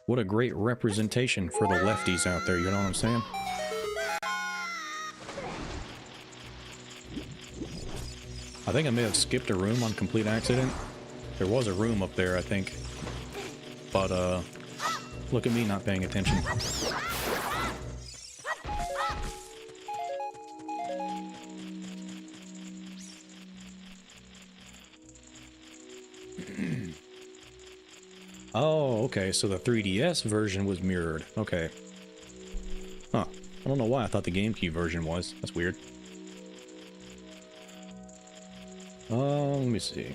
What a great representation for the lefties out there, you know what I'm saying? I think I may have skipped a room on complete accident. There was a room up there, I think. But, look at me not paying attention. Oh, okay, so the 3DS version was mirrored. Okay. Huh. I don't know why I thought the GameCube version was. That's weird. Let me see.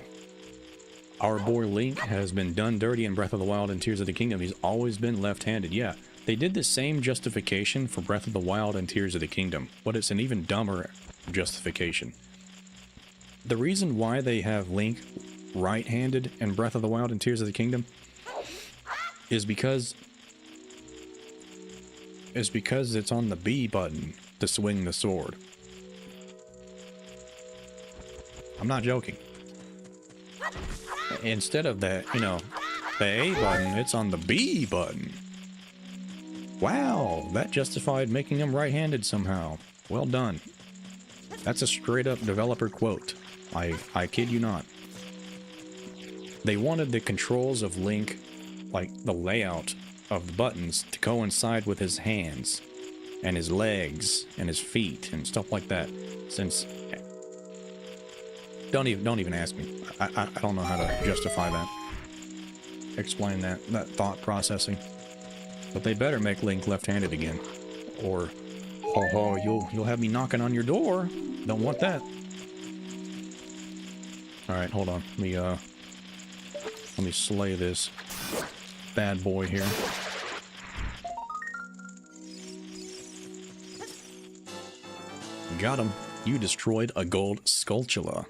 Our boy Link has been done dirty in Breath of the Wild and Tears of the Kingdom. He's always been left-handed. Yeah, they did the same justification for Breath of the Wild and Tears of the Kingdom, but it's an even dumber justification. The reason why they have Link right-handed in Breath of the Wild and Tears of the Kingdom is because it's on the B button to swing the sword. I'm not joking. Instead of that, you know, the A button, it's on the B button. Wow, that justified making him right-handed somehow. Well done. That's a straight-up developer quote. I kid you not. They wanted the controls of Link, like the layout of the buttons, to coincide with his hands and his legs and his feet and stuff like that. Since don't even ask me. I don't know how to justify that. Explain that thought processing. But they better make Link left-handed again, or oh, you'll have me knocking on your door. Don't want that. All right, hold on. Let me slay this bad boy here. Got him. You destroyed a gold Skulltula.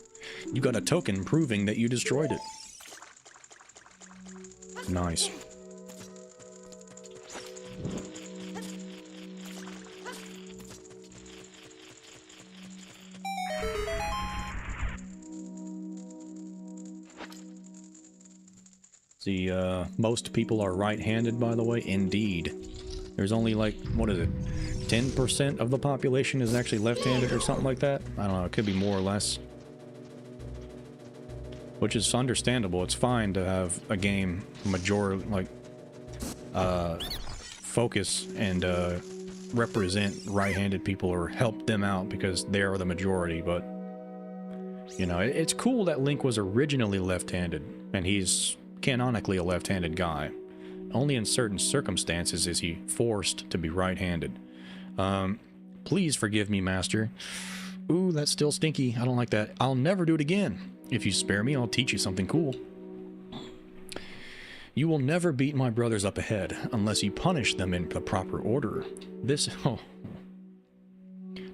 You got a token proving that you destroyed it. Nice. See, most people are right-handed, by the way. Indeed. There's only like, what is it? 10% of the population is actually left-handed or something like that? I don't know, it could be more or less. Which is understandable. It's fine to have a game focus and represent right-handed people or help them out because they are the majority, but you know, it's cool that Link was originally left-handed and he's canonically a left-handed guy. Only in certain circumstances is he forced to be right-handed. Please forgive me, Master. Ooh, that's still stinky. I don't like that. I'll never do it again. If you spare me, I'll teach you something cool. You will never beat my brothers up ahead unless you punish them in the proper order. Oh.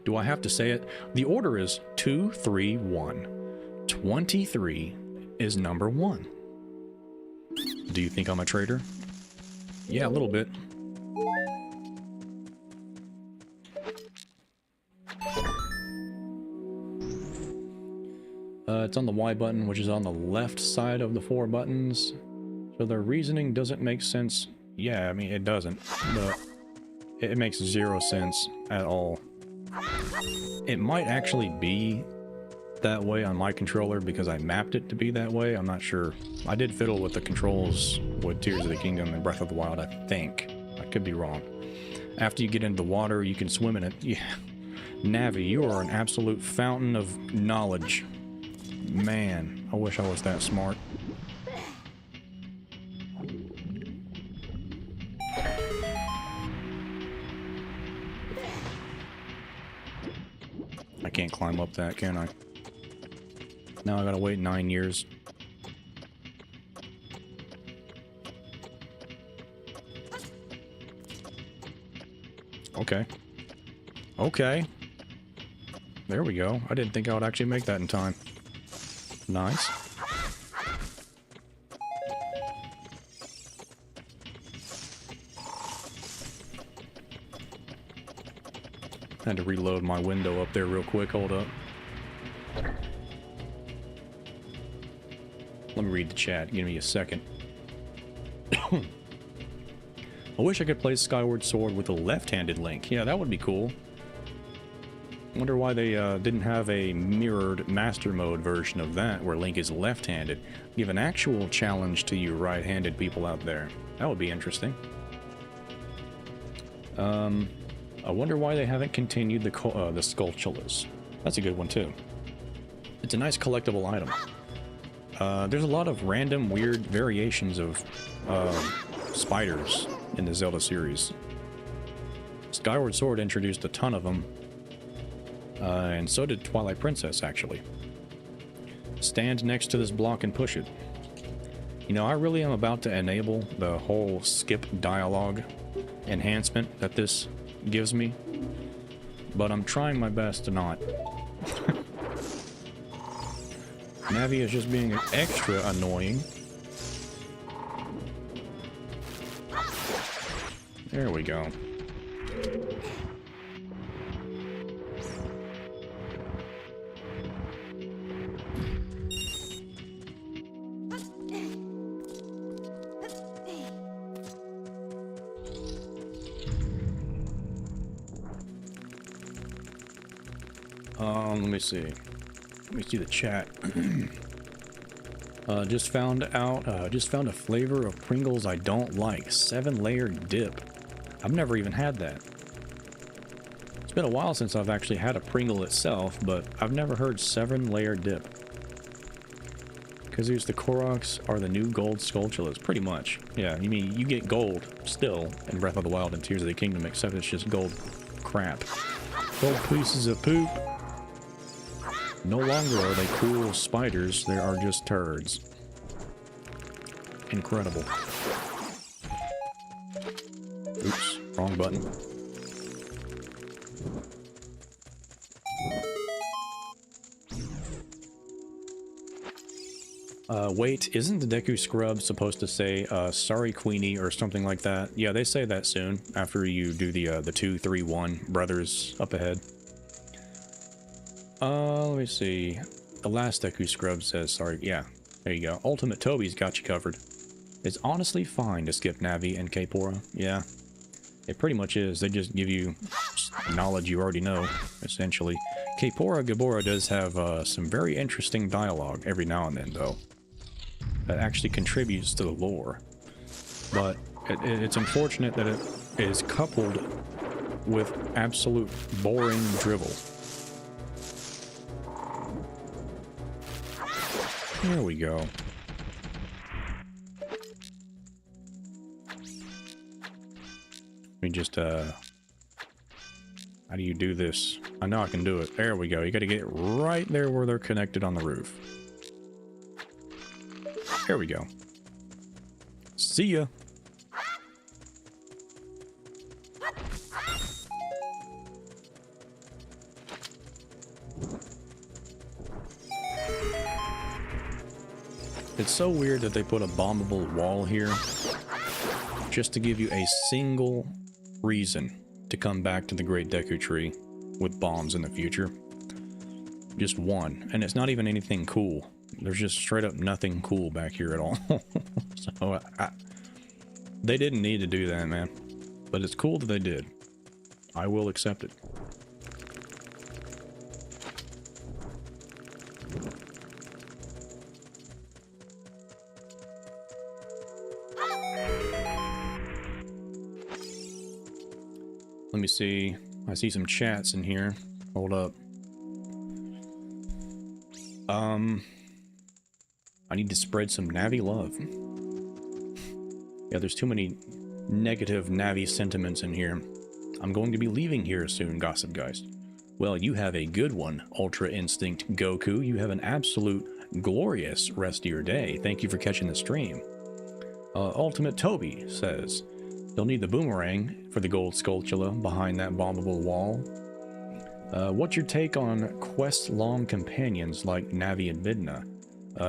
Do I have to say it? The order is 2, 3, 1. 23 is number 1. Do you think I'm a traitor? Yeah, a little bit. It's on the Y button, which is on the left side of the 4 buttons. So the reasoning doesn't make sense. Yeah, I mean, it doesn't. But it makes 0 sense at all. It might actually be that way on my controller because I mapped it to be that way. I'm not sure. I did fiddle with the controls with Tears of the Kingdom and Breath of the Wild, I think. I could be wrong. After you get into the water, you can swim in it. Yeah. Navi, you are an absolute fountain of knowledge. Man, I wish I was that smart. I can't climb up that, can I? Now I gotta wait 9 years. Okay. Okay. There we go. I didn't think I would actually make that in time. Nice. Had to reload my window up there real quick. Hold up. Let me read the chat. Give me a second. I wish I could play Skyward Sword with a left-handed Link. Yeah, that would be cool. Wonder why they didn't have a mirrored Master Mode version of that, where Link is left-handed. Give an actual challenge to you right-handed people out there. That would be interesting. I wonder why they haven't continued the Skulltulas. That's a good one, too. It's a nice collectible item. There's a lot of random, weird variations of spiders in the Zelda series. Skyward Sword introduced a ton of them. And so did Twilight Princess, actually. Stand next to this block and push it. You know, I really am about to enable the whole skip dialogue enhancement that this gives me, but I'm trying my best to not. Navi is just being extra annoying. There we go. Let me see. Let me see the chat. Just found a flavor of Pringles I don't like. 7-layer dip. I've never even had that. It's been a while since I've actually had a Pringle itself, but I've never heard 7-layer dip. Kazoo's the Koroks are the new gold Skulltulas, pretty much. Yeah, you mean you get gold still in Breath of the Wild and Tears of the Kingdom, except it's just gold crap. Gold pieces of poop. No longer are they cool spiders, they are just turds. Incredible. Oops, wrong button. Wait, isn't the Deku scrub supposed to say, sorry Queenie, or something like that? Yeah, they say that soon, after you do the 2, 3, 1 brothers up ahead. Let me see. The last Deku scrub says sorry. Yeah, there you go. Ultimate Toby's got you covered. It's honestly fine to skip Navi and Kaepora. Yeah, it pretty much is. They just give you knowledge you already know, essentially. Kaepora Gabora does have some very interesting dialogue every now and then, though. That actually contributes to the lore. But it's unfortunate that it is coupled with absolute boring drivel. There we go. Let me just, how do you do this? I know I can do it. There we go. You gotta get right there where they're connected on the roof. There we go. See ya. It's so weird that they put a bombable wall here just to give you a single reason to come back to the Great Deku Tree with bombs in the future. Just one. And it's not even anything cool. There's just straight up nothing cool back here at all. So, they didn't need to do that, man. But it's cool that they did. I will accept it. Let me see. I see some chats in here. Hold up. I need to spread some Navi love. Yeah, there's too many negative Navi sentiments in here. I'm going to be leaving here soon, Gossip Geist. Well, you have a good one, Ultra Instinct Goku. You have an absolute glorious rest of your day. Thank you for catching the stream. Ultimate Toby says, they'll need the boomerang for the gold Skulltula behind that bombable wall. What's your take on quest-long companions like Navi and Midna?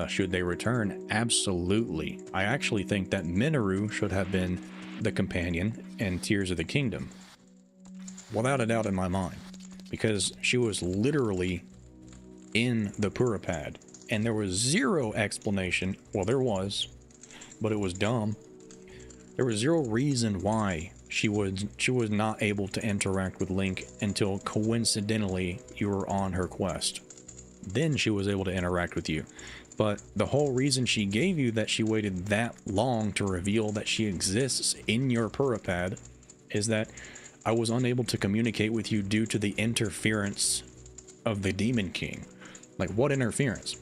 Should they return? Absolutely. I actually think that Minoru should have been the companion in Tears of the Kingdom. Without a doubt in my mind. Because she was literally in the Purapad. And there was zero explanation. Well, there was. But it was dumb. There was zero reason why she was not able to interact with Link until coincidentally you were on her quest. Then she was able to interact with you. But the whole reason she gave you that she waited that long to reveal that she exists in your Purapad is that I was unable to communicate with you due to the interference of the Demon King. Like, what interference?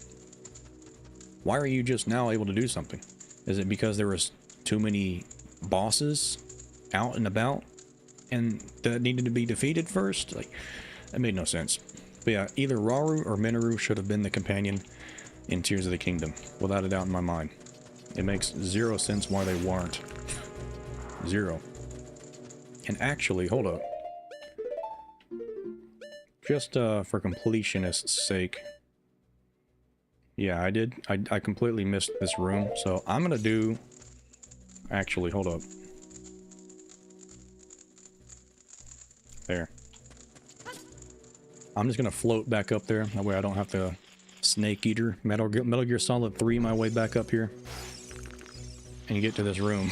Why are you just now able to do something? Is it because there was too many bosses out and about and that needed to be defeated first? Like, that made no sense. But yeah, either Rauru or Minoru should have been the companion in Tears of the Kingdom, without a doubt in my mind. It makes zero sense why they weren't. Zero. And actually, hold up. Just for completionist's sake. Yeah, I did. I completely missed this room, so I'm gonna do... Actually, hold up. There. I'm just gonna float back up there. That way I don't have to Snake Eater, Metal Gear Solid 3 my way back up here. And get to this room.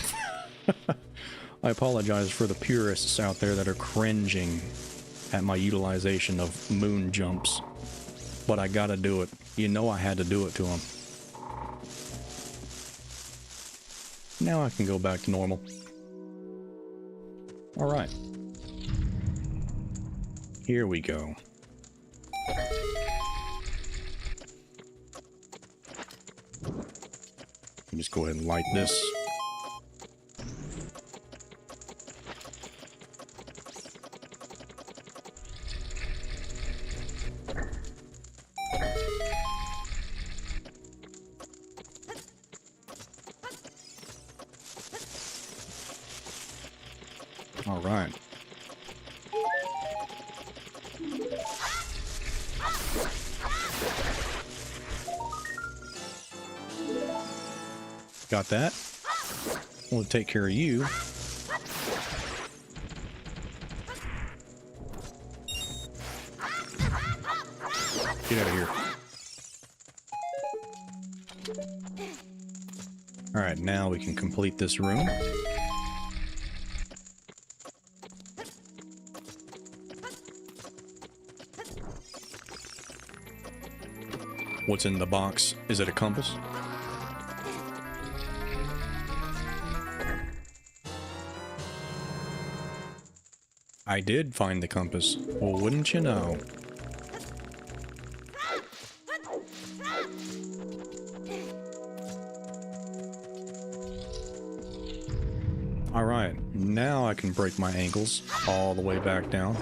I apologize for the purists out there that are cringing at my utilization of moon jumps. But I gotta do it. You know I had to do it to them. Now I can go back to normal. Alright. Here we go. Just go ahead and light this. All right. Got that. We'll take care of you. Get out of here. Alright, now we can complete this room. What's in the box? Is it a compass? I did find the compass. Well, wouldn't you know? Alright, now I can break my ankles all the way back down.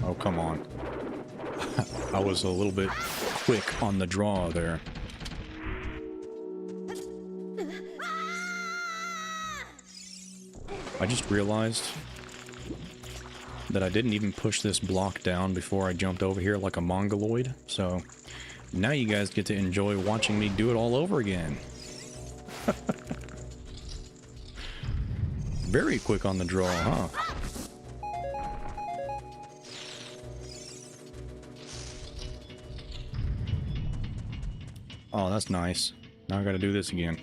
Oh, come on. I was a little bit quick on the draw there. I just realized that I didn't even push this block down before I jumped over here like a mongoloid, so now you guys get to enjoy watching me do it all over again. Very quick on the draw, huh? Oh, that's nice. Now I gotta do this again.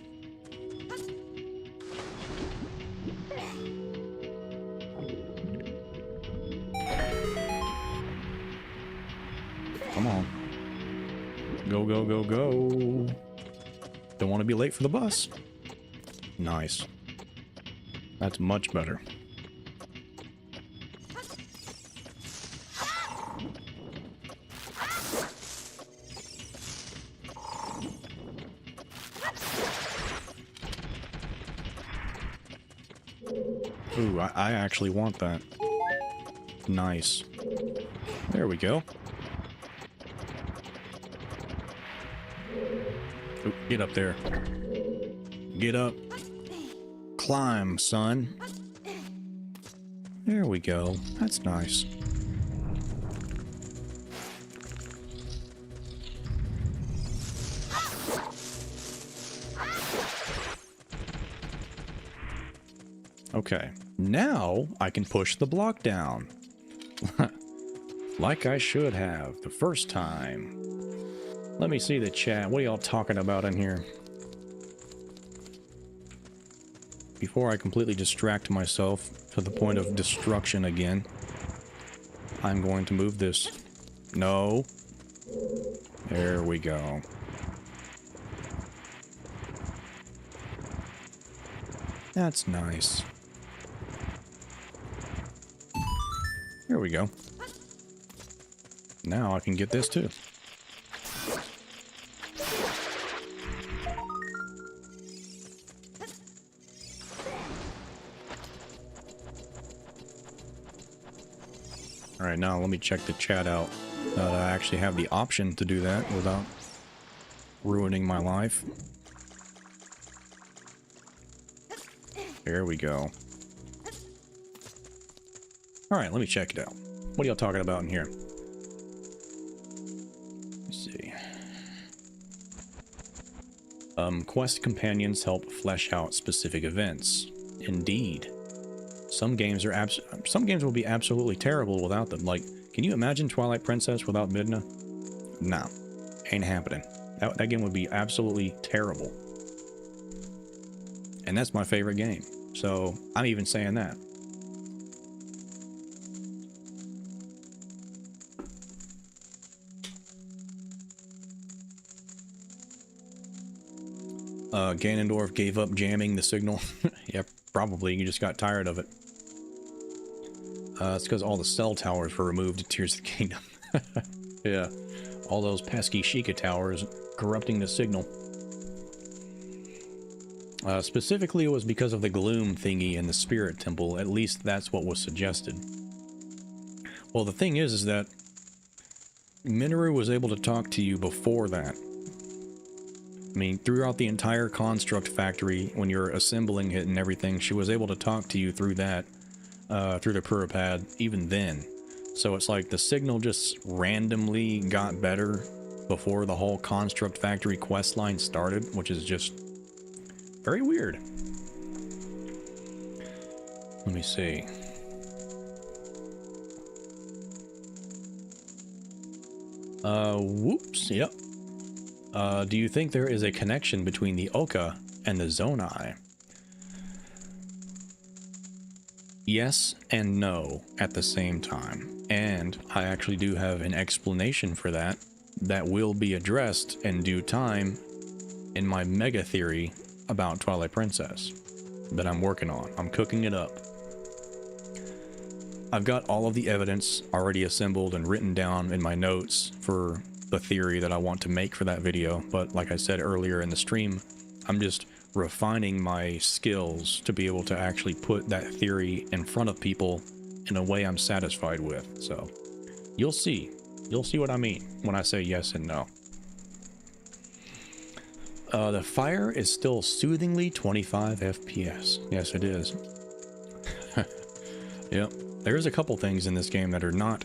Come on. Go, go, go, go. Don't want to be late for the bus. Nice. That's much better. Ooh, I actually want that. Nice. There we go. Ooh, get up there. Get up. Climb, son. There we go. That's nice. Okay, now I can push the block down. Like I should have the first time. Let me see the chat. What are y'all talking about in here? Before I completely distract myself to the point of destruction again, I'm going to move this. No. There we go. That's nice. There we go. Now I can get this too. Alright, now let me check the chat out. I actually have the option to do that without ruining my life. There we go. Alright, let me check it out. What are y'all talking about in here? Let's see. Quest companions help flesh out specific events. Indeed. Some games will be absolutely terrible without them. Like, can you imagine Twilight Princess without Midna? Nah, ain't happening. That game would be absolutely terrible. And that's my favorite game. So, I'm even saying that. Ganondorf gave up jamming the signal. Yeah, probably. You just got tired of it. It's because all the cell towers were removed in Tears of the Kingdom. Yeah. All those pesky Sheikah towers corrupting the signal. Specifically, it was because of the gloom thingy in the Spirit Temple. At least that's what was suggested. Well, the thing is that Minoru was able to talk to you before that. I mean, throughout the entire construct factory, when you're assembling it and everything, she was able to talk to you through that, through the Puripad, even then. So it's like the signal just randomly got better before the whole construct factory quest line started, which is just very weird. Let me see. Whoops, yep. Do you think there is a connection between the Oka and the Zonai? Yes and no at the same time. And I actually do have an explanation for that will be addressed in due time in my mega theory about Twilight Princess that I'm working on. I'm cooking it up. I've got all of the evidence already assembled and written down in my notes for the theory that I want to make for that video, but like I said earlier in the stream, I'm just refining my skills to be able to actually put that theory in front of people in a way I'm satisfied with. So you'll see what I mean when I say yes and no. The fire is still soothingly 25 FPS. Yes, it is. Yep. There's a couple things in this game that are not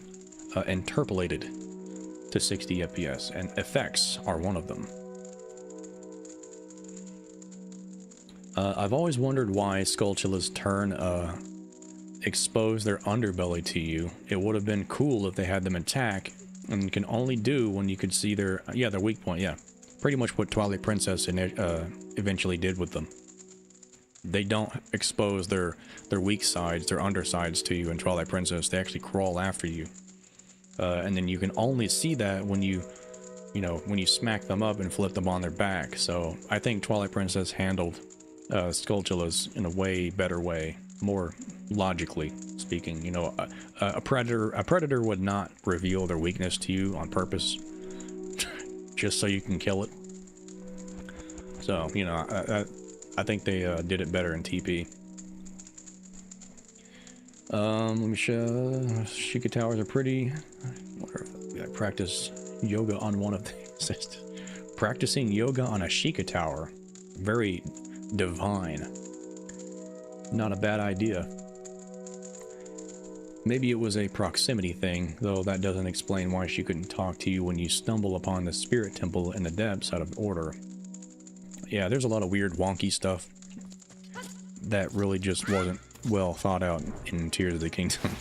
interpolated to 60 FPS, and effects are one of them. I've always wondered why Skulltulas turn expose their underbelly to you. It would have been cool if they had them attack, and you can only do when you could see their weak point. Yeah, pretty much what Twilight Princess eventually did with them. They don't expose their weak sides, their undersides to you in Twilight Princess. They actually crawl after you. And then you can only see that when you smack them up and flip them on their back. So I think Twilight Princess handled Skulltulas in a way better way, more logically speaking. You know, a predator would not reveal their weakness to you on purpose, just so you can kill it. So you know, I think they did it better in TP. Let me show. Sheikah towers are pretty. I wonder if I practice yoga on one of these. Practicing yoga on a Sheikah tower. Very divine. Not a bad idea. Maybe it was a proximity thing, though that doesn't explain why she couldn't talk to you when you stumble upon the Spirit Temple in the depths out of order. Yeah, there's a lot of weird wonky stuff that really just wasn't well thought out in Tears of the Kingdom.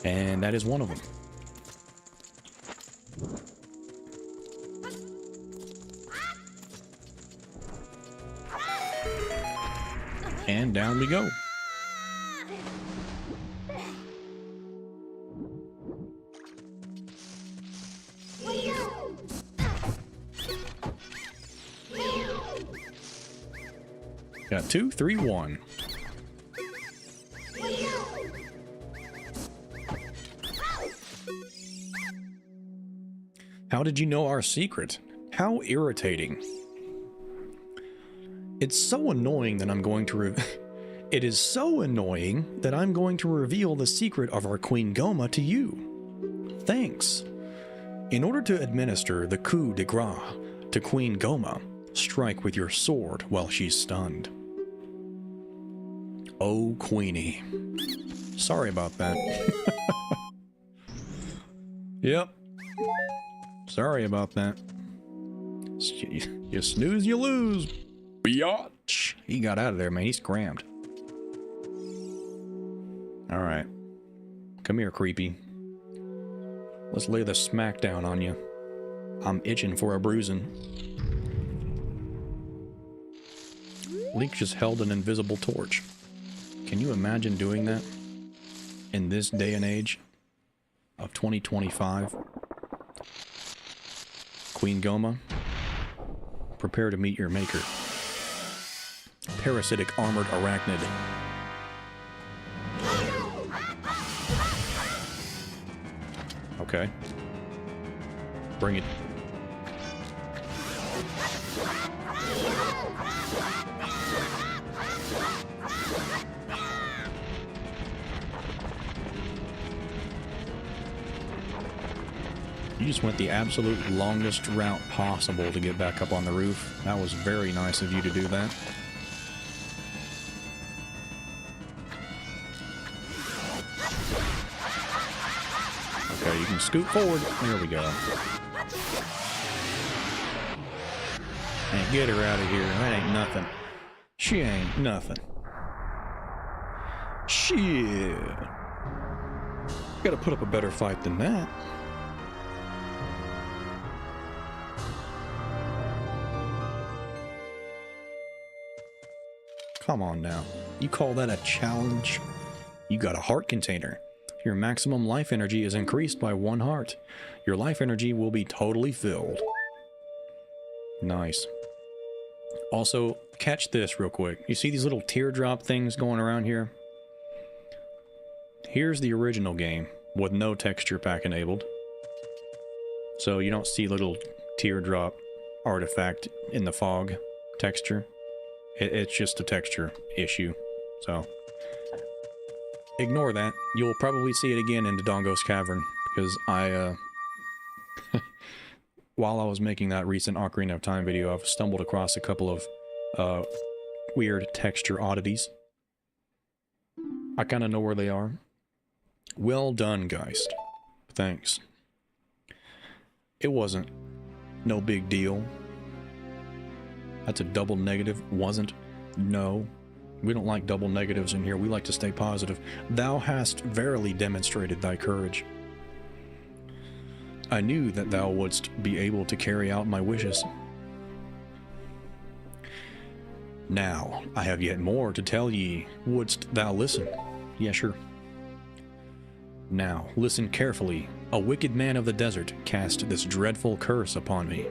And that is one of them. And down we go. Got 2, 3, 1. How did you know our secret? How irritating. It's so annoying that I'm going to It is so annoying that I'm going to reveal the secret of our Queen Goma to you. Thanks. In order to administer the coup de grace to Queen Goma, strike with your sword while she's stunned. Oh, Queenie. Sorry about that. Yep. Sorry about that. You snooze, you lose. Biatch. He got out of there, man. He's crammed. Alright. Come here, creepy. Let's lay the smack down on you. I'm itching for a bruising. Link just held an invisible torch. Can you imagine doing that? In this day and age of 2025? Queen Goma, prepare to meet your maker. Parasitic armored arachnid. Okay. Bring it. You just went the absolute longest route possible to get back up on the roof. That was very nice of you to do that. Okay, you can scoot forward. There we go. And get her out of here. That ain't nothing. She ain't nothing. Shit. Gotta put up a better fight than that. Come on now. You call that a challenge? You got a heart container. Your maximum life energy is increased by 1 heart. Your life energy will be totally filled. Nice. Also, catch this real quick. You see these little teardrop things going around here? Here's the original game with no texture pack enabled. So you don't see little teardrop artifact in the fog texture. It's just a texture issue, so ignore that. You'll probably see it again in Dodongo's Cavern, because I, while I was making that recent Ocarina of Time video, I've stumbled across a couple of weird texture oddities. I kind of know where they are. Well done, Geist. Thanks. It wasn't no big deal. That's a double negative. Wasn't. No. We don't like double negatives in here. We like to stay positive. Thou hast verily demonstrated thy courage. I knew that thou wouldst be able to carry out my wishes. Now, I have yet more to tell ye. Wouldst thou listen? Yeah, sure. Now, listen carefully. A wicked man of the desert cast this dreadful curse upon me.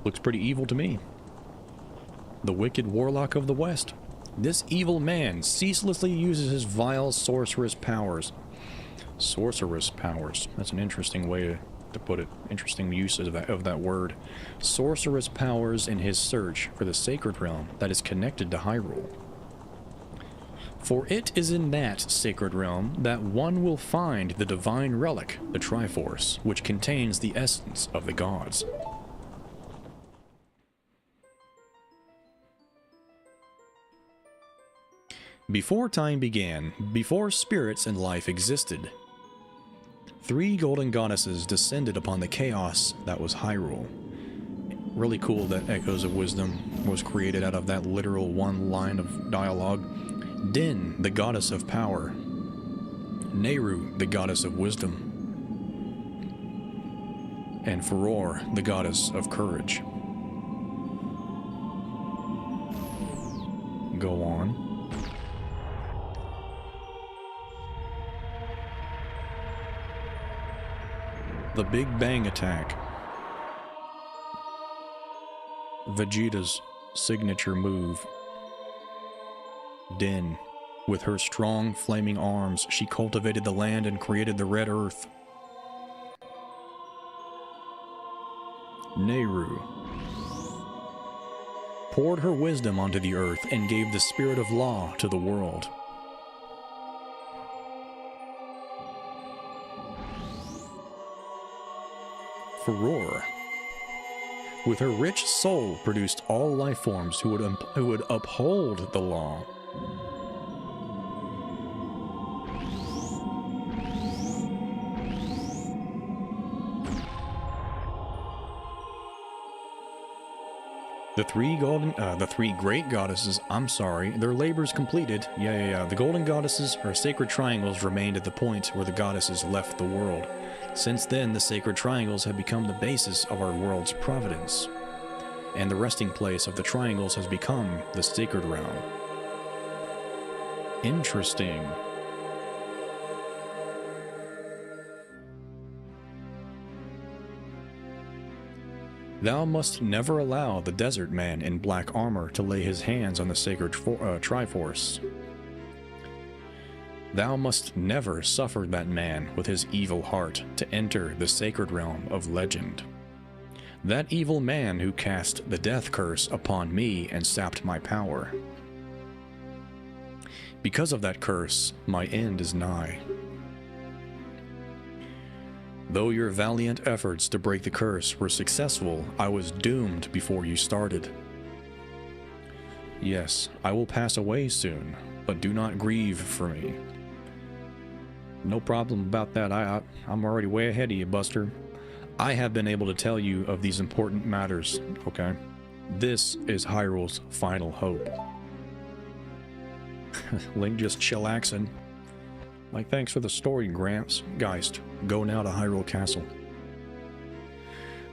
Looks pretty evil to me. The wicked warlock of the West. This evil man ceaselessly uses his vile sorceress powers. Sorceress powers. That's an interesting way to put it. Interesting use of that word. Sorceress powers in his search for the sacred realm that is connected to Hyrule. For it is in that sacred realm that one will find the divine relic, the Triforce, which contains the essence of the gods. Before time began, before spirits and life existed, 3 golden goddesses descended upon the chaos that was Hyrule. Really cool that Echoes of Wisdom was created out of that literal 1 line of dialogue. Din, the goddess of power. Nehru, the goddess of wisdom. And Furor, the goddess of courage. Go on. The Big Bang Attack. Vegeta's signature move. Din. With her strong, flaming arms, she cultivated the land and created the Red Earth. Nehru. Poured her wisdom onto the earth and gave the spirit of law to the world. Furor. With her rich soul, produced all life forms who would uphold the law. The three great goddesses, I'm sorry, their labors completed. The golden goddesses, or sacred triangles, remained at the point where the goddesses left the world. Since then, the sacred triangles have become the basis of our world's providence, and the resting place of the triangles has become the sacred realm. Interesting. Thou must never allow the desert man in black armor to lay his hands on the sacred Triforce. Thou must never suffer that man with his evil heart to enter the sacred realm of legend. That evil man who cast the death curse upon me and sapped my power. Because of that curse, my end is nigh. Though your valiant efforts to break the curse were successful, I was doomed before you started. Yes, I will pass away soon, but do not grieve for me. No problem about that. I'm already way ahead of you, Buster. I have been able to tell you of these important matters, okay? This is Hyrule's final hope. Link just chillaxing. Like, thanks for the story, Gramps. Geist, go now to Hyrule Castle.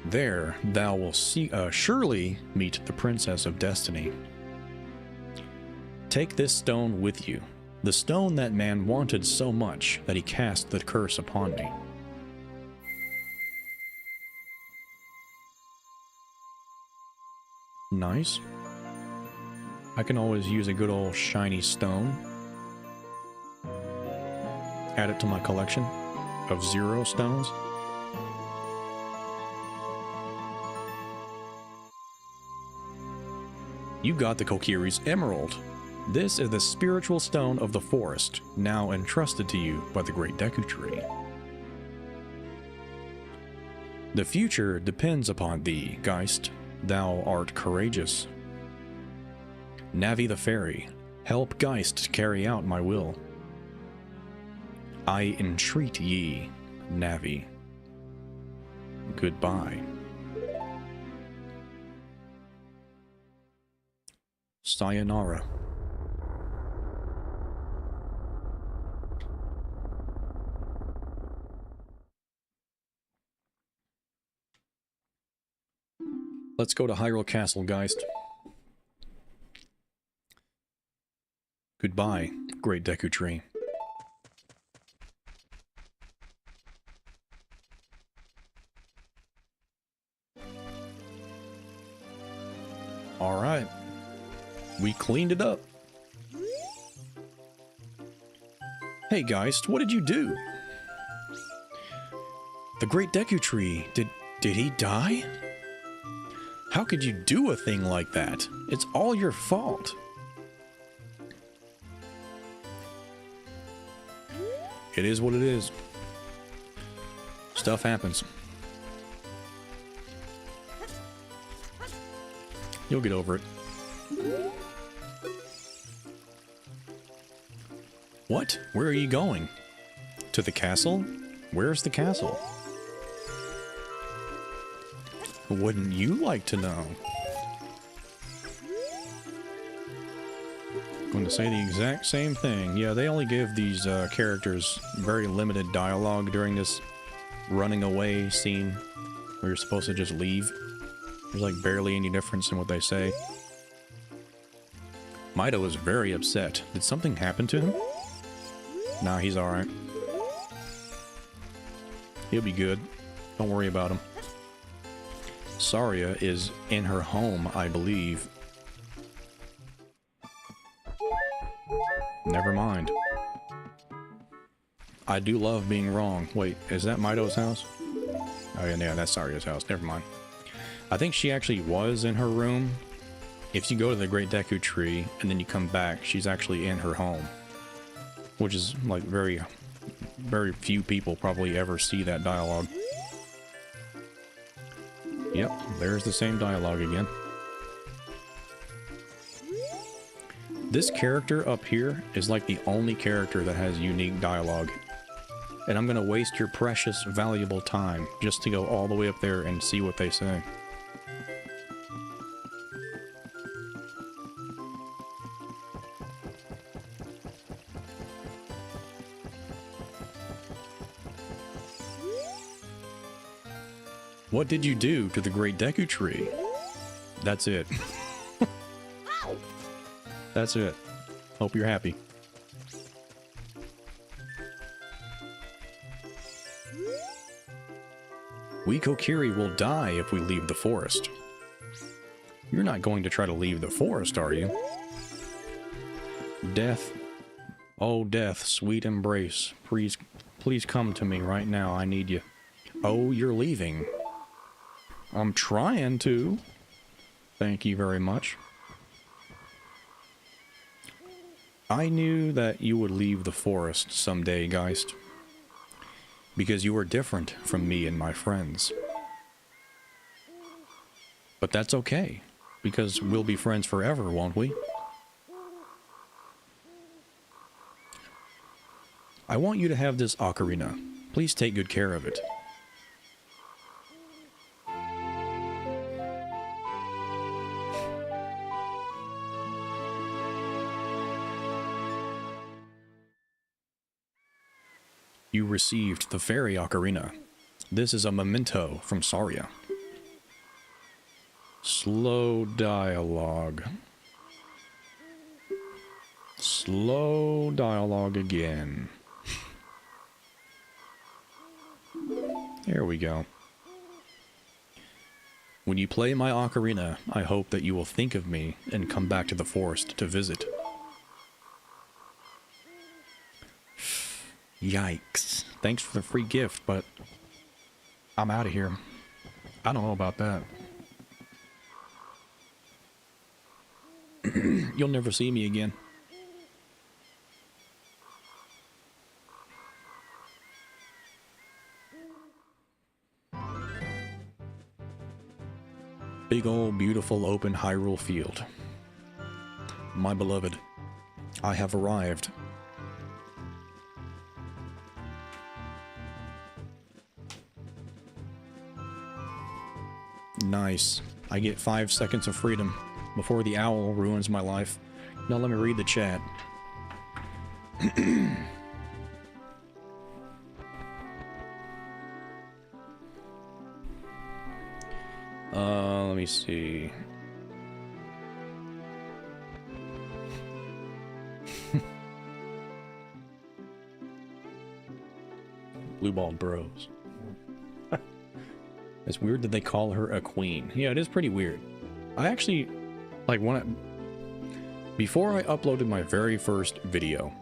There, thou will surely meet the Princess of Destiny. Take this stone with you. The stone that man wanted so much that he cast the curse upon me. Nice. I can always use a good old shiny stone. Add it to my collection of 0 stones. You got the Kokiri's Emerald. This is the spiritual stone of the forest, now entrusted to you by the great Deku tree. The future depends upon thee, Geist. Thou art courageous. Navi the Fairy, help Geist carry out my will. I entreat ye, Navi. Goodbye. Sayonara. Let's go to Hyrule Castle, Geist. Goodbye, great Deku tree. Alright. We cleaned it up. Hey, Geist, what did you do? The great Deku tree, did he die? How could you do a thing like that? It's all your fault. It is what it is. Stuff happens. You'll get over it. What? Where are you going? To the castle? Where's the castle? Wouldn't you like to know? Going to say the exact same thing. Yeah, they only give these characters very limited dialogue during this running away scene where you're supposed to just leave. There's like barely any difference in what they say. Mido is very upset. Did something happen to him? Nah, he's alright. He'll be good. Don't worry about him. Saria is in her home, I believe. Never mind. I do love being wrong. Wait, is that Mido's house? Oh yeah, that's Saria's house. Never mind. I think she actually was in her room. If you go to the Great Deku Tree and then you come back, she's actually in her home. Which is like very few people probably ever see that dialogue. Yep, there's the same dialogue again. This character up here is like the only character that has unique dialogue. And I'm gonna waste your precious, valuable time just to go all the way up there and see what they say. What did you do to the Great Deku Tree? That's it. That's it. Hope you're happy. We Kokiri will die if we leave the forest. You're not going to try to leave the forest, are you? Death. Oh, death, sweet embrace. Please come to me right now. I need you. Oh, you're leaving. I'm trying to. Thank you very much. I knew that you would leave the forest someday, Geist. Because you are different from me and my friends. But that's okay, because we'll be friends forever, won't we? I want you to have this ocarina. Please take good care of it. You received the fairy ocarina. This is a memento from Saria. Slow dialogue. Slow dialogue again. There we go. When you play my ocarina, I hope that you will think of me and come back to the forest to visit. Yikes. Thanks for the free gift, but I'm out of here. I don't know about that. You'll never see me again. Big old beautiful open Hyrule field. My beloved, I have arrived. Nice. I get 5 seconds of freedom before the owl ruins my life. Now let me read the chat. Let me see. Blue Ball Bros. It's weird that they call her a queen. Yeah, it is pretty weird. I actually, like, before I uploaded my very first video,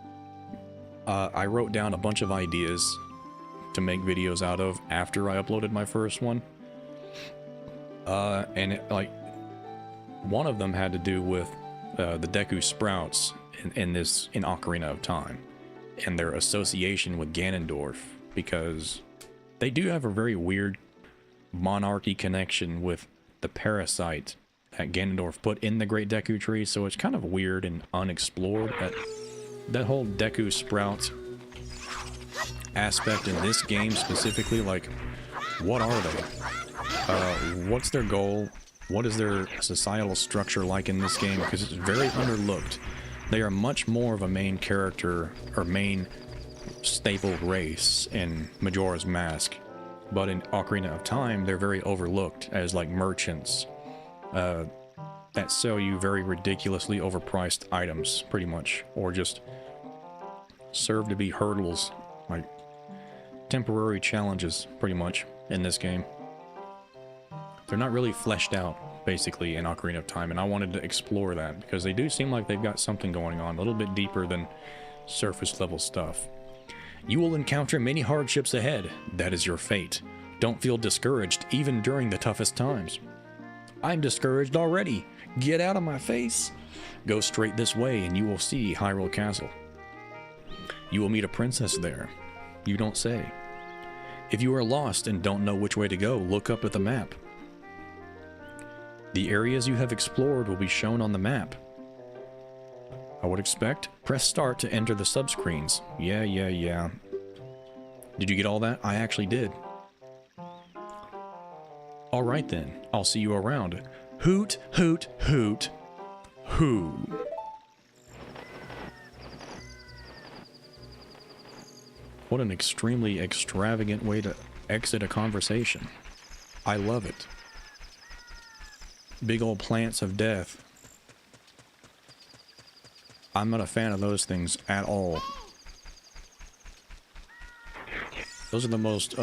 I wrote down a bunch of ideas to make videos out of after I uploaded my first one. And one of them had to do with the Deku Sprouts in Ocarina of Time and their association with Ganondorf, because they do have a very weird monarchy connection with the parasite that Ganondorf put in the Great Deku Tree, so it's kind of weird and unexplored. That whole Deku Sprout aspect in this game specifically, like, what are they? What's their goal? What is their societal structure like in this game? Because it's very underlooked. They are much more of a main character, or main staple race in Majora's Mask. But in Ocarina of Time, they're very overlooked as like merchants that sell you very ridiculously overpriced items, pretty much. Or just serve to be hurdles, like temporary challenges, pretty much, in this game. They're not really fleshed out, basically, in Ocarina of Time, and I wanted to explore that, because they do seem like they've got something going on, a little bit deeper than surface-level stuff. You will encounter many hardships ahead. That is your fate. Don't feel discouraged, even during the toughest times. I'm discouraged already. Get out of my face. Go straight this way, and you will see Hyrule Castle. You will meet a princess there. You don't say. If you are lost and don't know which way to go, look up at the map. The areas you have explored will be shown on the map. I would expect. Press start to enter the subscreens. Yeah. Did you get all that? I actually did. Alright then, I'll see you around. Hoot, hoot, hoot. Hoo. What an extremely extravagant way to exit a conversation. I love it. Big old plants of death. I'm not a fan of those things at all. Those are the most,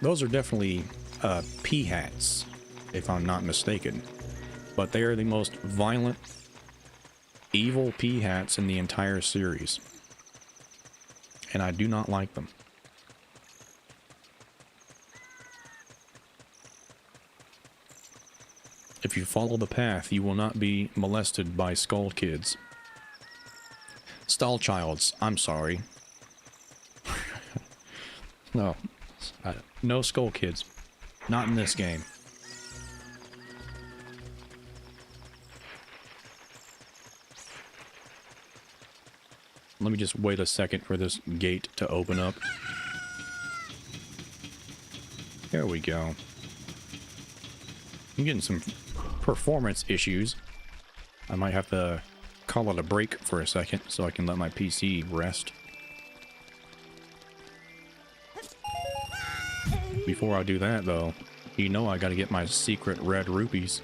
those are definitely, pea hats, if I'm not mistaken. But they are the most violent, evil pea hats in the entire series. And I do not like them. If you follow the path, you will not be molested by skull kids. Stall childs, I'm sorry. No. No skull kids. Not in this game. Let me just wait a second for this gate to open up. There we go. I'm getting some performance issues. I might have to call it a break for a second so I can let my PC rest. Before I do that, though, you know I gotta get my secret red rupees.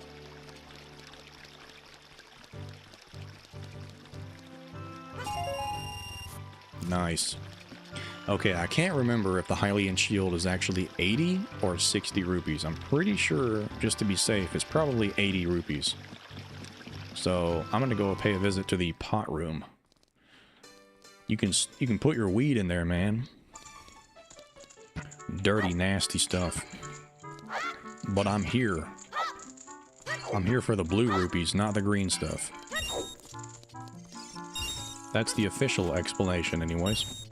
Nice. Okay, I can't remember if the Hylian shield is actually 80 or 60 rupees. I'm pretty sure, just to be safe, it's probably 80 rupees. So I'm gonna go pay a visit to the pot room. You can put your weed in there, man. Dirty, nasty stuff. But I'm here. I'm here for the blue rupees, not the green stuff. That's the official explanation, anyways.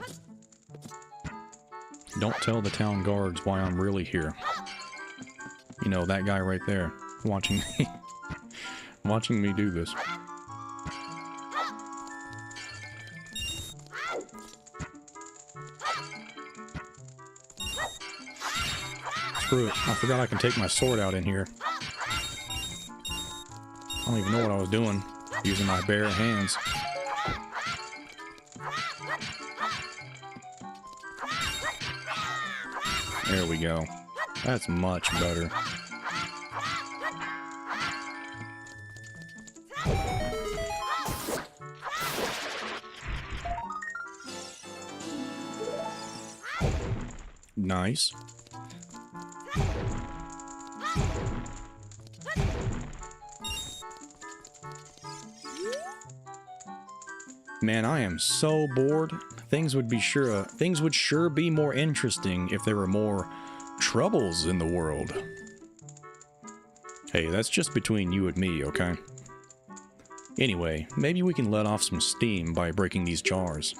Don't tell the town guards why I'm really here. You know, that guy right there, watching me. Watching me do this. Screw it. I forgot I can take my sword out in here. I don't even know what I was doing, using my bare hands. There we go. That's much better. Nice. Man, I am so bored. Things would sure be more interesting if there were more troubles in the world. Hey, that's just between you and me, okay? Anyway, maybe we can let off some steam by breaking these jars.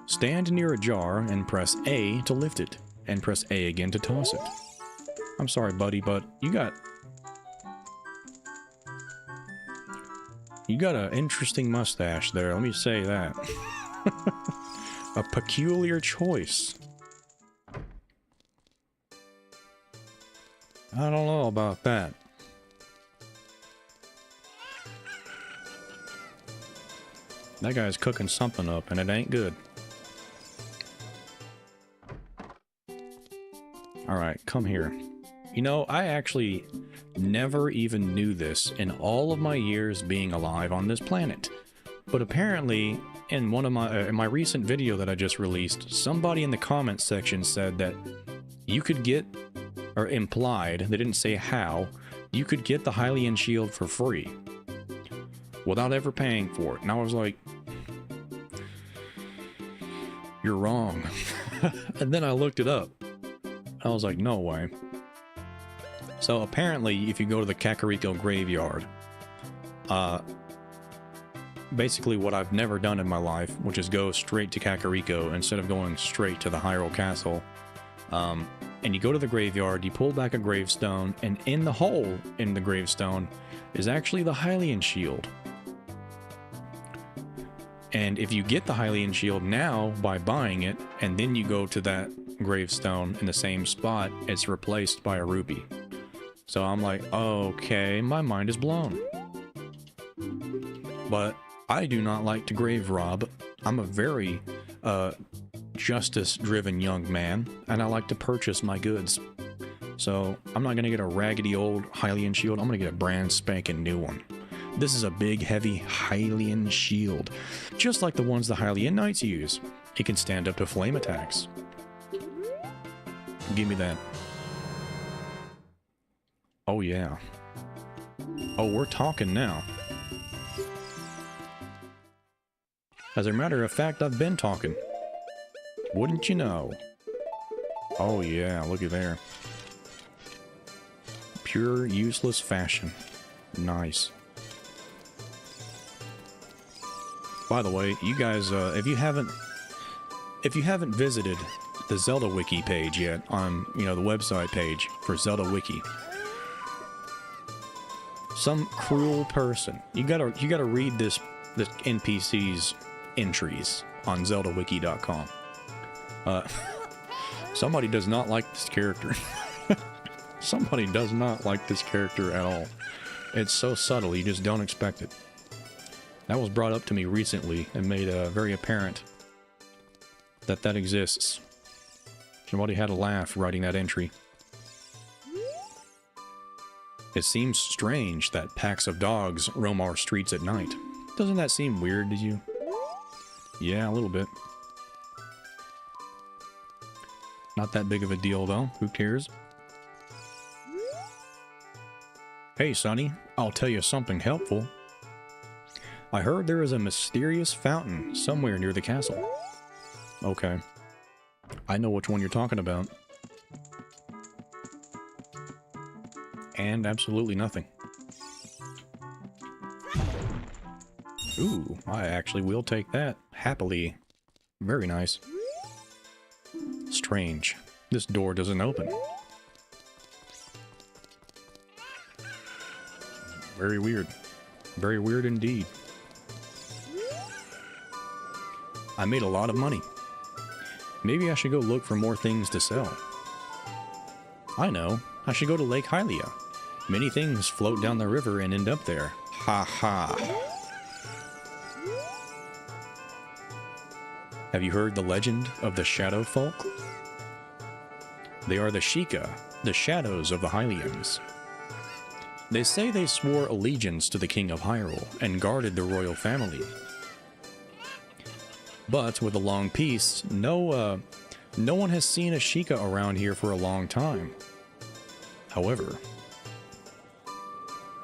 Stand near a jar and press A to lift it, and press A again to toss it. I'm sorry, buddy, but you got an interesting mustache there, let me say that. A peculiar choice. I don't know about that. That guy's cooking something up, and it ain't good. Alright, come here. You know, I actually never even knew this in all of my years being alive on this planet. But apparently, in one of my recent video that I just released, somebody in the comments section said that you could get, or implied, they didn't say how, you could get the Hylian shield for free without ever paying for it. And I was like, you're wrong. And then I looked it up. I was like, no way. So apparently, if you go to the Kakariko graveyard, basically what I've never done in my life, which is go straight to Kakariko instead of going straight to the Hyrule Castle. And you go to the graveyard, you pull back a gravestone, and in the hole in the gravestone is actually the Hylian shield. And if you get the Hylian shield now by buying it, and then you go to that gravestone in the same spot, it's replaced by a rupee. So I'm like, okay, my mind is blown. But I do not like to grave rob. I'm a very justice-driven young man, and I like to purchase my goods. So I'm not going to get a raggedy old Hylian shield. I'm going to get a brand spanking new one. This is a big, heavy Hylian shield, just like the ones the Hylian Knights use. It can stand up to flame attacks. Give me that. Oh yeah. Oh, we're talking now. As a matter of fact, I've been talking. Wouldn't you know? Oh yeah, looky there. Pure useless fashion. Nice. By the way, you guys, if you haven't visited the Zelda Wiki page yet on, you know, the website page for Zelda Wiki, some cruel person, you gotta read this NPC's entries on ZeldaWiki.com. Somebody does not like this character. Somebody does not like this character at all. It's so subtle, you just don't expect it. That was brought up to me recently and made very apparent that that exists. Somebody had a laugh writing that entry. It seems strange that packs of dogs roam our streets at night. Doesn't that seem weird to you? Yeah, a little bit. Not that big of a deal though, who cares? Hey Sonny, I'll tell you something helpful. I heard there is a mysterious fountain somewhere near the castle. Okay. I know which one you're talking about. And absolutely nothing. Ooh, I actually will take that. Happily. Very nice. Strange. This door doesn't open. Very weird. Very weird indeed. I made a lot of money. Maybe I should go look for more things to sell. I know. I should go to Lake Hylia. Many things float down the river and end up there. Ha ha. Have you heard the legend of the Shadow Folk? They are the Sheikah, the shadows of the Hylians. They say they swore allegiance to the King of Hyrule and guarded the royal family. But with a long peace, no one has seen a Sheikah around here for a long time. However,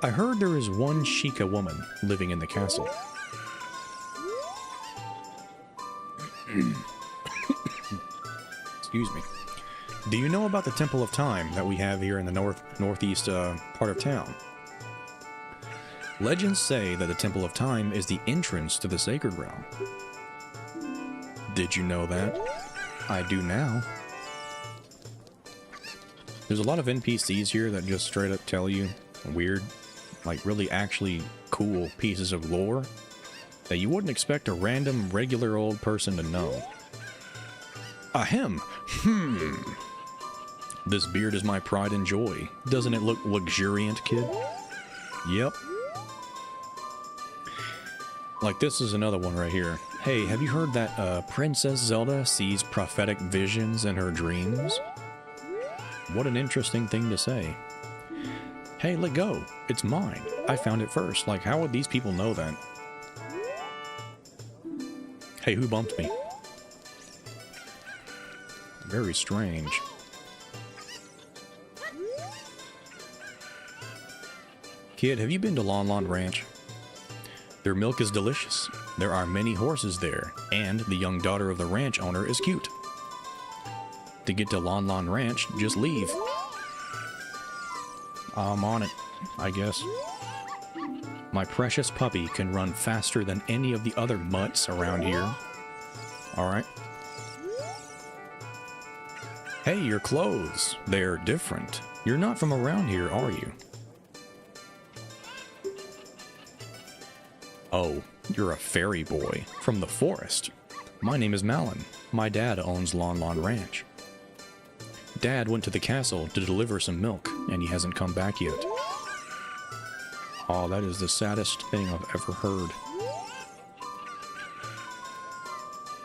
I heard there is one Sheikah woman living in the castle. Excuse me. Do you know about the Temple of Time that we have here in the northeast part of town? Legends say that the Temple of Time is the entrance to the Sacred Realm. Did you know that? I do now. There's a lot of NPCs here that just straight up tell you weird, like really actually cool pieces of lore that you wouldn't expect a random, regular old person to know. Ahem. This beard is my pride and joy. Doesn't it look luxuriant, kid? Yep. Like, this is another one right here. Hey, have you heard that Princess Zelda sees prophetic visions in her dreams? What an interesting thing to say. Hey, let go. It's mine. I found it first. Like, how would these people know that? Hey, who bumped me? Very strange. Kid, have you been to Lon Lon Ranch? Their milk is delicious. There are many horses there, and the young daughter of the ranch owner is cute. To get to Lon Lon Ranch, just leave. I'm on it, I guess. My precious puppy can run faster than any of the other mutts around here. Alright. Hey, your clothes. They're different. You're not from around here, are you? Oh, you're a fairy boy from the forest. My name is Malin. My dad owns Lon Lon Ranch. Dad went to the castle to deliver some milk, and he hasn't come back yet. Oh, that is the saddest thing I've ever heard.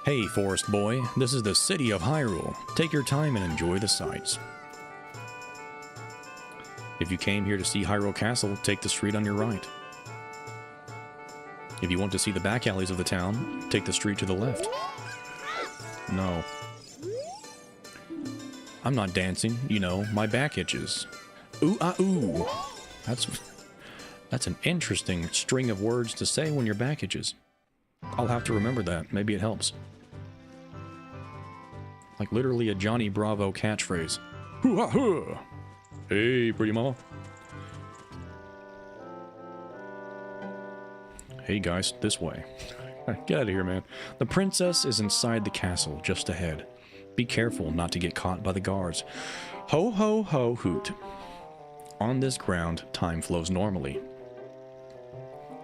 Hey, forest boy, this is the city of Hyrule. Take your time and enjoy the sights. If you came here to see Hyrule Castle, take the street on your right. If you want to see the back alleys of the town, take the street to the left. No. I'm not dancing, you know, my back itches. Ooh, ah, ooh. That's an interesting string of words to say when your back itches. I'll have to remember that. Maybe it helps. Like literally a Johnny Bravo catchphrase. Hoo-ha-hoo! Hey, pretty mama. Hey guys, this way. Get out of here, man. The princess is inside the castle, just ahead. Be careful not to get caught by the guards. Ho, ho, ho, hoot. On this ground, time flows normally.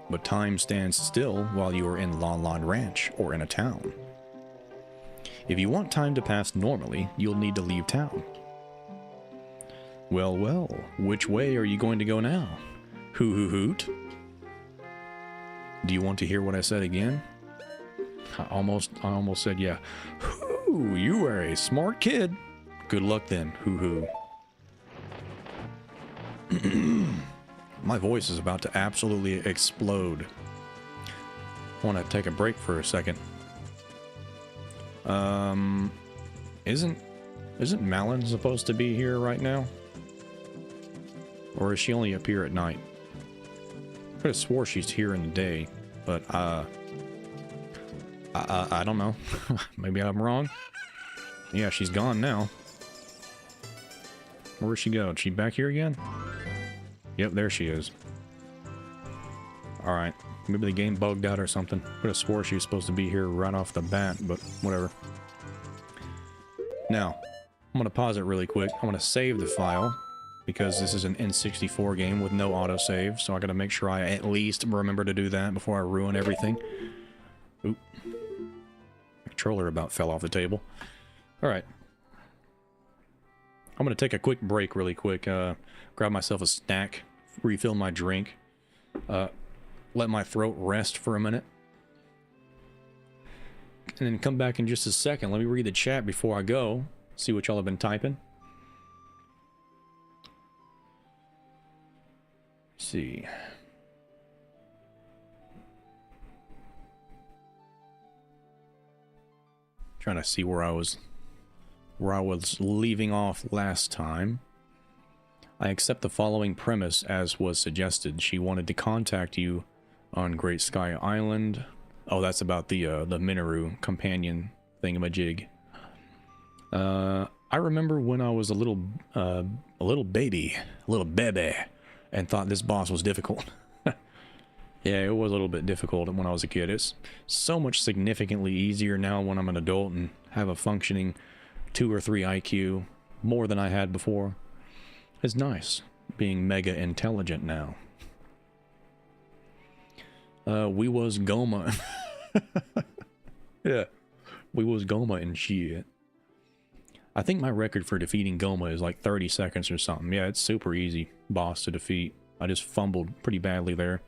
But time stands still while you are in Lon Lon Ranch or in a town. If you want time to pass normally, you'll need to leave town. Well, well, which way are you going to go now? Hoo hoo hoot. Do you want to hear what I said again? I almost said yeah. Hoo, you are a smart kid. Good luck then, hoo hoo. My voice is about to absolutely explode. I want to take a break for a second. Isn't Malin supposed to be here right now? Or is she only up here at night? I could have swore she's here in the day, but I don't know. Maybe I'm wrong. Yeah, she's gone now. Where'd she go? Is she back here again? Yep, there she is. Alright. Maybe the game bugged out or something. Could have swore she was supposed to be here right off the bat, but whatever. Now, I'm going to pause it really quick. I'm going to save the file, because this is an N64 game with no autosave, so I got to make sure I at least remember to do that before I ruin everything. Oop. My controller about fell off the table. Alright. I'm going to take a quick break really quick. Grab myself a snack, refill my drink, let my throat rest for a minute, and then come back in just a second. Let me read the chat before I go, see what y'all have been typing. Let's see. Trying to see where I was leaving off last time. I accept the following premise as was suggested. She wanted to contact you on Great Sky Island. Oh, that's about the Minoru companion thingamajig. I remember when I was a little baby, and thought this boss was difficult. Yeah, it was a little bit difficult when I was a kid. It's so much significantly easier now when I'm an adult and have a functioning 2 or 3 IQ, more than I had before. It's nice being mega intelligent now. We was Goma. Yeah, we was Goma and shit. I think my record for defeating Goma is like 30 seconds or something. Yeah, it's super easy boss to defeat. I just fumbled pretty badly there.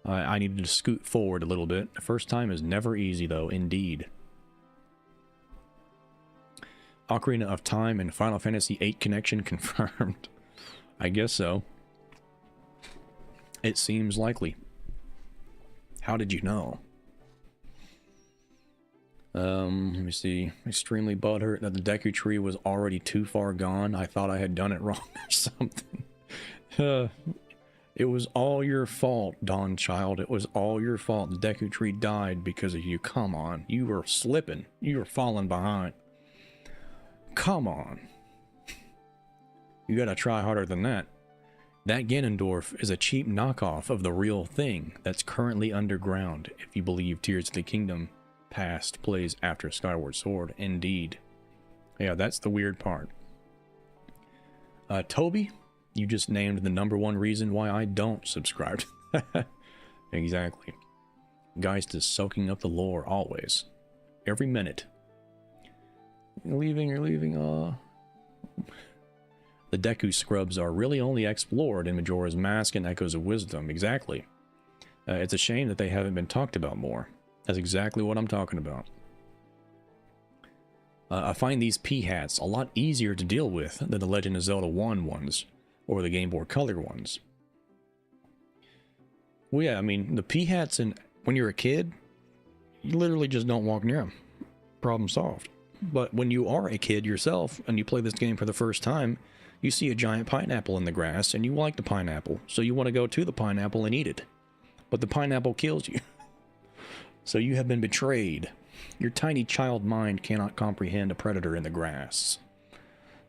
I needed to scoot forward a little bit. The first time is never easy, though, indeed. Ocarina of Time and Final Fantasy VIII connection confirmed. I guess so. It seems likely. How did you know? Let me see. Extremely butthurt that the Deku tree was already too far gone. I thought I had done it wrong or something. It was all your fault, Dawn Child. It was all your fault. The Deku tree died because of you. Come on. You were slipping. You were falling behind. Come on. You gotta try harder than that. That Ganondorf is a cheap knockoff of the real thing that's currently underground, if you believe Tears of the Kingdom Past plays after Skyward Sword. Indeed. Yeah, that's the weird part. Toby, you just named the #1 reason why I don't subscribe. Exactly. Geist is soaking up the lore always. Every minute. You're leaving, The Deku scrubs are really only explored in Majora's Mask and Echoes of Wisdom. Exactly. It's a shame that they haven't been talked about more. That's exactly what I'm talking about. I find these P-hats a lot easier to deal with than the Legend of Zelda 1 ones, or the Game Boy Color ones. Well, yeah, I mean, the P-hats, when you're a kid, you literally just don't walk near them. Problem solved. But when you are a kid yourself, and you play this game for the first time, you see a giant pineapple in the grass, and you like the pineapple, so you want to go to the pineapple and eat it. But the pineapple kills you. So you have been betrayed. Your tiny child mind cannot comprehend a predator in the grass.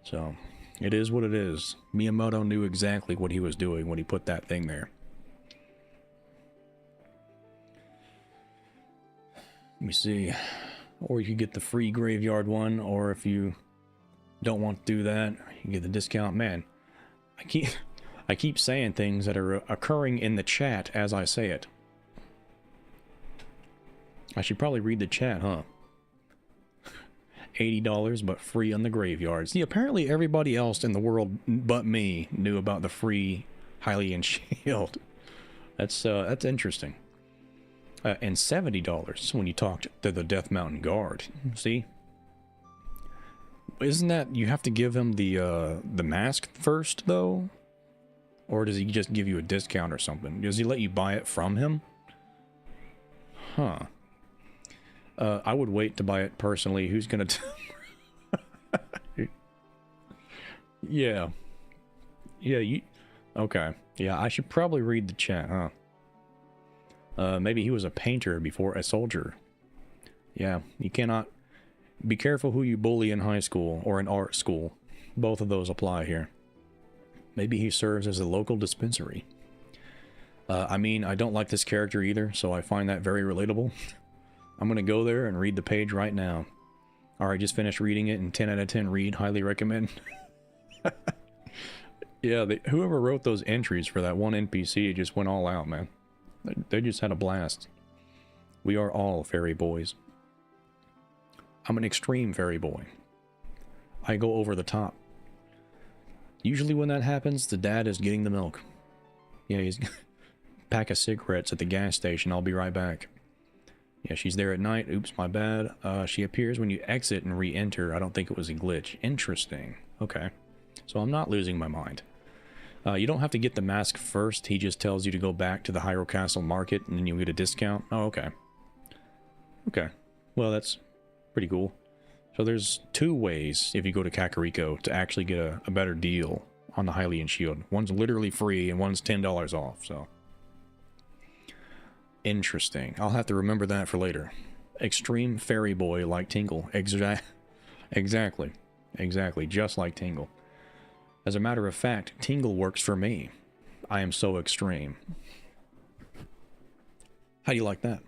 So, it is what it is. Miyamoto knew exactly what he was doing when he put that thing there. Let me see. Or you could get the free graveyard one, or if you don't want to do that, you get the discount. Man, I keep saying things that are occurring in the chat as I say it. I should probably read the chat, huh? $80, but free on the graveyard. See, apparently everybody else in the world but me knew about the free Hylian shield. That's interesting. And $70 when you talked to the Death Mountain Guard. See? Isn't that you have to give him the mask first, though? Or does he just give you a discount or something? Does he let you buy it from him? Huh. I would wait to buy it personally. Who's gonna... Yeah. Yeah, you... Okay. Yeah, I should probably read the chat, huh? Maybe he was a painter before a soldier. Yeah, you cannot... Be careful who you bully in high school or in art school. Both of those apply here. Maybe he serves as a local dispensary. I mean, I don't like this character either, so I find that very relatable. I'm gonna go there and read the page right now. Alright, just finished reading it and 10 out of 10 read. Highly recommend. Yeah, whoever wrote those entries for that one NPC just went all out, man. They just had a blast. We are all fairy boys. I'm an extreme fairy boy. I go over the top. Usually when that happens, the dad is getting the milk. Yeah, he's... Pack of cigarettes at the gas station. I'll be right back. Yeah, she's there at night. Oops, my bad. She appears when you exit and re-enter. I don't think it was a glitch. Interesting. Okay. So I'm not losing my mind. You don't have to get the mask first. He just tells you to go back to the Hyrule Castle Market and then you get a discount. Oh, okay. Okay. Well, that's pretty cool. So there's two ways, if you go to Kakariko, to actually get a better deal on the Hylian shield. One's literally free and one's $10 off, so... Interesting. I'll have to remember that for later. Extreme fairy boy like Tingle. Exactly. Exactly. Just like Tingle. As a matter of fact, Tingle works for me. I am so extreme. How do you like that?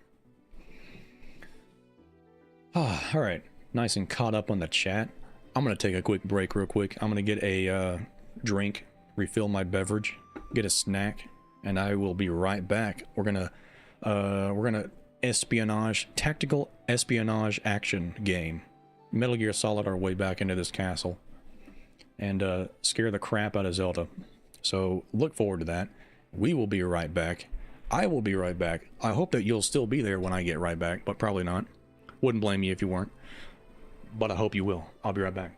Ah, alright. Nice and caught up on the chat. I'm going to take a quick break real quick. I'm going to get a drink, refill my beverage, get a snack, and I will be right back. We're gonna espionage, tactical espionage action game. Metal Gear Solid our way back into this castle. And scare the crap out of Zelda. So look forward to that. We will be right back I will be right back. I hope that you'll still be there when I get right back, but probably not. Wouldn't blame you if you weren't. But I hope you will. I'll be right back.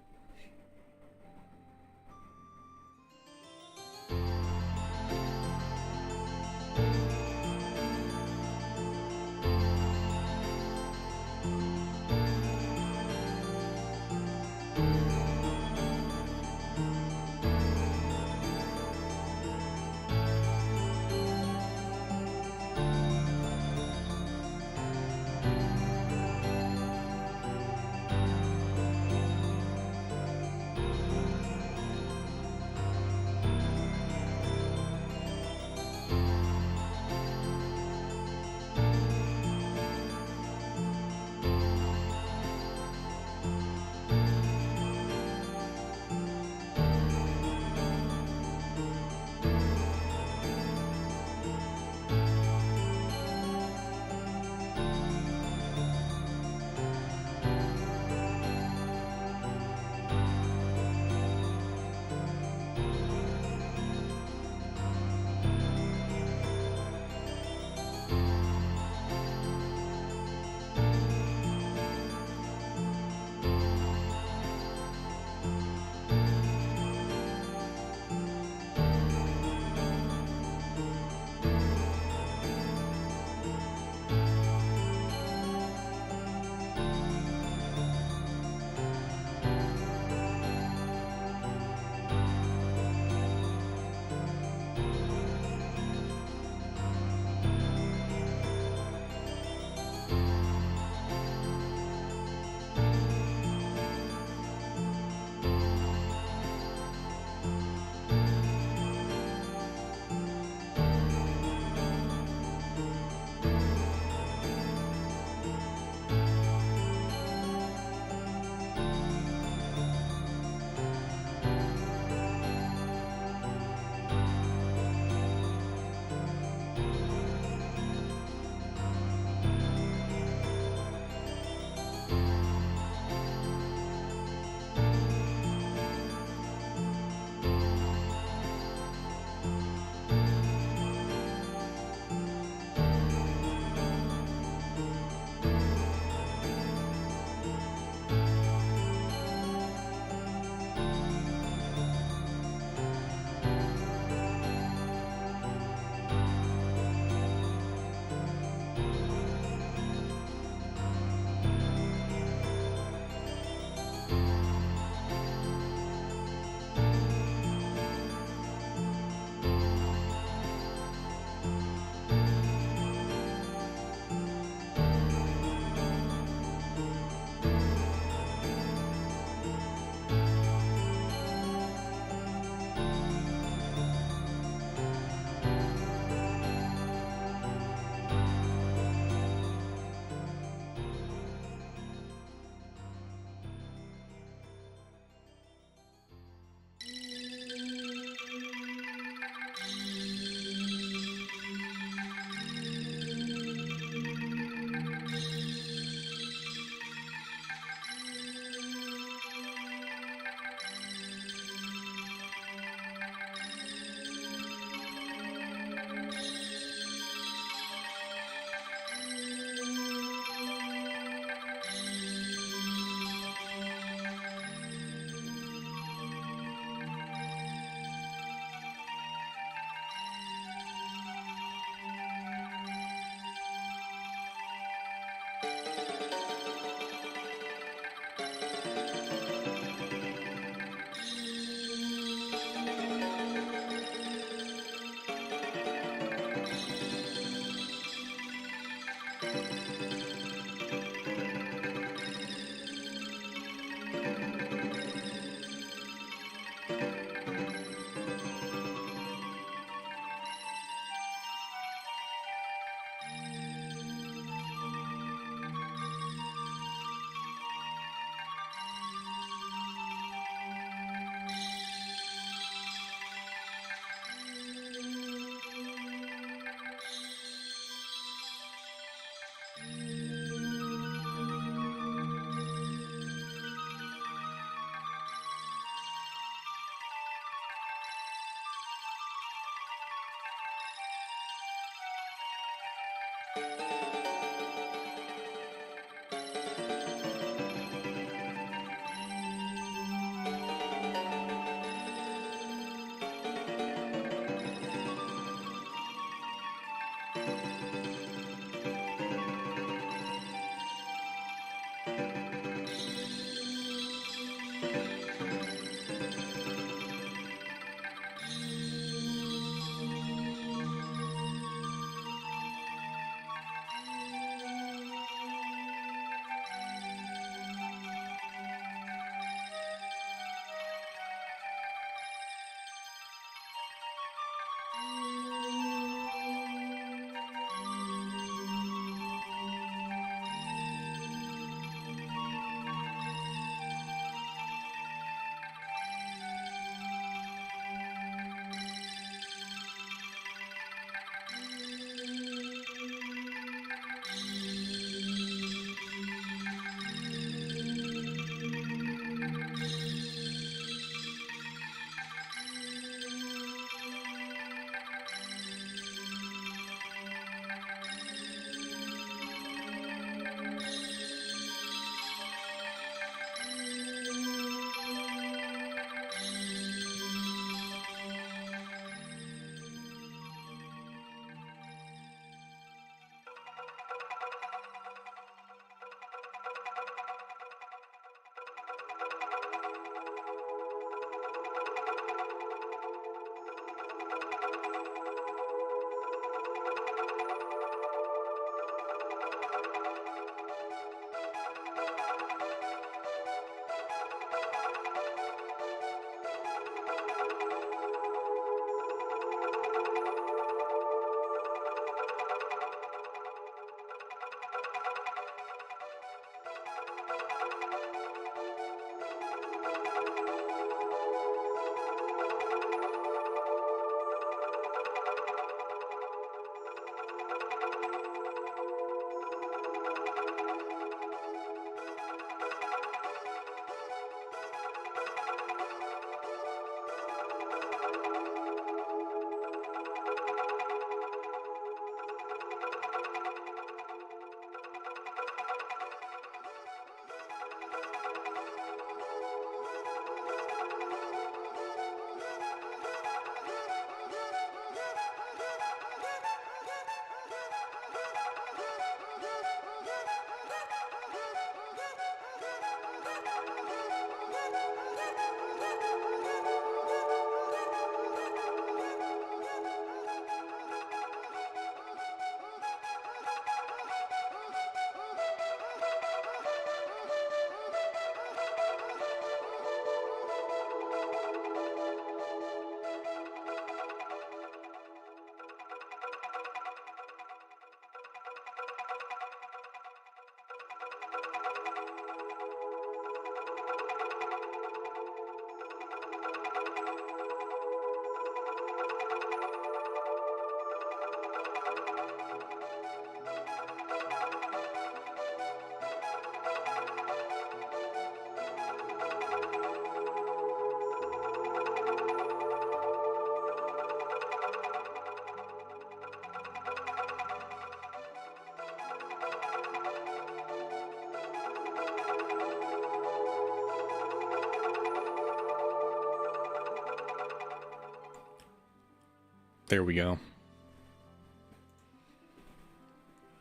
There we go.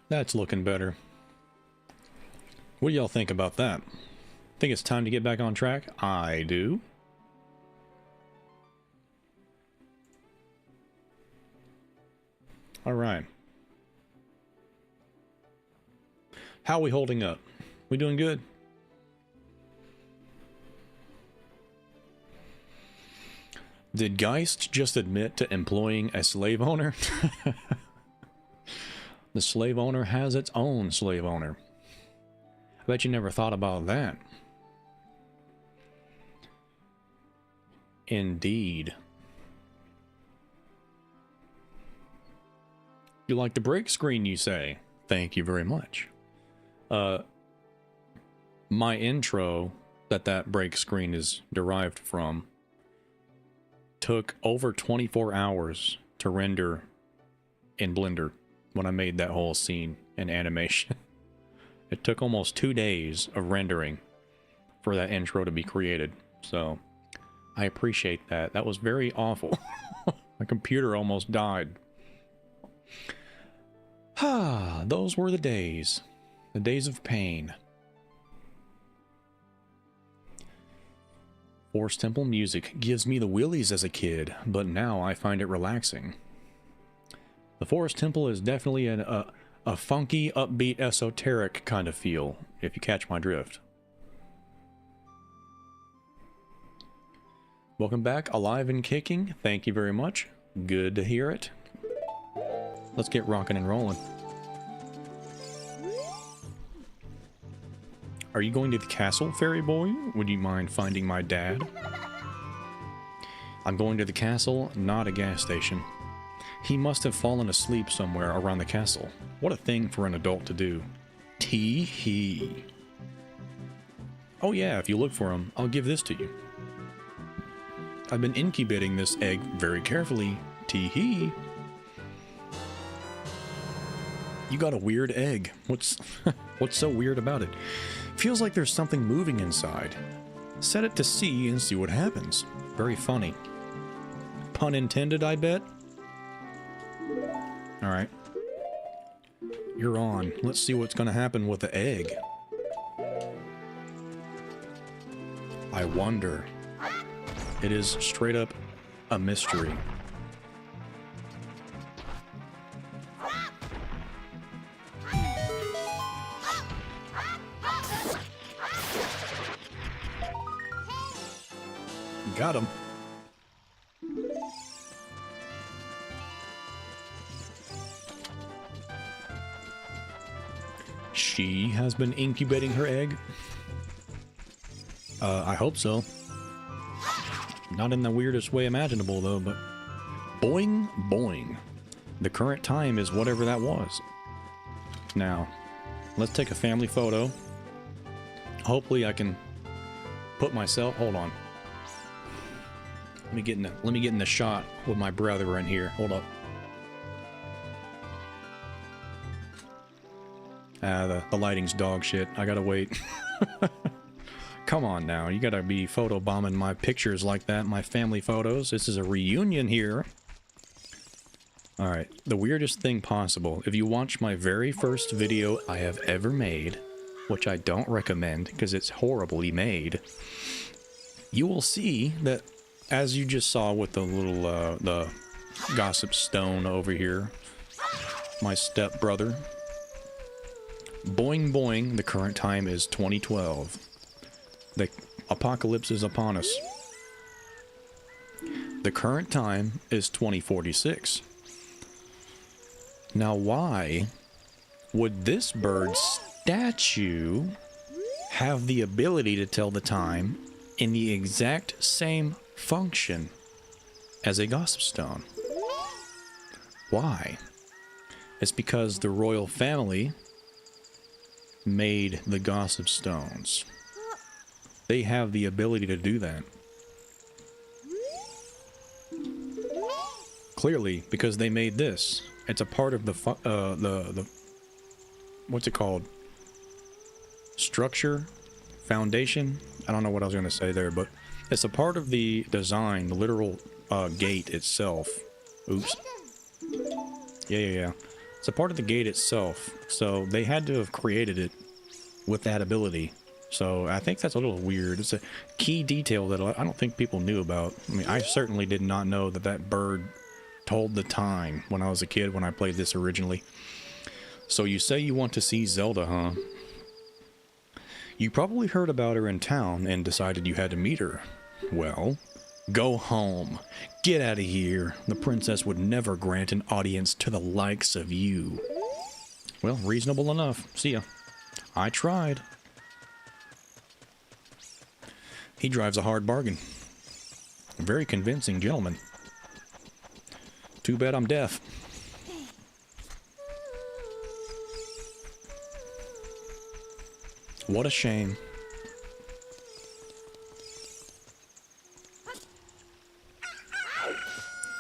That's looking better. What do y'all think about that? Think it's time to get back on track? I do. All right. How are we holding up? We doing good? Did Geist just admit to employing a slave owner? The slave owner has its own slave owner. I bet you never thought about that. Indeed. You like the break screen, you say? Thank you very much. My intro that break screen is derived from took over 24 hours to render in Blender. when I made that whole scene in animation. It took almost 2 days of rendering for that intro to be created. So I appreciate that. That was very awful. My computer almost died. Ah, those were the days. The days of pain. Forest Temple music gives me the willies as a kid, but now I find it relaxing. The Forest Temple is definitely a funky, upbeat, esoteric kind of feel, if you catch my drift. Welcome back, alive and kicking. Thank you very much. Good to hear it. Let's get rocking and rolling. Are you going to the castle, fairy boy? Would you mind finding my dad? I'm going to the castle, not a gas station. He must have fallen asleep somewhere around the castle. What a thing for an adult to do. Tee-hee. Oh yeah, if you look for him, I'll give this to you. I've been incubating this egg very carefully. Tee-hee. You got a weird egg. What's so weird about it? Feels like there's something moving inside. Set it to C and see what happens. Very funny. Pun intended, I bet. Alright. You're on. Let's see what's gonna happen with the egg. I wonder. It is straight up a mystery. Got him. She has been incubating her egg? I hope so. Not in the weirdest way imaginable, though, but... Boing, boing. The current time is whatever that was. Now, let's take a family photo. Hopefully I can put myself... Hold on. Let me get in the shot with my brother in here. Hold up. The lighting's dog shit. I gotta wait. Come on now. You gotta be photo bombing my pictures like that, my family photos. This is a reunion here. Alright. The weirdest thing possible. If you watch my very first video I have ever made, which I don't recommend because it's horribly made, you will see that, as you just saw with the little, the gossip stone over here, my stepbrother. Boing boing, the current time is 2012. The apocalypse is upon us. The current time is 2046. Now why would this bird statue have the ability to tell the time in the exact same function as a gossip stone? Why? It's because the royal family made the gossip stones. They have the ability to do that. Clearly, because they made this. It's a part of the what's it called? Structure? Foundation? I don't know what I was going to say there, but it's a part of the design, the literal gate itself. Oops. Yeah. It's a part of the gate itself, so they had to have created it with that ability. So I think that's a little weird. It's a key detail that I don't think people knew about. I mean, I certainly did not know that that bird told the time when I was a kid when I played this originally. So you say you want to see Zelda, huh? You probably heard about her in town and decided you had to meet her. Well, go home. Get out of here. The princess would never grant an audience to the likes of you. Well, reasonable enough. See ya. I tried. He drives a hard bargain. A very convincing gentleman. Too bad I'm deaf. What a shame.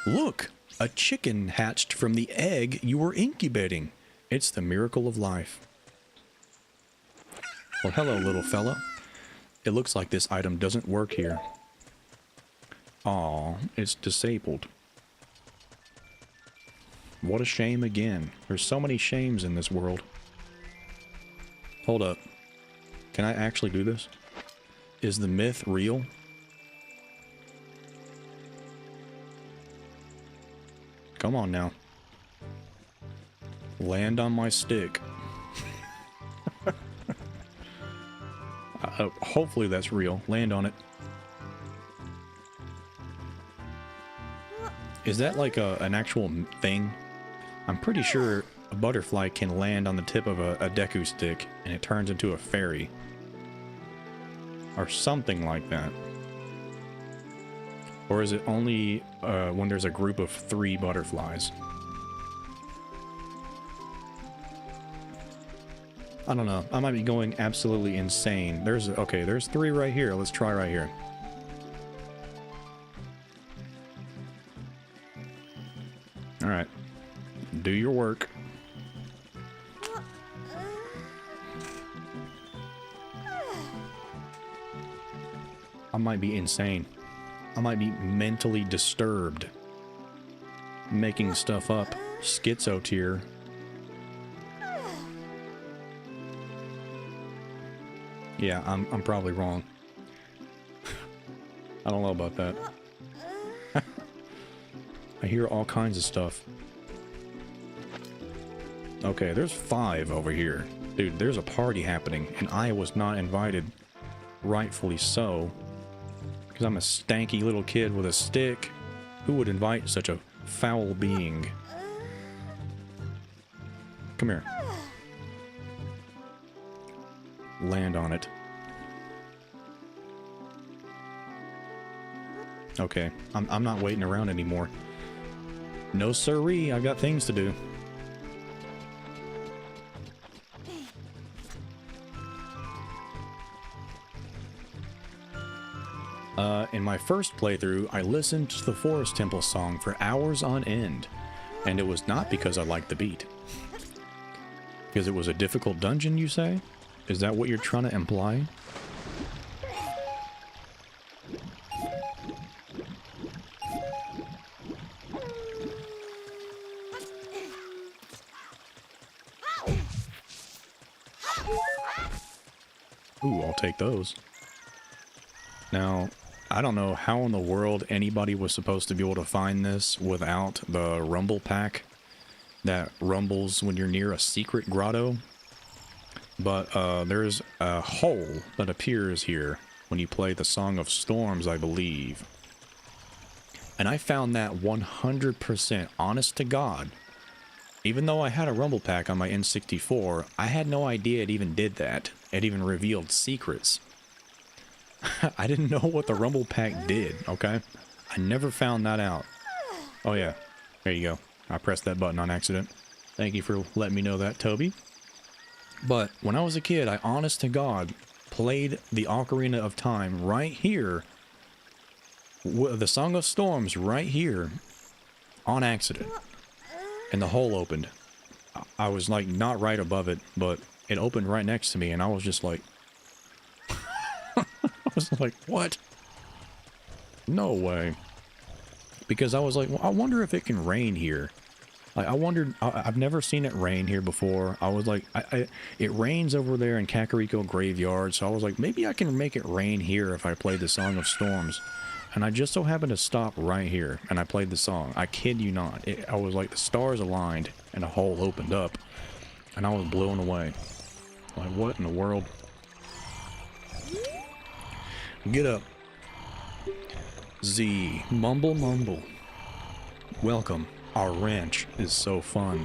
Look! A A chicken hatched from the egg you were incubating. It's the miracle of life. Well, hello, little fella. It looks like this item doesn't work here. Aw, it's disabled. What a shame again. There's so many shames in this world. Hold up. Can I actually do this? Is the myth real? Come on now. Land on my stick. Hopefully that's real. Land on it. Is that like an actual thing? I'm pretty sure a butterfly can land on the tip of a Deku stick and it turns into a fairy. Or something like that. Or is it only when there's a group of 3 butterflies? I don't know. I might be going absolutely insane. There's 3 right here. Let's try right here. Alright. Do your work. I might be insane. I might be mentally disturbed. Making stuff up. Schizo tier. Yeah, I'm probably wrong. I don't know about that. I hear all kinds of stuff. Okay, there's 5 over here. Dude, there's a party happening, and I was not invited. Rightfully so. Because I'm a stanky little kid with a stick. Who would invite such a foul being? Come here. Land on it. Okay, I'm not waiting around anymore. No siree, I got things to do. In my first playthrough, I listened to the Forest Temple song for hours on end, and it was not because I liked the beat. Because it was a difficult dungeon, you say? Is that what you're trying to imply? Ooh, I'll take those. Now, I don't know how in the world anybody was supposed to be able to find this without the rumble pack that rumbles when you're near a secret grotto. But there's a hole that appears here when you play the Song of Storms, I believe. And I found that 100% honest to God. Even though I had a rumble pack on my N64, I had no idea it even did that. It even revealed secrets. I didn't know what the rumble pack did, okay? I never found that out. Oh yeah, there you go. I pressed that button on accident. Thank you for letting me know that, Toby. But when I was a kid, I honest to God played the Ocarina of Time right here. The Song of Storms right here on accident. And the hole opened. I was like not right above it, but it opened right next to me and I was just like... I was like, what? No way. Because I was like, well, I wonder if it can rain here. Like, I wondered, I've never seen it rain here before. I was like, it rains over there in Kakariko Graveyard, so I was like, maybe I can make it rain here if I play the Song of Storms. And I just so happened to stop right here, and I played the song. I kid you not. I was like, the stars aligned, and a hole opened up, and I was blown away. Like, what in the world? Get up. Z. Mumble mumble. Welcome. Our ranch is so fun.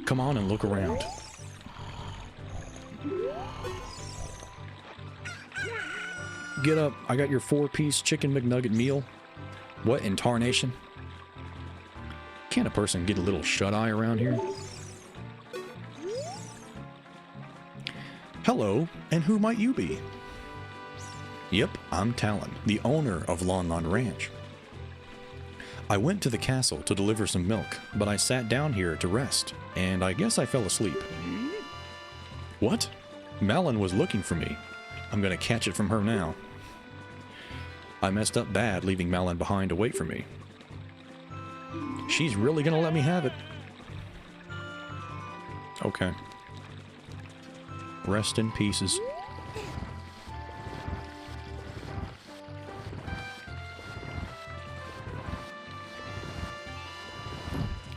Come on and look around. Get up. I got your 4-piece chicken McNugget meal. What in tarnation? Can't a person get a little shut-eye around here? Hello, and who might you be? Yep, I'm Talon, the owner of Lon Lon Ranch. I went to the castle to deliver some milk, but I sat down here to rest, and I guess I fell asleep. What? Malon was looking for me. I'm gonna catch it from her now. I messed up bad leaving Malon behind to wait for me. She's really gonna let me have it. Okay. Rest in pieces.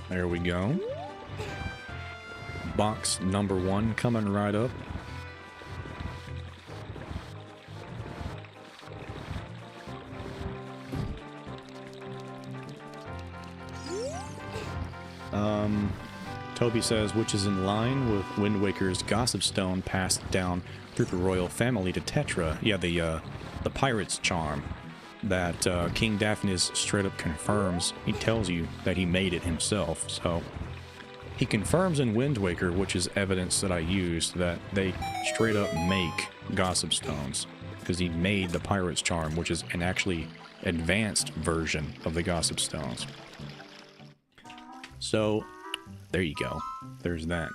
There we go. Box number 1 coming right up. Toby says, which is in line with Wind Waker's Gossip Stone passed down through the royal family to Tetra. Yeah, the pirate's charm that King Daphnis straight up confirms. He tells you that he made it himself, so he confirms in Wind Waker, which is evidence that I used, that they straight up make Gossip Stones because he made the pirate's charm, which is an actually advanced version of the Gossip Stones. So there you go. There's that.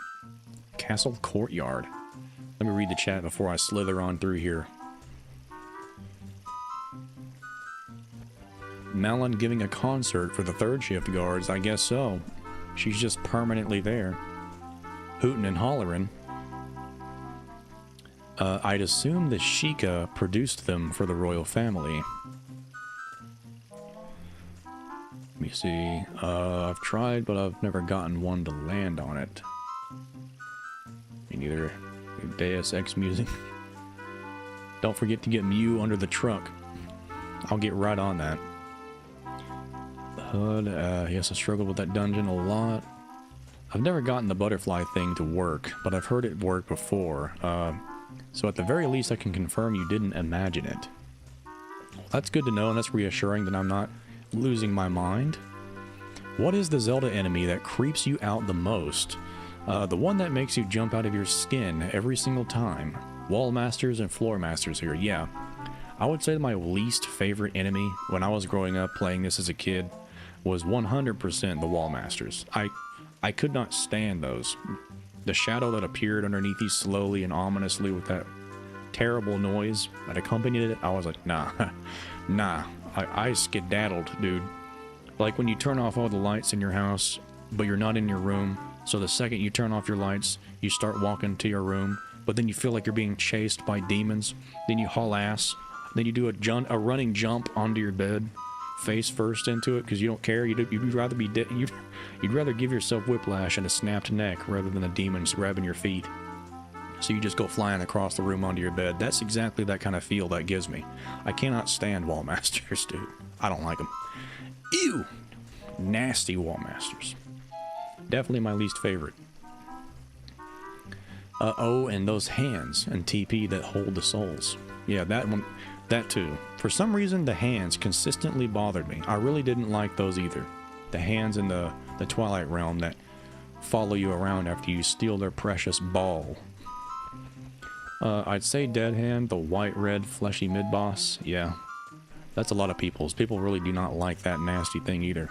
Castle Courtyard. Let me read the chat before I slither on through here. Malon giving a concert for the third shift guards. I guess so. She's just permanently there. Hootin' and hollering. I'd assume the Sheikah produced them for the royal family. Let me see. I've tried, but I've never gotten one to land on it. Me neither. Deus Ex music. Don't forget to get Mew under the truck. I'll get right on that. HUD, yes, I struggled with that dungeon a lot. I've never gotten the butterfly thing to work, but I've heard it work before. So at the very least, I can confirm you didn't imagine it. Well, that's good to know, and that's reassuring that I'm not losing my mind. What is the Zelda enemy that creeps you out the most? The one that makes you jump out of your skin every single time. Wall Masters and Floor Masters here, yeah. I would say my least favorite enemy when I was growing up playing this as a kid was 100% the Wall Masters. I could not stand those. The shadow that appeared underneath you slowly and ominously with that terrible noise that accompanied it, I was like, nah, nah. I skedaddled, dude. Like when you turn off all the lights in your house, but you're not in your room, so the second you turn off your lights, you start walking to your room, but then you feel like you're being chased by demons, then you haul ass, then you do a running jump onto your bed, face first into it, because you don't care, you'd rather be dead, you'd rather give yourself whiplash and a snapped neck rather than the demons grabbing your feet. So you just go flying across the room onto your bed. That's exactly that kind of feel that gives me. I cannot stand Wall Masters, dude. I don't like them. Ew! Nasty Wall Masters. Definitely my least favorite. Oh, and those hands and TP that hold the souls. Yeah, that one, that too. For some reason, the hands consistently bothered me. I really didn't like those either. The hands in the Twilight Realm that follow you around after you steal their precious ball. I'd say Dead Hand, the white-red fleshy mid-boss. Yeah, that's a lot of people's. People really do not like that nasty thing either.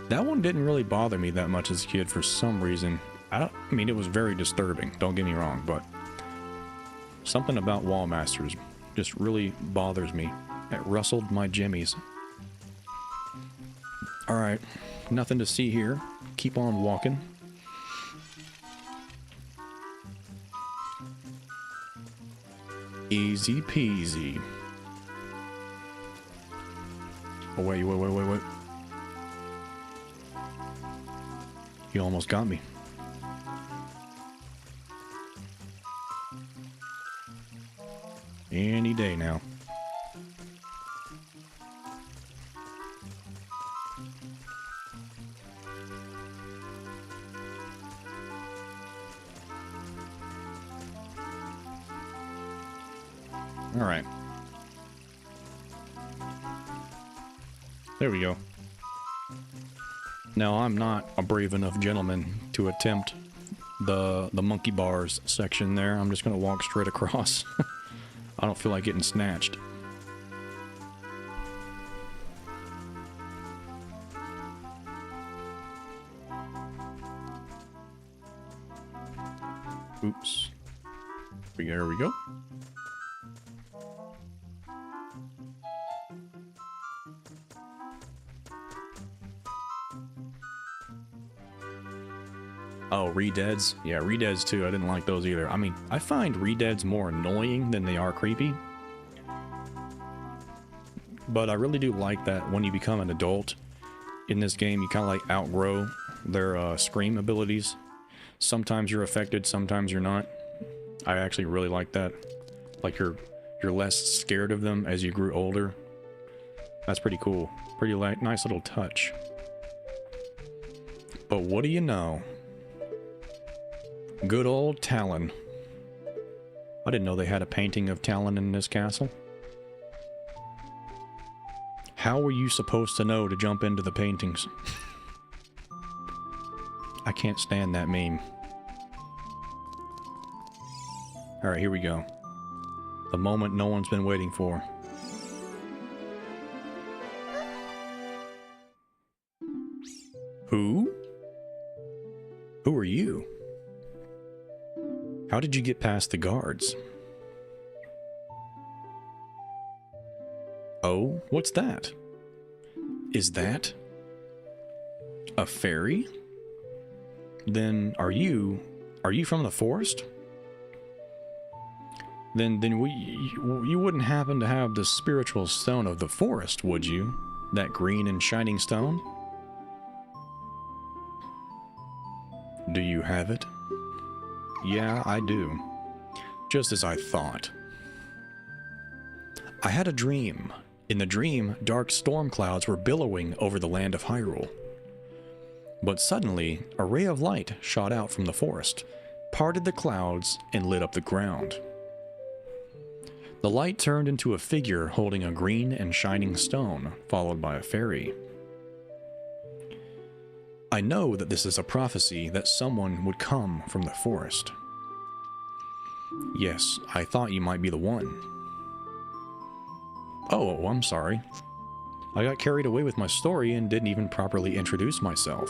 That one didn't really bother me that much as a kid for some reason. I mean, it was very disturbing, don't get me wrong, but something about Wall Masters just really bothers me. It rustled my jimmies. Alright, nothing to see here. Keep on walking. Easy peasy. Oh, wait. You almost got me. Any day now. All right. There we go. Now, I'm not a brave enough gentleman to attempt the monkey bars section there. I'm just going to walk straight across. I don't feel like getting snatched. Oops. There we go. Oh, redeads? Yeah, redeads too. I didn't like those either. I mean, I find redeads more annoying than they are creepy. But I really do like that when you become an adult in this game, you kind of like outgrow their scream abilities. Sometimes you're affected, sometimes you're not. I actually really like that. Like you're less scared of them as you grew older. That's pretty cool. Pretty nice little touch. But what do you know? Good old Talon. I didn't know they had a painting of Talon in this castle. How were you supposed to know to jump into the paintings? I can't stand that meme. Alright, here we go. The moment no one's been waiting for. Who? Who are you? How did you get past the guards? Oh, what's that? Is that a fairy? Then are you from the forest? Then you wouldn't happen to have the spiritual stone of the forest, would you? That green and shining stone? Do you have it? Yeah, I do. Just as I thought. I had a dream. In the dream, dark storm clouds were billowing over the land of Hyrule. But suddenly, a ray of light shot out from the forest, parted the clouds, and lit up the ground. The light turned into a figure holding a green and shining stone, followed by a fairy. I know that this is a prophecy that someone would come from the forest. Yes, I thought you might be the one. Oh, I'm sorry. I got carried away with my story and didn't even properly introduce myself.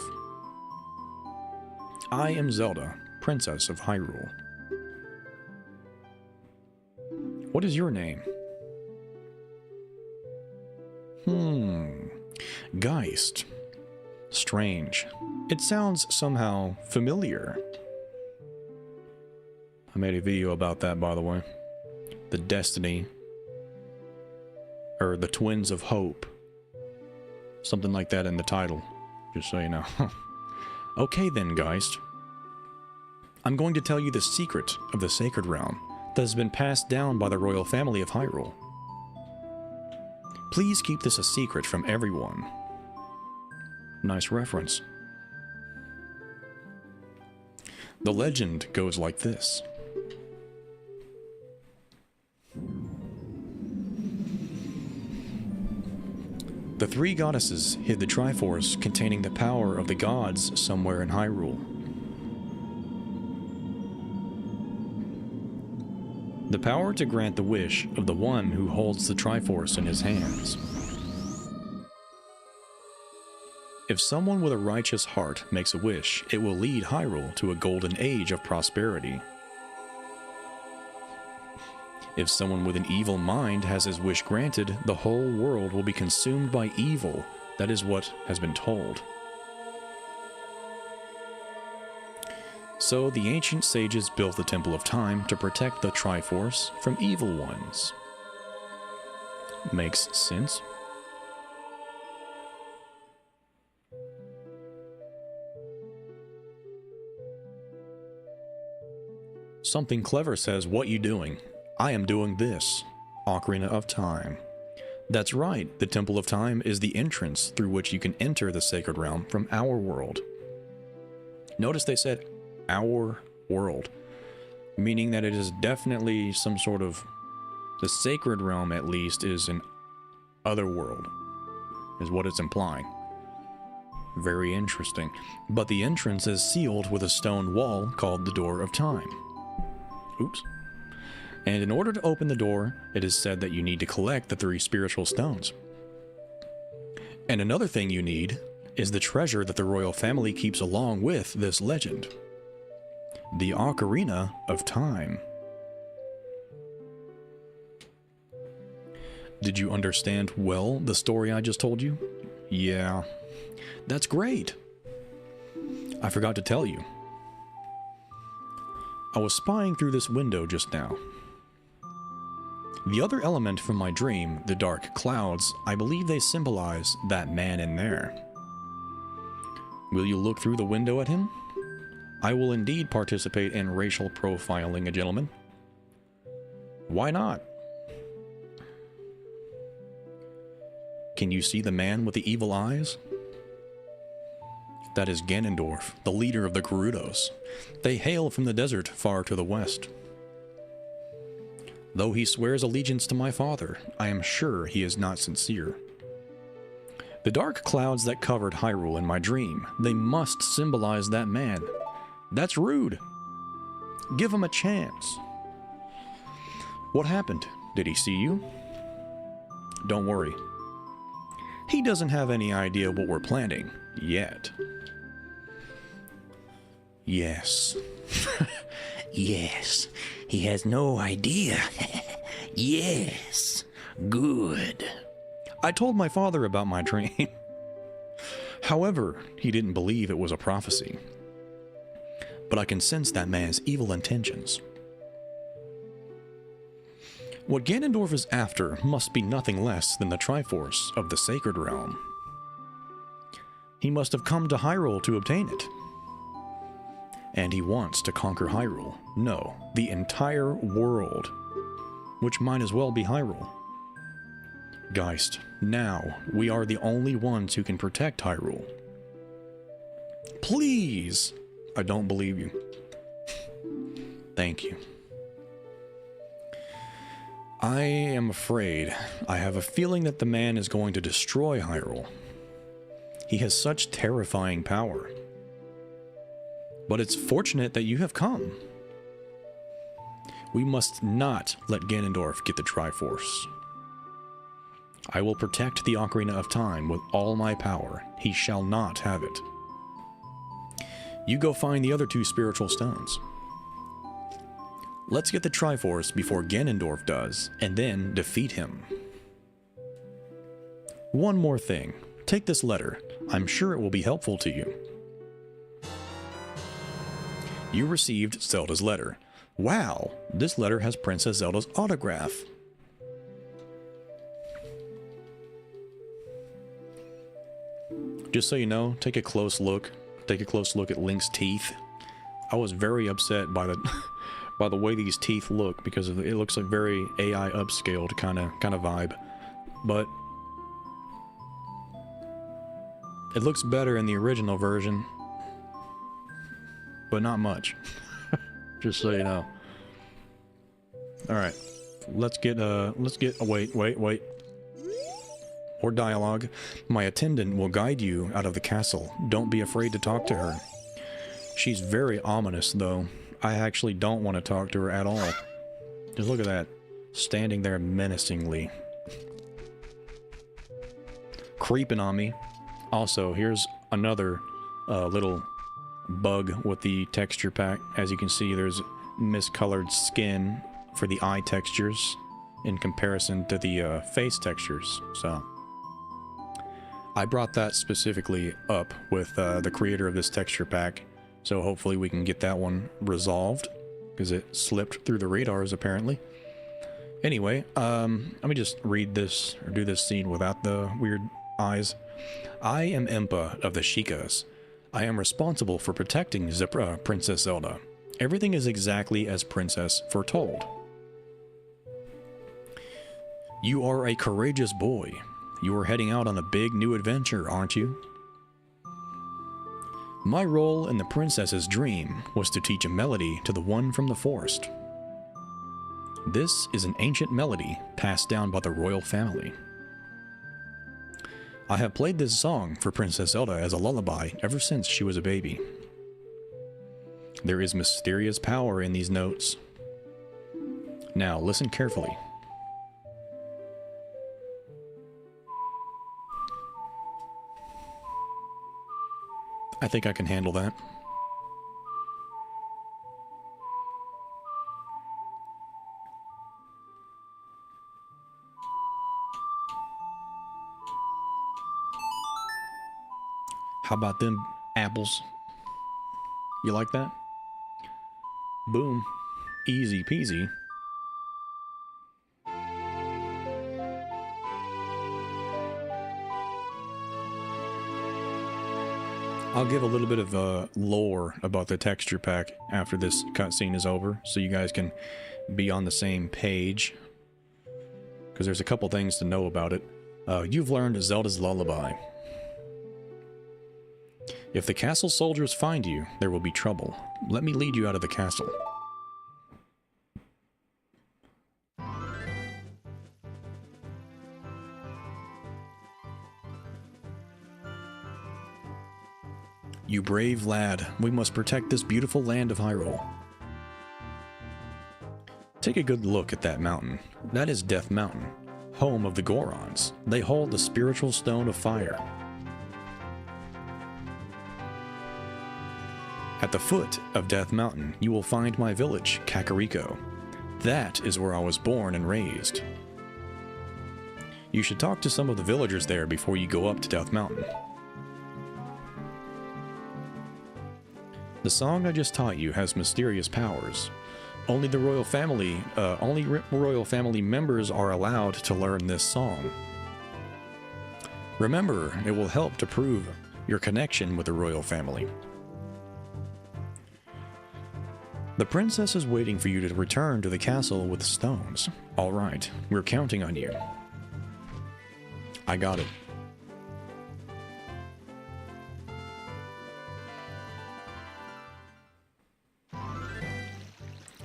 I am Zelda, Princess of Hyrule. What is your name? Geist. Strange. It sounds somehow familiar. I made a video about that, by the way. The Destiny. Or the Twins of Hope. Something like that in the title. Just so you know. Okay then, Geist. I'm going to tell you the secret of the Sacred Realm that has been passed down by the royal family of Hyrule. Please keep this a secret from everyone. Nice reference. The legend goes like this. The three goddesses hid the Triforce containing the power of the gods somewhere in Hyrule. The power to grant the wish of the one who holds the Triforce in his hands. If someone with a righteous heart makes a wish, it will lead Hyrule to a golden age of prosperity. If someone with an evil mind has his wish granted, the whole world will be consumed by evil. That is what has been told. So the ancient sages built the Temple of Time to protect the Triforce from evil ones. Makes sense? Something clever says, "What you doing?" I am doing this. Ocarina of Time. That's right, the Temple of Time is the entrance through which you can enter the Sacred Realm from our world. Notice they said our world, meaning that it is definitely some sort of, the Sacred Realm at least is an other world, is what it's implying. Very interesting. But the entrance is sealed with a stone wall called the Door of Time. Oops. And in order to open the door, it is said that you need to collect the 3 spiritual stones. And another thing you need is the treasure that the royal family keeps along with this legend. The Ocarina of Time. Did you understand well the story I just told you? Yeah. That's great. I forgot to tell you. I was spying through this window just now. The other element from my dream, the dark clouds, I believe they symbolize that man in there. Will you look through the window at him? I will indeed participate in racial profiling a gentleman. Why not? Can you see the man with the evil eyes? That is Ganondorf, the leader of the Gerudos. They hail from the desert far to the west. Though he swears allegiance to my father, I am sure he is not sincere. The dark clouds that covered Hyrule in my dream, they must symbolize that man. That's rude. Give him a chance. What happened? Did he see you? Don't worry. He doesn't have any idea what we're planning, yet. Yes. Yes, he has no idea. Yes, good. I told my father about my dream. However, he didn't believe it was a prophecy. But I can sense that man's evil intentions. What Ganondorf is after must be nothing less than the Triforce of the Sacred Realm. He must have come to Hyrule to obtain it. And he wants to conquer Hyrule. No, the entire world, which might as well be Hyrule. Geist, now we are the only ones who can protect Hyrule. Please! I don't believe you. Thank you. I am afraid. I have a feeling that the man is going to destroy Hyrule. He has such terrifying power. But it's fortunate that you have come. We must not let Ganondorf get the Triforce. I will protect the Ocarina of Time with all my power. He shall not have it. You go find the other two spiritual stones. Let's get the Triforce before Ganondorf does, and then defeat him. One more thing. Take this letter. I'm sure it will be helpful to you. You received Zelda's letter. Wow, this letter has Princess Zelda's autograph. Just so you know, take a close look at Link's teeth. I was very upset by the by the way these teeth look, because it looks like very AI upscaled kind of vibe. But it looks better in the original version. But not much. Just so you know. Alright. Let's get, wait. More dialogue. My attendant will guide you out of the castle. Don't be afraid to talk to her. She's very ominous, though. I actually don't want to talk to her at all. Just look at that. Standing there menacingly. Creeping on me. Also, here's another little bug with the texture pack. As you can see, there's miscolored skin for the eye textures in comparison to the face textures. So I brought that specifically up with the creator of this texture pack, so hopefully we can get that one resolved, because it slipped through the radars apparently. Anyway, let me just read this, or do this scene without the weird eyes. I am Impa of the Sheikahs. I am responsible for protecting Princess Zelda. Everything is exactly as Princess foretold. You are a courageous boy. You are heading out on a big new adventure, aren't you? My role in the princess's dream was to teach a melody to the one from the forest. This is an ancient melody passed down by the royal family. I have played this song for Princess Zelda as a lullaby ever since she was a baby. There is mysterious power in these notes. Now listen carefully. I think I can handle that. How about them apples? You like that? Boom. Easy peasy. I'll give a little bit of lore about the texture pack after this cutscene is over, so you guys can be on the same page. Because there's a couple things to know about it. You've learned Zelda's Lullaby. If the castle soldiers find you, there will be trouble. Let me lead you out of the castle. You brave lad, we must protect this beautiful land of Hyrule. Take a good look at that mountain. That is Death Mountain, home of the Gorons. They hold the spiritual stone of fire. At the foot of Death Mountain, you will find my village, Kakariko. That is where I was born and raised. You should talk to some of the villagers there before you go up to Death Mountain. The song I just taught you has mysterious powers. Only the royal family members are allowed to learn this song. Remember, it will help to prove your connection with the royal family. The princess is waiting for you to return to the castle with the stones. All right, we're counting on you. I got it.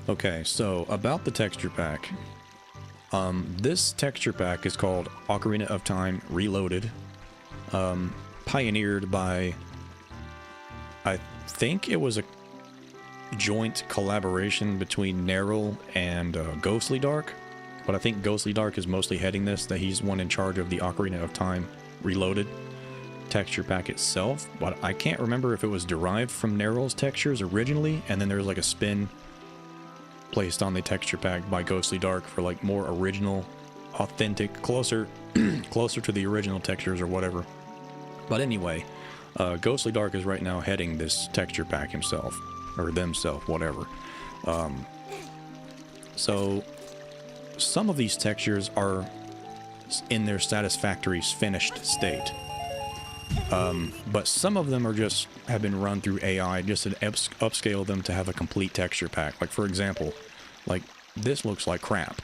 Okay, so about the texture pack. This texture pack is called Ocarina of Time Reloaded. Pioneered by, I think it was a joint collaboration between Neril and Ghostly Dark. But I think Ghostly Dark is mostly heading this, that he's one in charge of the Ocarina of Time Reloaded texture pack itself. But I can't remember if it was derived from Neril's textures originally, and then there's like a spin placed on the texture pack by Ghostly Dark for like more original, authentic, closer to the original textures or whatever. But anyway, Ghostly Dark is right now heading this texture pack himself, or themselves, whatever. So some of these textures are in their satisfactory finished state. But some of them are just have been run through AI just to upscale them to have a complete texture pack. Like for example, like this looks like crap.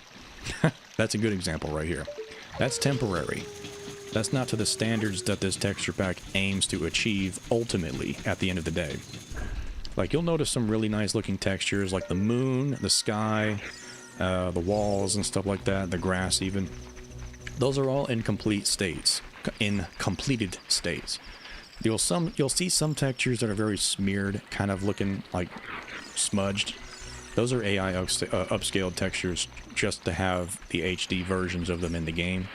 That's a good example right here. That's temporary. That's not to the standards that this texture pack aims to achieve ultimately at the end of the day. Like you'll notice some really nice looking textures like the moon, the sky, the walls and stuff like that, the grass even. Those are all in complete states. In completed states. You'll see some textures that are very smeared, kind of looking like smudged. Those are AI upscaled textures just to have the HD versions of them in the game.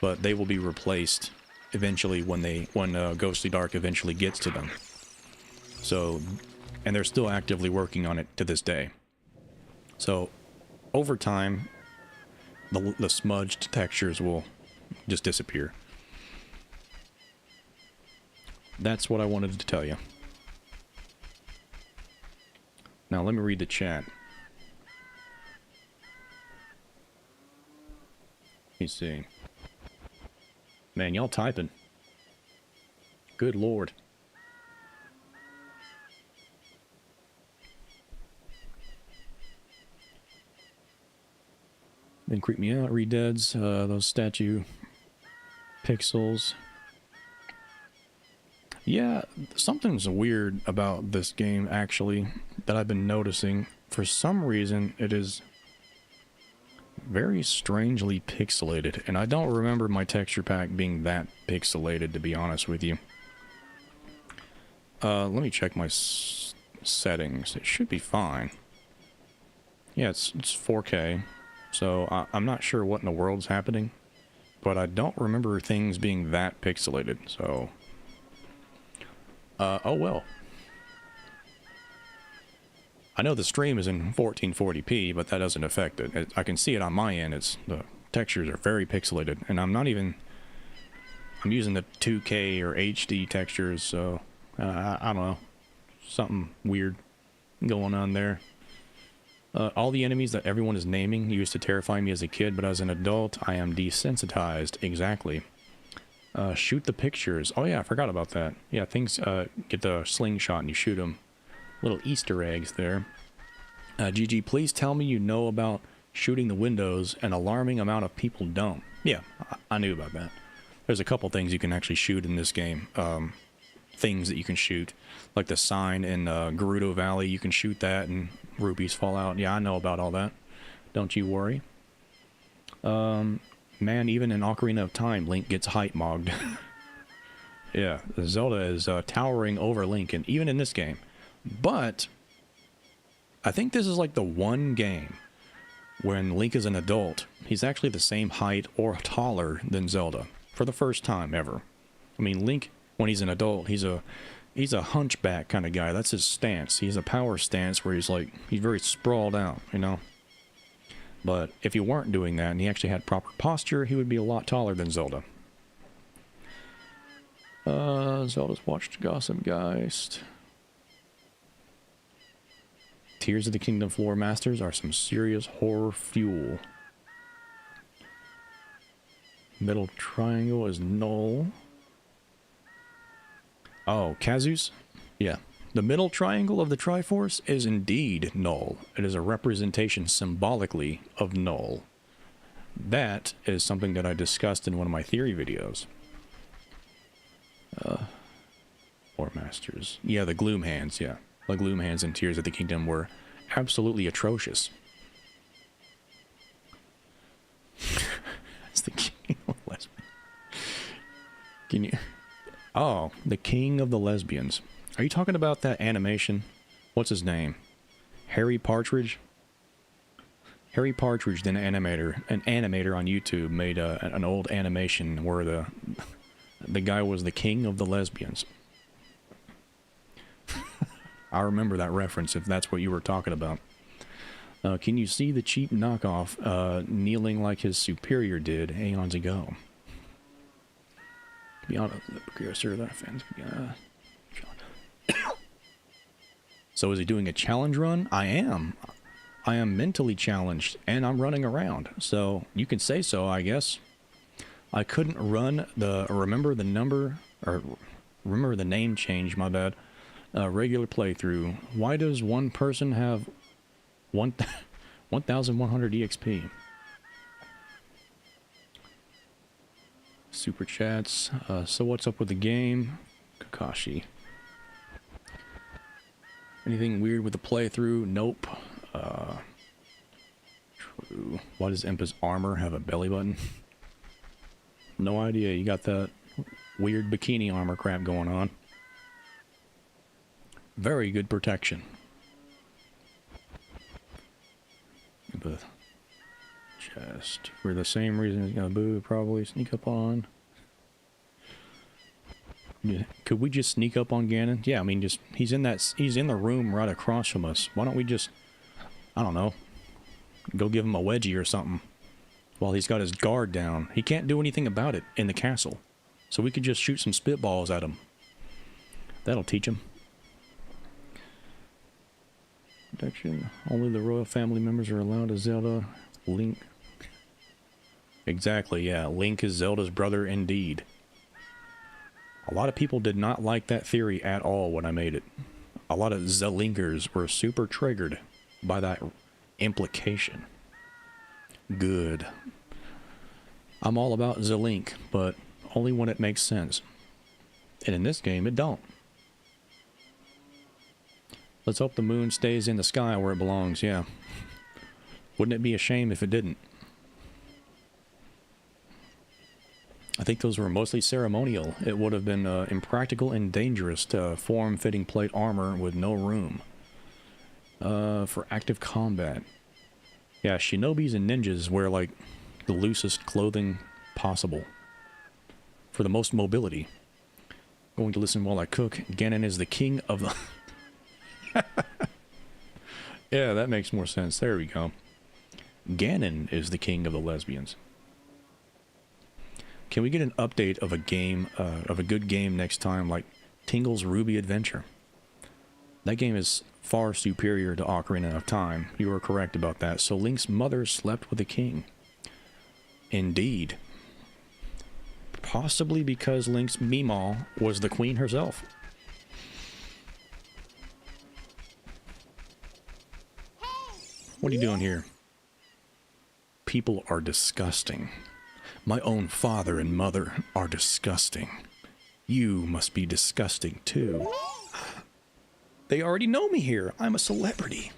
But they will be replaced eventually when Ghostly Dark eventually gets to them. So, and they're still actively working on it to this day. So, over time, the smudged textures will just disappear. That's what I wanted to tell you. Now let me read the chat. Let me see. Man, y'all typing. Good lord. Didn't creep me out. Redeads, those statue pixels. Yeah, something's weird about this game, actually, that I've been noticing. For some reason, it is very strangely pixelated, and I don't remember my texture pack being that pixelated, to be honest with you. Let me check my settings. It should be fine. Yeah, it's 4K, so I'm not sure what in the world's happening, but I don't remember things being that pixelated, so... oh well. I know the stream is in 1440p, but that doesn't affect it. I can see it on my end. The textures are very pixelated, and I'm not even I'm using the 2K or HD textures, so I don't know. Something weird going on there. All the enemies that everyone is naming used to terrify me as a kid, but as an adult, I am desensitized. Exactly. Shoot the pictures. Oh yeah, I forgot about that. Yeah, things, get the slingshot and you shoot them. Little Easter eggs there. GG, please tell me you know about shooting the windows. An alarming amount of people don't. Yeah, I knew about that. There's a couple things you can actually shoot in this game. Things that you can shoot. Like the sign in Gerudo Valley, you can shoot that and rupees fall out. Yeah, I know about all that. Don't you worry. Man, even in Ocarina of Time, Link gets height mogged. Yeah, Zelda is towering over Link, and even in this game. But I think this is like the one game when Link is an adult, he's actually the same height or taller than Zelda for the first time ever. I mean, Link, when he's an adult, he's a hunchback kind of guy. That's his stance. He's a power stance where he's very sprawled out, you know. But if he weren't doing that and he actually had proper posture, he would be a lot taller than Zelda. Zelda's watched Gossip Geist. Tears of the Kingdom floor masters are some serious horror fuel. Middle triangle is null. Oh, Kazus? Yeah. The middle triangle of the Triforce is indeed null. It is a representation symbolically of null. That is something that I discussed in one of my theory videos. Or Masters. Yeah, the Gloom Hands, yeah. The Gloom Hands in Tears of the Kingdom were absolutely atrocious. It's the king of lesbians. Can you... Oh, the king of the lesbians. Are you talking about that animation? What's his name? Harry Partridge? Harry Partridge, an animator on YouTube, made an old animation where the guy was the king of the lesbians. I remember that reference, if that's what you were talking about. Can you see the cheap knockoff kneeling like his superior did aeons ago? Beyond the precursor that fans. So is he doing a challenge run? I am. I am mentally challenged, and I'm running around. So you can say so, I guess. I couldn't run remember the name change, my bad. Regular playthrough. Why does one person have 1,100 EXP? Super chats. So what's up with the game? Kakashi. Anything weird with the playthrough? Nope. True. Why does Impa's armor have a belly button? No idea. You got that weird bikini armor crap going on. Very good protection. But chest. For the same reason he's gonna boo, probably sneak up on. Could we just sneak up on Ganon? Yeah, I mean, just he's in the room right across from us. Why don't we just, I don't know, go give him a wedgie or something while he's got his guard down. He can't do anything about it in the castle, so we could just shoot some spitballs at him. That'll teach him. Protection. Only the royal family members are allowed to Zelda. Link. Exactly, yeah. Link is Zelda's brother indeed. A lot of people did not like that theory at all when I made it. A lot of Zelinkers were super triggered by that implication. Good. I'm all about Zelink, but only when it makes sense. And in this game, it don't. Let's hope the moon stays in the sky where it belongs, yeah. Wouldn't it be a shame if it didn't? I think those were mostly ceremonial. It would have been impractical and dangerous to form-fitting plate armor with no room. For active combat. Yeah, shinobis and ninjas wear, like, the loosest clothing possible. For the most mobility. Going to listen while I cook. Ganon is the king of the... Yeah, that makes more sense. There we go. Ganon is the king of the lesbians. Can we get an update of a game, of a good game next time, like Tingle's Ruby Adventure? That game is far superior to Ocarina of Time. You were correct about that. So Link's mother slept with a king. Indeed. Possibly because Link's Meemaw was the queen herself. What are you doing here? People are disgusting. My own father and mother are disgusting. You must be disgusting too. They already know me here. I'm a celebrity.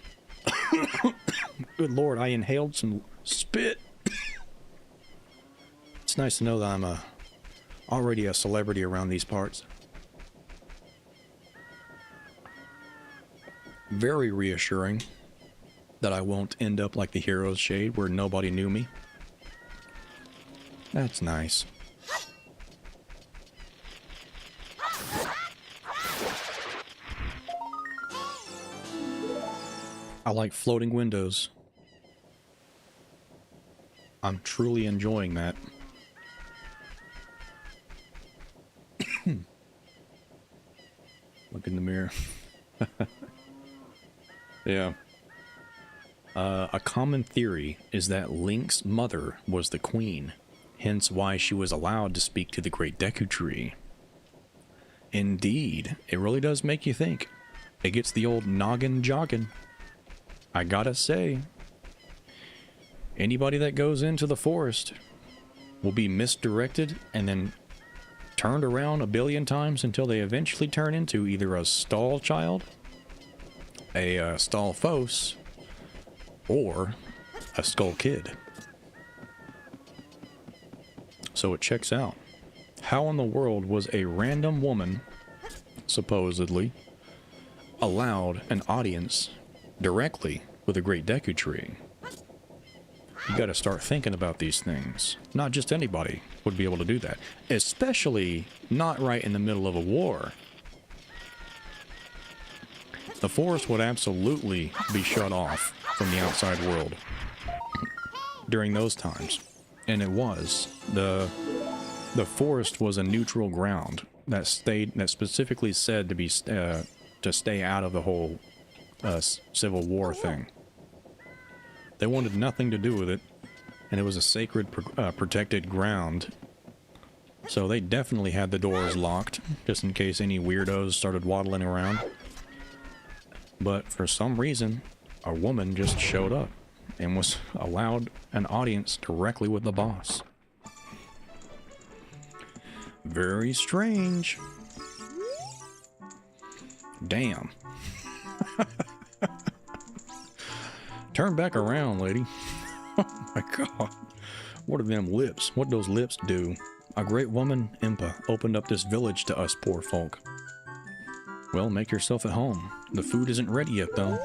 Good lord, I inhaled some spit. It's nice to know that I'm already a celebrity around these parts. Very reassuring that I won't end up like the Hero's Shade where nobody knew me. That's nice. I like floating windows. I'm truly enjoying that. Look in the mirror. Yeah. A common theory is that Link's mother was the queen, hence why she was allowed to speak to the Great Deku Tree. Indeed, it really does make you think. It gets the old noggin jogging. I gotta say, anybody that goes into the forest will be misdirected and then turned around a billion times until they eventually turn into either a stall child, a stall fos, or a skull kid. So it checks out. How in the world was a random woman, supposedly, allowed an audience directly with a Great Deku Tree? You gotta start thinking about these things. Not just anybody would be able to do that. Especially not right in the middle of a war. The forest would absolutely be shut off from the outside world during those times. And it was. The forest was a neutral ground that specifically said to be to stay out of the whole Civil War thing. They wanted nothing to do with it, and it was a sacred, protected ground. So they definitely had the doors locked, just in case any weirdos started waddling around. But for some reason, a woman just showed up and was allowed an audience directly with the boss. Very strange. Damn. Turn back around, lady. Oh my god. What are them lips? What those lips do? A great woman, Impa, opened up this village to us poor folk. Well, make yourself at home. The food isn't ready yet, though.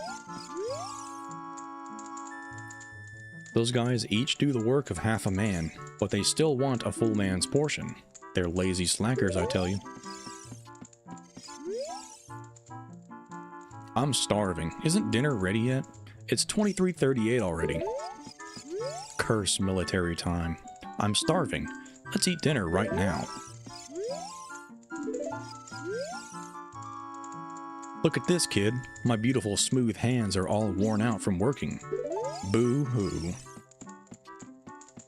Those guys each do the work of half a man, but they still want a full man's portion. They're lazy slackers, I tell you. I'm starving. Isn't dinner ready yet? It's 23:38 already. Curse military time. I'm starving. Let's eat dinner right now. Look at this, kid. My beautiful smooth hands are all worn out from working. Boo-hoo.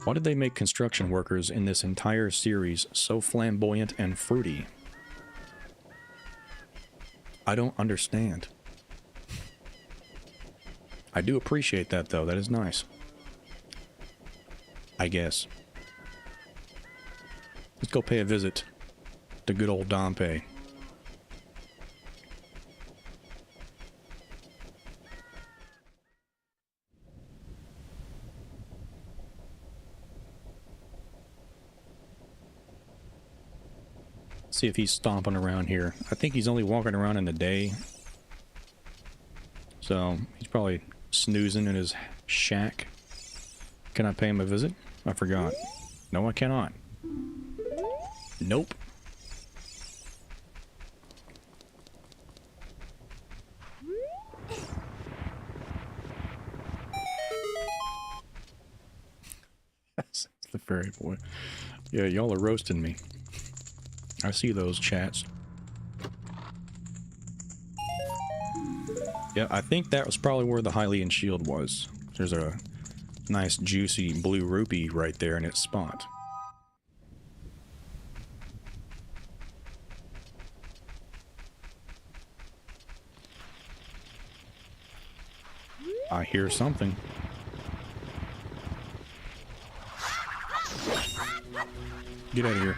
Why did they make construction workers in this entire series so flamboyant and fruity? I don't understand. I do appreciate that, though. That is nice. I guess. Let's go pay a visit to good old Dompe. See if he's stomping around here. I think he's only walking around in the day. So, he's probably snoozing in his shack. Can I pay him a visit? I forgot. No, I cannot. Nope. That's the fairy boy. Yeah, y'all are roasting me. I see those chats. Yeah, I think that was probably where the Hylian shield was. There's a nice juicy blue rupee right there in its spot. I hear something. Get out of here.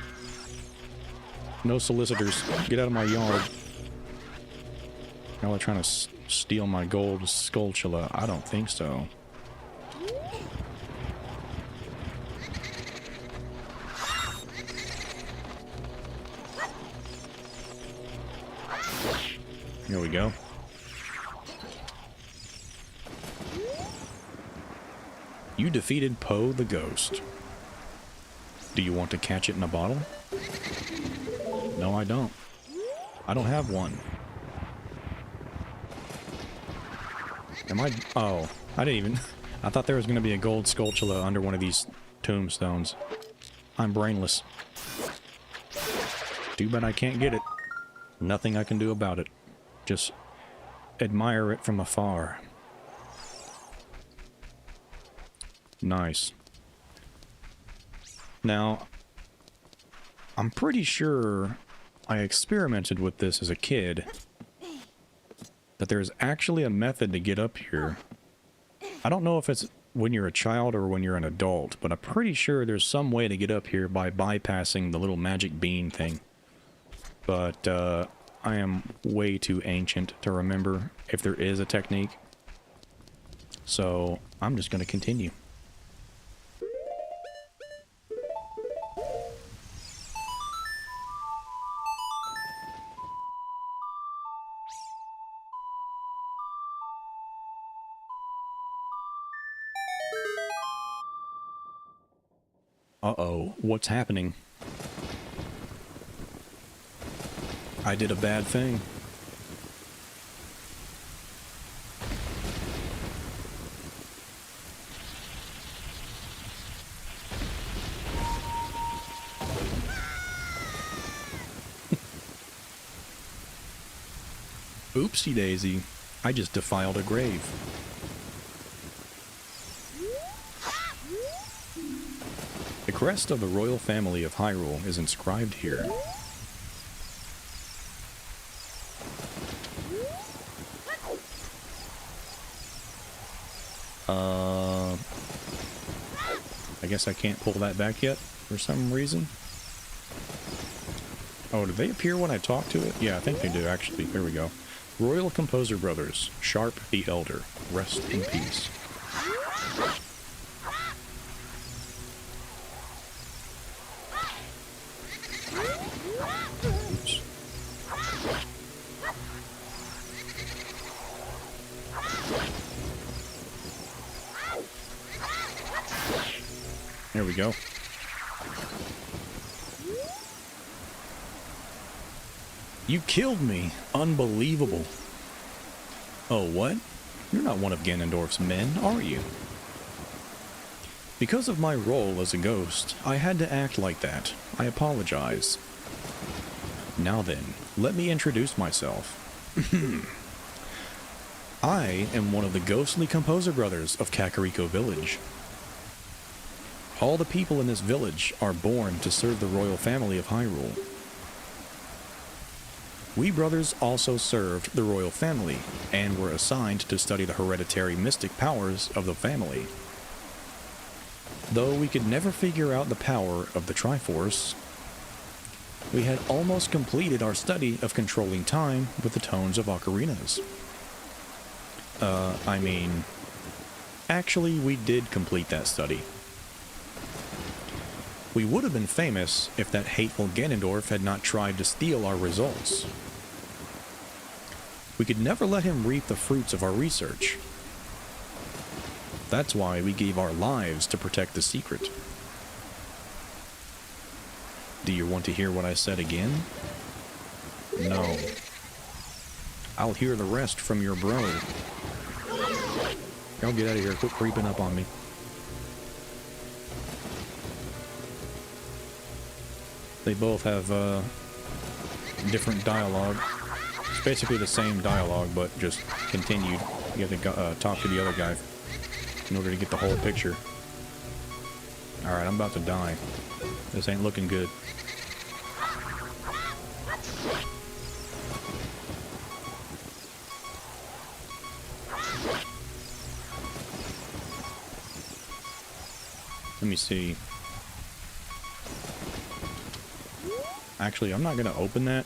No solicitors. Get out of my yard. Now they're trying to steal my gold Skulltula. I don't think so. Here we go. You defeated Poe the Ghost. Do you want to catch it in a bottle? No, I don't. I don't have one. Am I... Oh, I didn't even... I thought there was going to be a gold Skulltula under one of these tombstones. I'm brainless. Too bad I can't get it. Nothing I can do about it. Just admire it from afar. Nice. Now, I'm pretty sure I experimented with this as a kid. That there's actually a method to get up here. I don't know if it's when you're a child or when you're an adult, but I'm pretty sure there's some way to get up here by bypassing the little magic bean thing. But, I am way too ancient to remember if there is a technique. So, I'm just going to continue. Uh-oh, what's happening? I did a bad thing. Oopsie daisy, I just defiled a grave. The crest of the royal family of Hyrule is inscribed here. I guess I can't pull that back yet for some reason. Oh, do they appear when I talk to it? Yeah, I think they do, actually. There we go. Royal Composer Brothers, Sharp the Elder. Rest in peace. Oops. There we go. You killed me! Unbelievable. Oh, what? You're not one of Ganondorf's men, are you? Because of my role as a ghost, I had to act like that. I apologize. Now then, let me introduce myself. I am one of the ghostly composer brothers of Kakariko Village. All the people in this village are born to serve the royal family of Hyrule. We brothers also served the royal family, and were assigned to study the hereditary mystic powers of the family. Though we could never figure out the power of the Triforce, we had almost completed our study of controlling time with the tones of ocarinas. Actually, we did complete that study. We would have been famous if that hateful Ganondorf had not tried to steal our results. We could never let him reap the fruits of our research. That's why we gave our lives to protect the secret. Do you want to hear what I said again? No. I'll hear the rest from your bro. Y'all get out of here. Quit creeping up on me. They both have different dialogue. It's basically the same dialogue, but just continued. You have to talk to the other guy in order to get the whole picture. Alright, I'm about to die. This ain't looking good. Let me see. Actually, I'm not going to open that.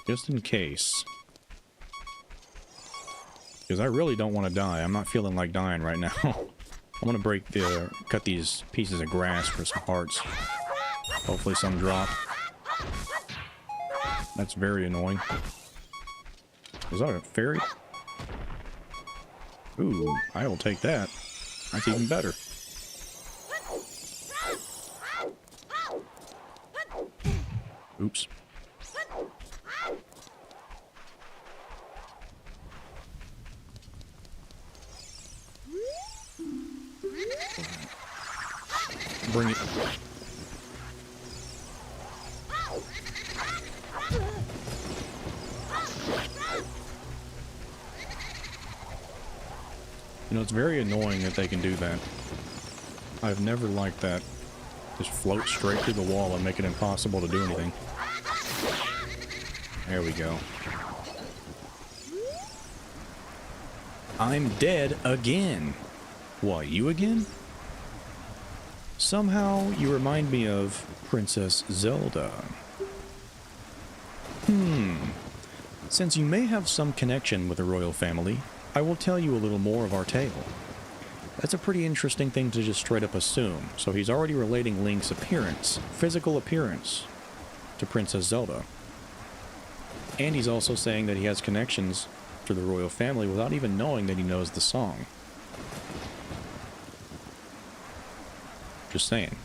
Just in case. Because I really don't want to die. I'm not feeling like dying right now. I'm going to cut these pieces of grass for some hearts. Hopefully some drop. That's very annoying. Is that a fairy? Ooh, I will take that. That's even better. Oops. Bring it. You know, it's very annoying that they can do that. I've never liked that. Just float straight through the wall and make it impossible to do anything. There we go. I'm dead again. What, you again? Somehow you remind me of Princess Zelda. Since you may have some connection with the royal family, I will tell you a little more of our tale. That's a pretty interesting thing to just straight up assume. So he's already relating Link's appearance, physical appearance, to Princess Zelda. And he's also saying that he has connections to the royal family without even knowing that he knows the song. Just saying.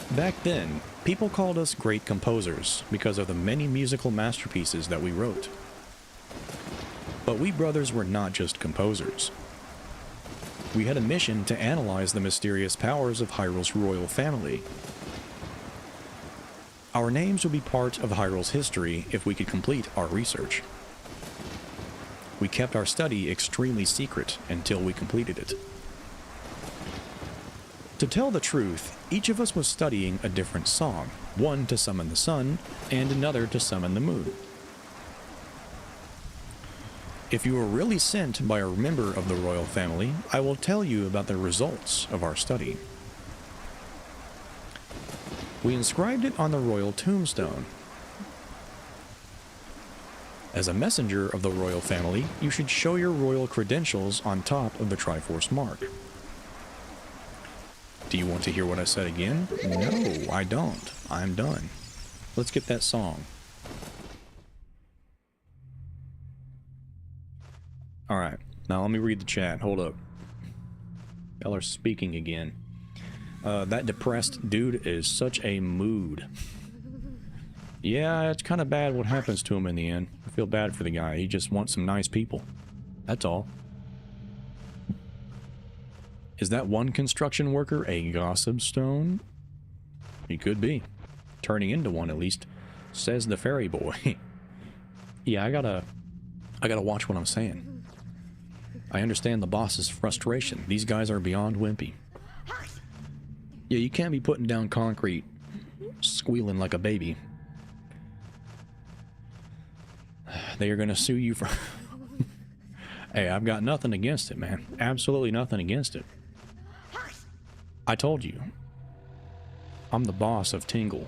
Back then, people called us great composers because of the many musical masterpieces that we wrote. But we brothers were not just composers. We had a mission to analyze the mysterious powers of Hyrule's royal family. Our names would be part of Hyrule's history if we could complete our research. We kept our study extremely secret until we completed it. To tell the truth, each of us was studying a different song, one to summon the sun, and another to summon the moon. If you were really sent by a member of the royal family, I will tell you about the results of our study. We inscribed it on the royal tombstone. As a messenger of the royal family, you should show your royal credentials on top of the Triforce mark. Do you want to hear what I said again? No, I don't. I'm done. Let's get that song. Alright, now let me read the chat. Hold up. Y'all are speaking again. That depressed dude is such a mood. Yeah, it's kind of bad what happens to him in the end. I feel bad for the guy. He just wants some nice people. That's all. Is that one construction worker a gossip stone? He could be. Turning into one, at least. Says the fairy boy. Yeah, I gotta watch what I'm saying. I understand the boss's frustration. These guys are beyond wimpy. Yeah, you can't be putting down concrete, squealing like a baby. They are gonna sue you for... Hey, I've got nothing against it, man. Absolutely nothing against it. I told you. I'm the boss of Tingle.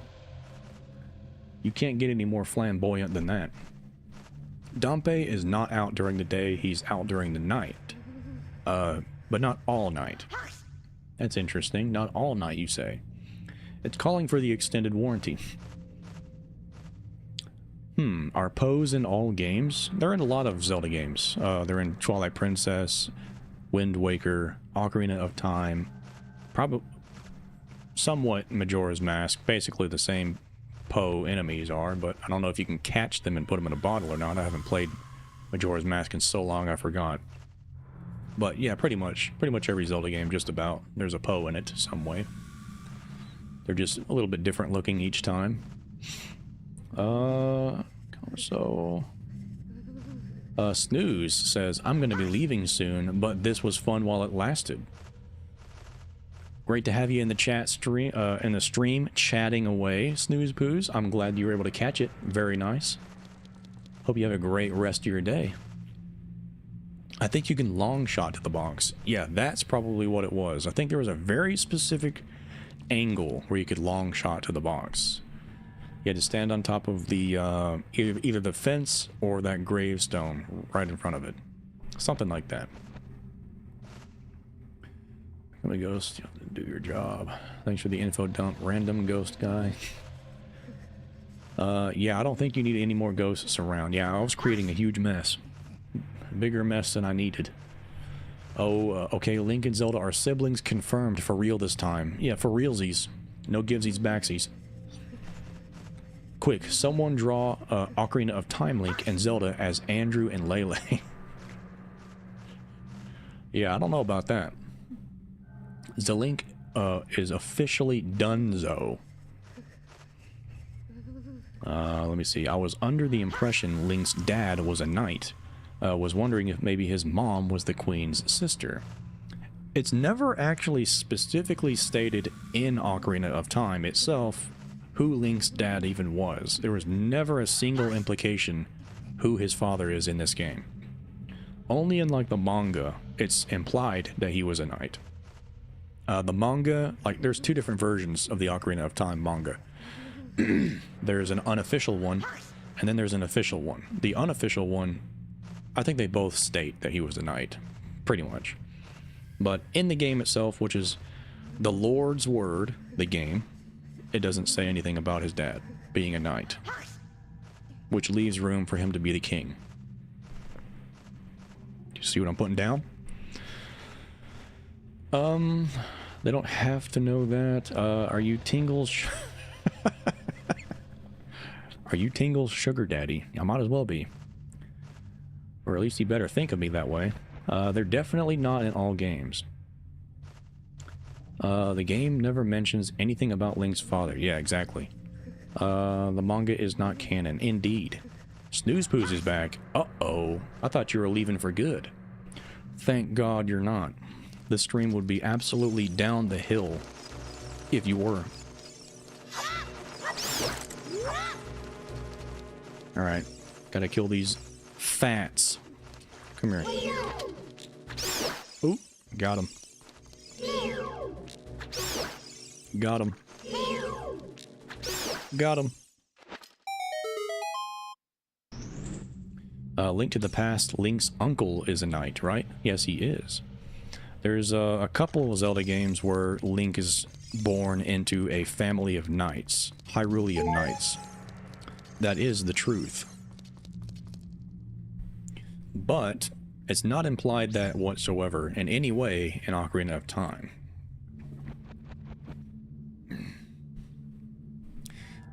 You can't get any more flamboyant than that. Dompe is not out during the day, he's out during the night. But not all night. That's interesting. Not all night, you say. It's calling for the extended warranty. Are Poes in all games? They're in a lot of Zelda games. They're in Twilight Princess, Wind Waker, Ocarina of Time, probably somewhat Majora's Mask. Basically the same Poe enemies are, but I don't know if you can catch them and put them in a bottle or not. I haven't played Majora's Mask in so long I forgot. But yeah, pretty much every Zelda game, just about, there's a Poe in it some way. They're just a little bit different looking each time. Snooze says, I'm going to be leaving soon, but this was fun while it lasted. Great to have you in the chat stream, chatting away, Snooze Poos. I'm glad you were able to catch it. Very nice. Hope you have a great rest of your day. I think you can long shot to the box. Yeah, that's probably what it was. I think there was a very specific angle where you could long shot to the box. You had to stand on top of the either the fence or that gravestone right in front of it. Something like that. Let me Ghost, you have to do your job. Thanks for the info dump, random ghost guy. Yeah, I don't think you need any more ghosts around. Yeah, I was creating a huge mess. Bigger mess than I needed. Oh, okay, Link and Zelda are siblings confirmed for real this time. Yeah, for realsies. No givesies backsies. Quick, someone draw Ocarina of Time Link and Zelda as Andrew and Lele. Yeah, I don't know about that. The Link is officially donezo. Let me see. I was under the impression Link's dad was a knight. Was wondering if maybe his mom was the Queen's sister. It's never actually specifically stated in Ocarina of Time itself who Link's dad even was. There was never a single implication who his father is in this game. Only in like the manga, it's implied that he was a knight. The manga, like there's two different versions of the Ocarina of Time manga. There's an unofficial one, and then there's an official one. The unofficial one, I think they both state that he was a knight, pretty much. But in the game itself, which is the Lord's Word, the game, it doesn't say anything about his dad being a knight, which leaves room for him to be the king. Do you see what I'm putting down? They don't have to know that. Are you Tingle's... Are you Tingle's sugar daddy? I might as well be. Or at least you better think of me that way. They're definitely not in all games. The game never mentions anything about Link's father. Yeah, exactly. The manga is not canon. Indeed. Snooze Poos is back. Uh-oh. I thought you were leaving for good. Thank God you're not. The stream would be absolutely down the hill if you were. Alright. Gotta kill these fats. Come here. Oop. Got him. Got him. Got him. Link to the Past, Link's uncle is a knight, right? Yes, he is. There's a couple of Zelda games where Link is born into a family of knights. Hyrulean knights. That is the truth. But it's not implied that whatsoever in any way in Ocarina of Time.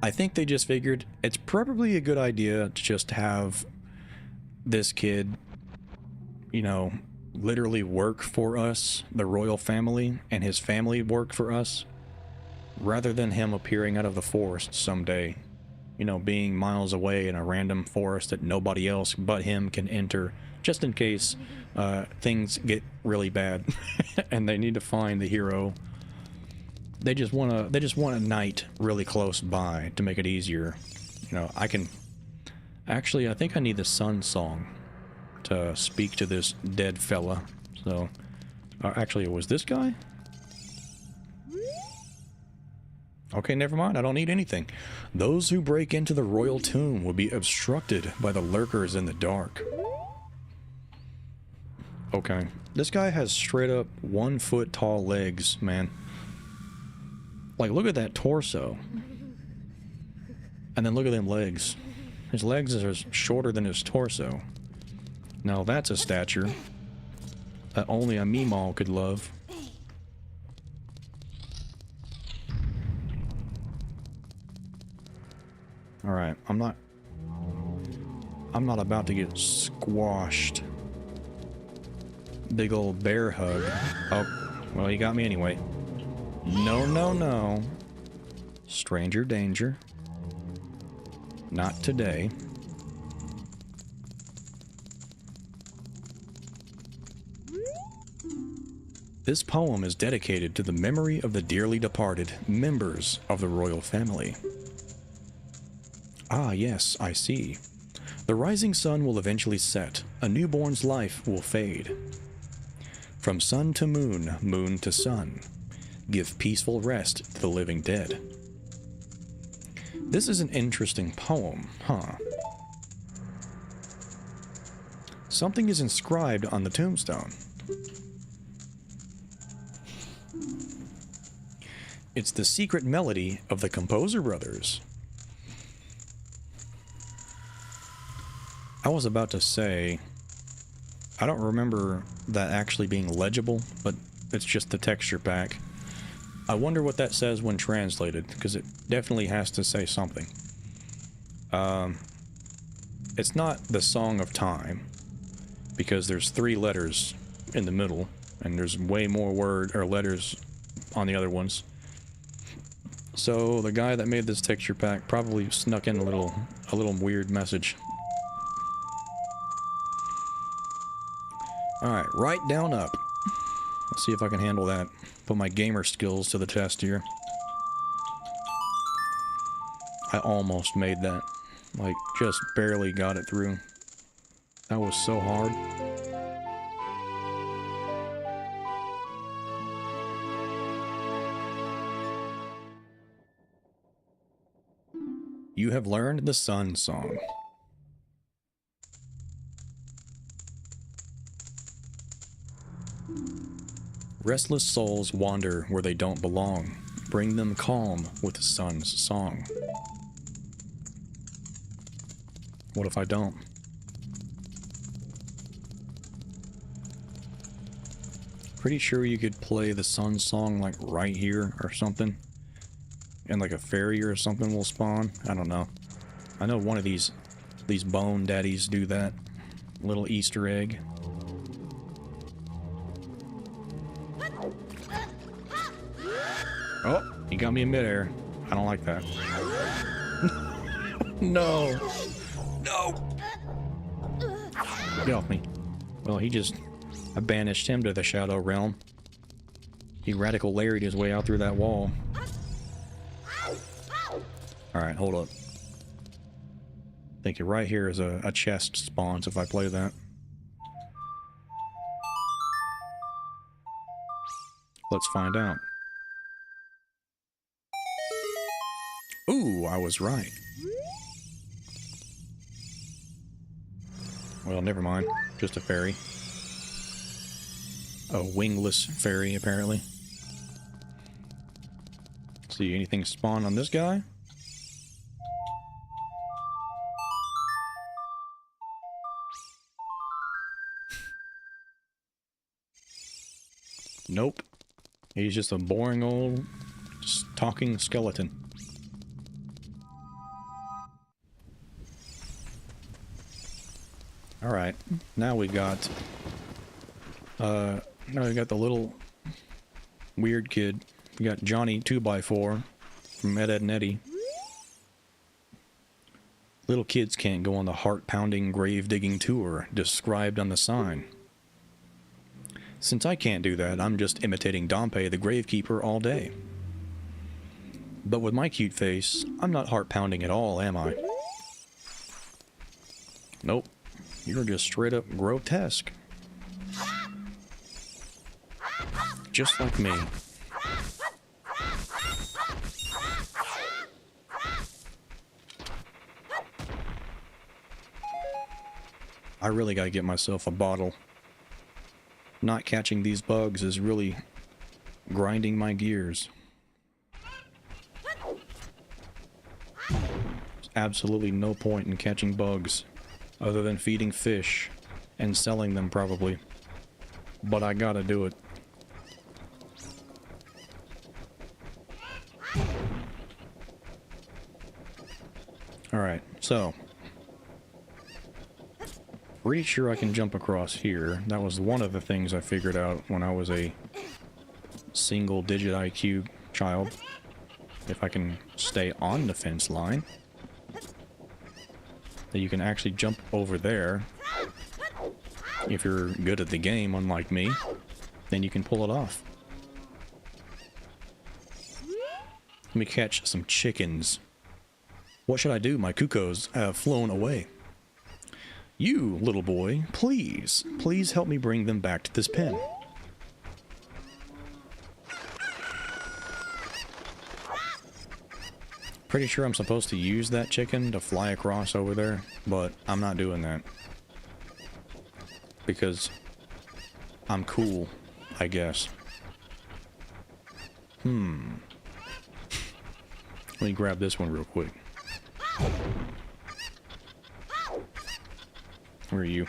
I think they just figured it's probably a good idea to just have this kid, you know, literally work for us, the royal family, and his family work for us, rather than him appearing out of the forest someday, you know, being miles away in a random forest that nobody else but him can enter, just in case things get really bad and they need to find the hero. They just want a knight really close by to make it easier. You know, I think I need the sun song to speak to this dead fella. So, actually, it was this guy? Okay, never mind. I don't need anything. Those who break into the royal tomb will be obstructed by the lurkers in the dark. Okay. This guy has straight up 1 foot tall legs, man. Like, look at that torso. And then look at them legs. His legs are shorter than his torso. Now that's a stature that only a Meemaw could love. Alright, I'm not about to get squashed. Big old bear hug. Oh, well, you got me anyway. No, no, no. Stranger danger. Not today. This poem is dedicated to the memory of the dearly departed members of the royal family. Ah, yes, I see. The rising sun will eventually set. A newborn's life will fade. From sun to moon, moon to sun. Give peaceful rest to the living dead. This is an interesting poem, huh? Something is inscribed on the tombstone. It's the secret melody of the Composer Brothers. I was about to say, I don't remember that actually being legible, but it's just the texture pack. I wonder what that says when translated, because it definitely has to say something. It's not the Song of Time, because there's 3 letters in the middle, and there's way more word or letters on the other ones. So the guy that made this texture pack probably snuck in a little weird message. Alright, right down up. Let's see if I can handle that. Put my gamer skills to the test here. I almost made that. Like, just barely got it through. That was so hard. You have learned the Sun Song. Restless souls wander where they don't belong. Bring them calm with the sun's song. What if I don't? Pretty sure you could play the sun song like right here or something. And like a fairy or something will spawn. I don't know. I know one of these bone daddies do that. Little Easter egg. Oh, he got me in midair. I don't like that. No. No. Get off me. Well, I banished him to the Shadow Realm. He radical Larry'd his way out through that wall. Alright, hold up. I think right here is a chest spawns if I play that. Let's find out. Ooh, I was right. Well, never mind. Just a fairy. A wingless fairy, apparently. See, anything spawn on this guy? Nope. He's just a boring old talking skeleton. Alright, now we got the little weird kid. We got Johnny 2x4 from Ed, Edd n Eddy. Little kids can't go on the heart-pounding grave-digging tour described on the sign. Since I can't do that, I'm just imitating Dompe the Gravekeeper all day. But with my cute face, I'm not heart-pounding at all, am I? Nope. You're just straight up grotesque. Just like me. I really gotta get myself a bottle. Not catching these bugs is really grinding my gears. There's absolutely no point in catching bugs other than feeding fish and selling them probably. But I gotta do it. Alright, so pretty sure I can jump across here. That was one of the things I figured out when I was a single-digit IQ child. if I can stay on the fence line, that you can actually jump over there. If you're good at the game, unlike me, then you can pull it off. Let me catch some chickens. What should I do? My cuckoos have flown away. You, little boy, please help me bring them back to this pen. Pretty sure I'm supposed to use that chicken to fly across over there, but I'm not doing that. Because I'm cool, I guess. Let me grab this one real quick. Where are you?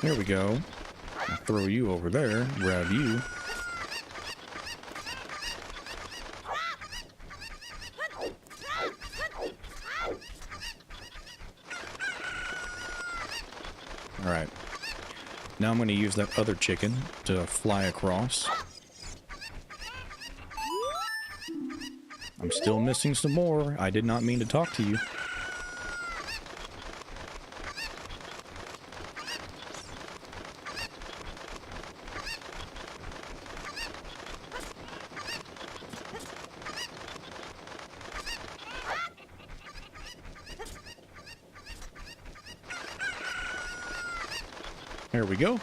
There we go. I'll throw you over there, grab you. Alright. Now I'm going to use that other chicken to fly across. I'm still missing some more. I did not mean to talk to you. There we go.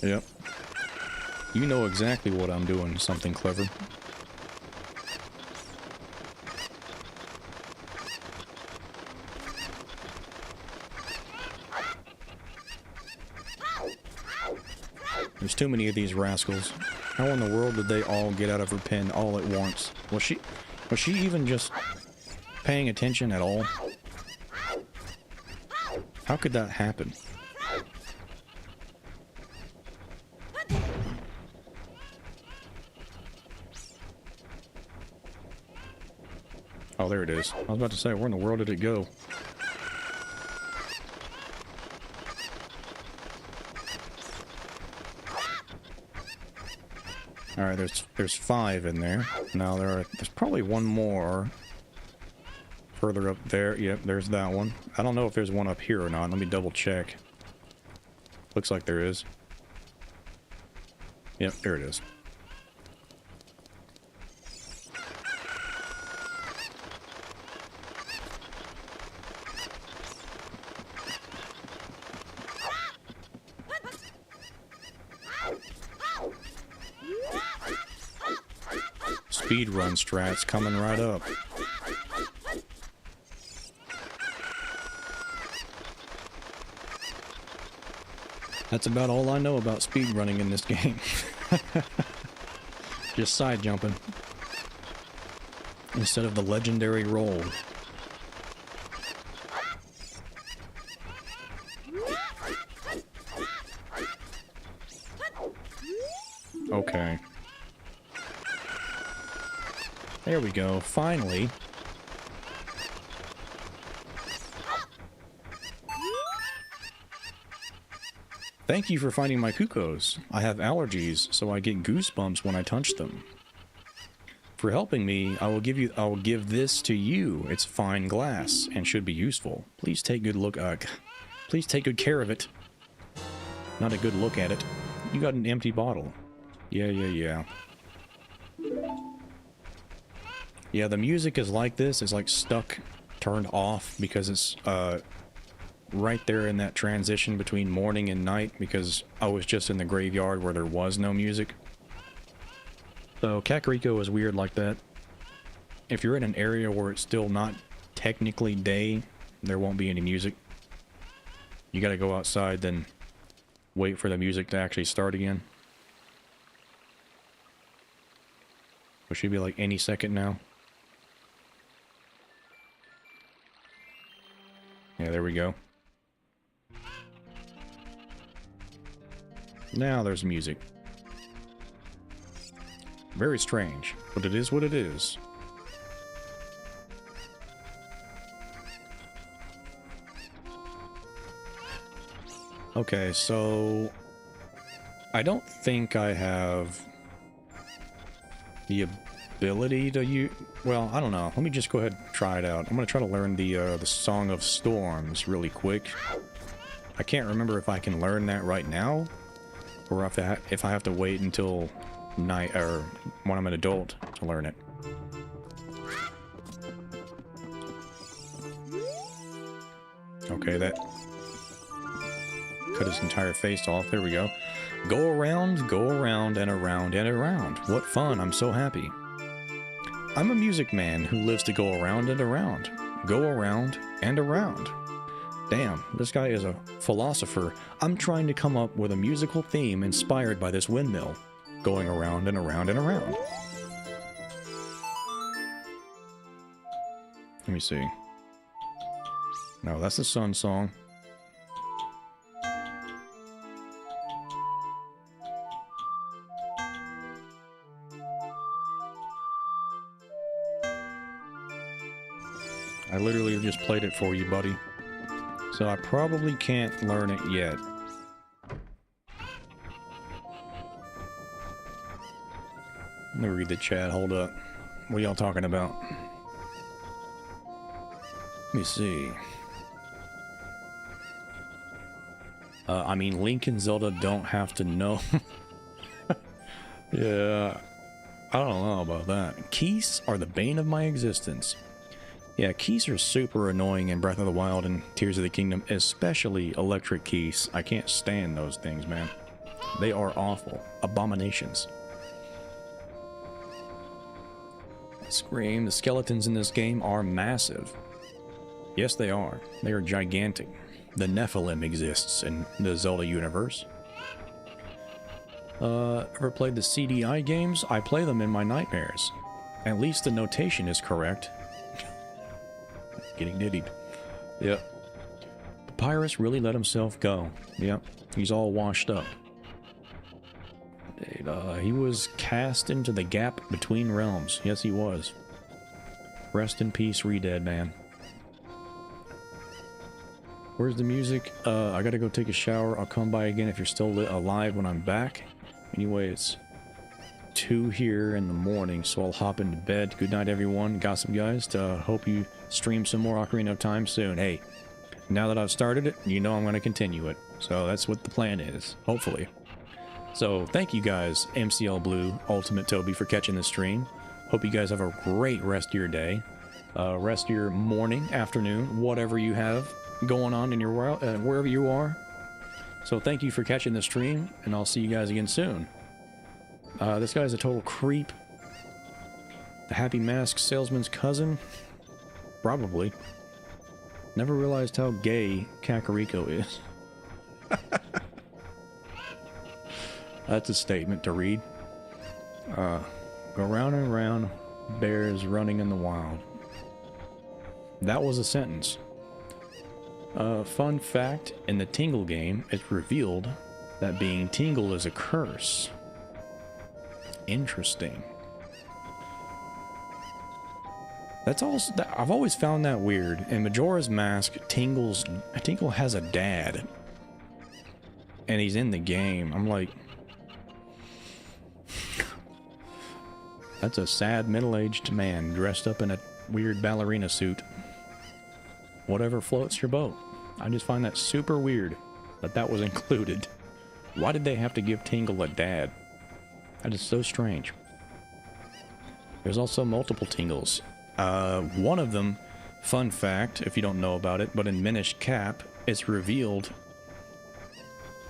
Yep. You know exactly what I'm doing, something clever. There's too many of these rascals. How in the world did they all get out of her pen all at once? Was she even just paying attention at all? How could that happen? Oh, there it is. I was about to say, where in the world did it go? Alright, there's 5 in there. Now there's probably one more further up there. Yep, there's that one. I don't know if there's one up here or not. Let me double check. Looks like there is. Yep, there it is. Speedrun strats coming right up. That's about all I know about speedrunning in this game. Just side jumping. Instead of the legendary roll. Okay. There we go, finally. Thank you for finding my cuckoos. I have allergies, so I get goosebumps when I touch them. For helping me, I will give this to you. It's fine glass and should be useful. Please take please take good care of it. Not a good look at it. You got an empty bottle. Yeah. Yeah, the music is like this. It's like stuck, turned off, because it's right there in that transition between morning and night, because I was just in the graveyard where there was no music. So Kakariko is weird like that. If you're in an area where it's still not technically day, there won't be any music. You gotta go outside, then wait for the music to actually start again. Which should be like any second now. Yeah, there we go. Now there's music. Very strange, but it is what it is. Okay, so I don't think I have the ability to use... Well, I don't know. Let me just go ahead and try it out. I'm going to try to learn the Song of Storms really quick. I can't remember if I can learn that right now, or if I have to wait until night, or when I'm an adult to learn it. Okay, that cut his entire face off. There we go. Go around, and around, and around. What fun. I'm so happy. I'm a music man who lives to go around and around. Go around and around. Damn, this guy is a philosopher. I'm trying to come up with a musical theme inspired by this windmill. Going around and around and around. Let me see. No, that's the Sun Song. I literally just played it for you, buddy. So I probably can't learn it yet. Let me read the chat, hold up. What are y'all talking about? Let me see. I mean, Link and Zelda don't have to know. Yeah, I don't know about that. Keys are the bane of my existence. Yeah, keys are super annoying in Breath of the Wild and Tears of the Kingdom, especially electric keys. I can't stand those things, man. They are awful. Abominations. Scream, the skeletons in this game are massive. Yes, they are. They are gigantic. The Nephilim exists in the Zelda universe. Ever played the CDI games? I play them in my nightmares. At least the notation is correct. Getting nittied. Yep. Papyrus really let himself go. Yep. He's all washed up. He was cast into the gap between realms. Yes, he was. Rest in peace, Redead, man. Where's the music? I gotta go take a shower. I'll come by again if you're still alive when I'm back. Anyway, it's 2 here in the morning, so I'll hop into bed. Good night, everyone. Gossip Guys. Hope you stream some more Ocarina of Time soon. Hey, now that I've started it, you know I'm going to continue it. So that's what the plan is, hopefully. So thank you guys, MCL Blue, Ultimate Toby, for catching the stream. Hope you guys have a great rest of your day. Rest of your morning, afternoon, whatever you have going on in your world, wherever you are. So thank you for catching the stream, and I'll see you guys again soon. This guy's a total creep. The Happy Mask salesman's cousin? Probably. Never realized how gay Kakariko is. That's a statement to read. Go round and round, bears running in the wild. That was a sentence. Fun fact, in the Tingle game, it's revealed that being Tingle is a curse. Interesting. That's also... I've always found that weird. In Majora's Mask, Tingle has a dad. And he's in the game. I'm like... That's a sad middle-aged man dressed up in a weird ballerina suit. Whatever floats your boat. I just find that super weird that was included. Why did they have to give Tingle a dad? That is so strange. There's also multiple Tingles. One of them, fun fact, if you don't know about it, but in Minish Cap, it's revealed...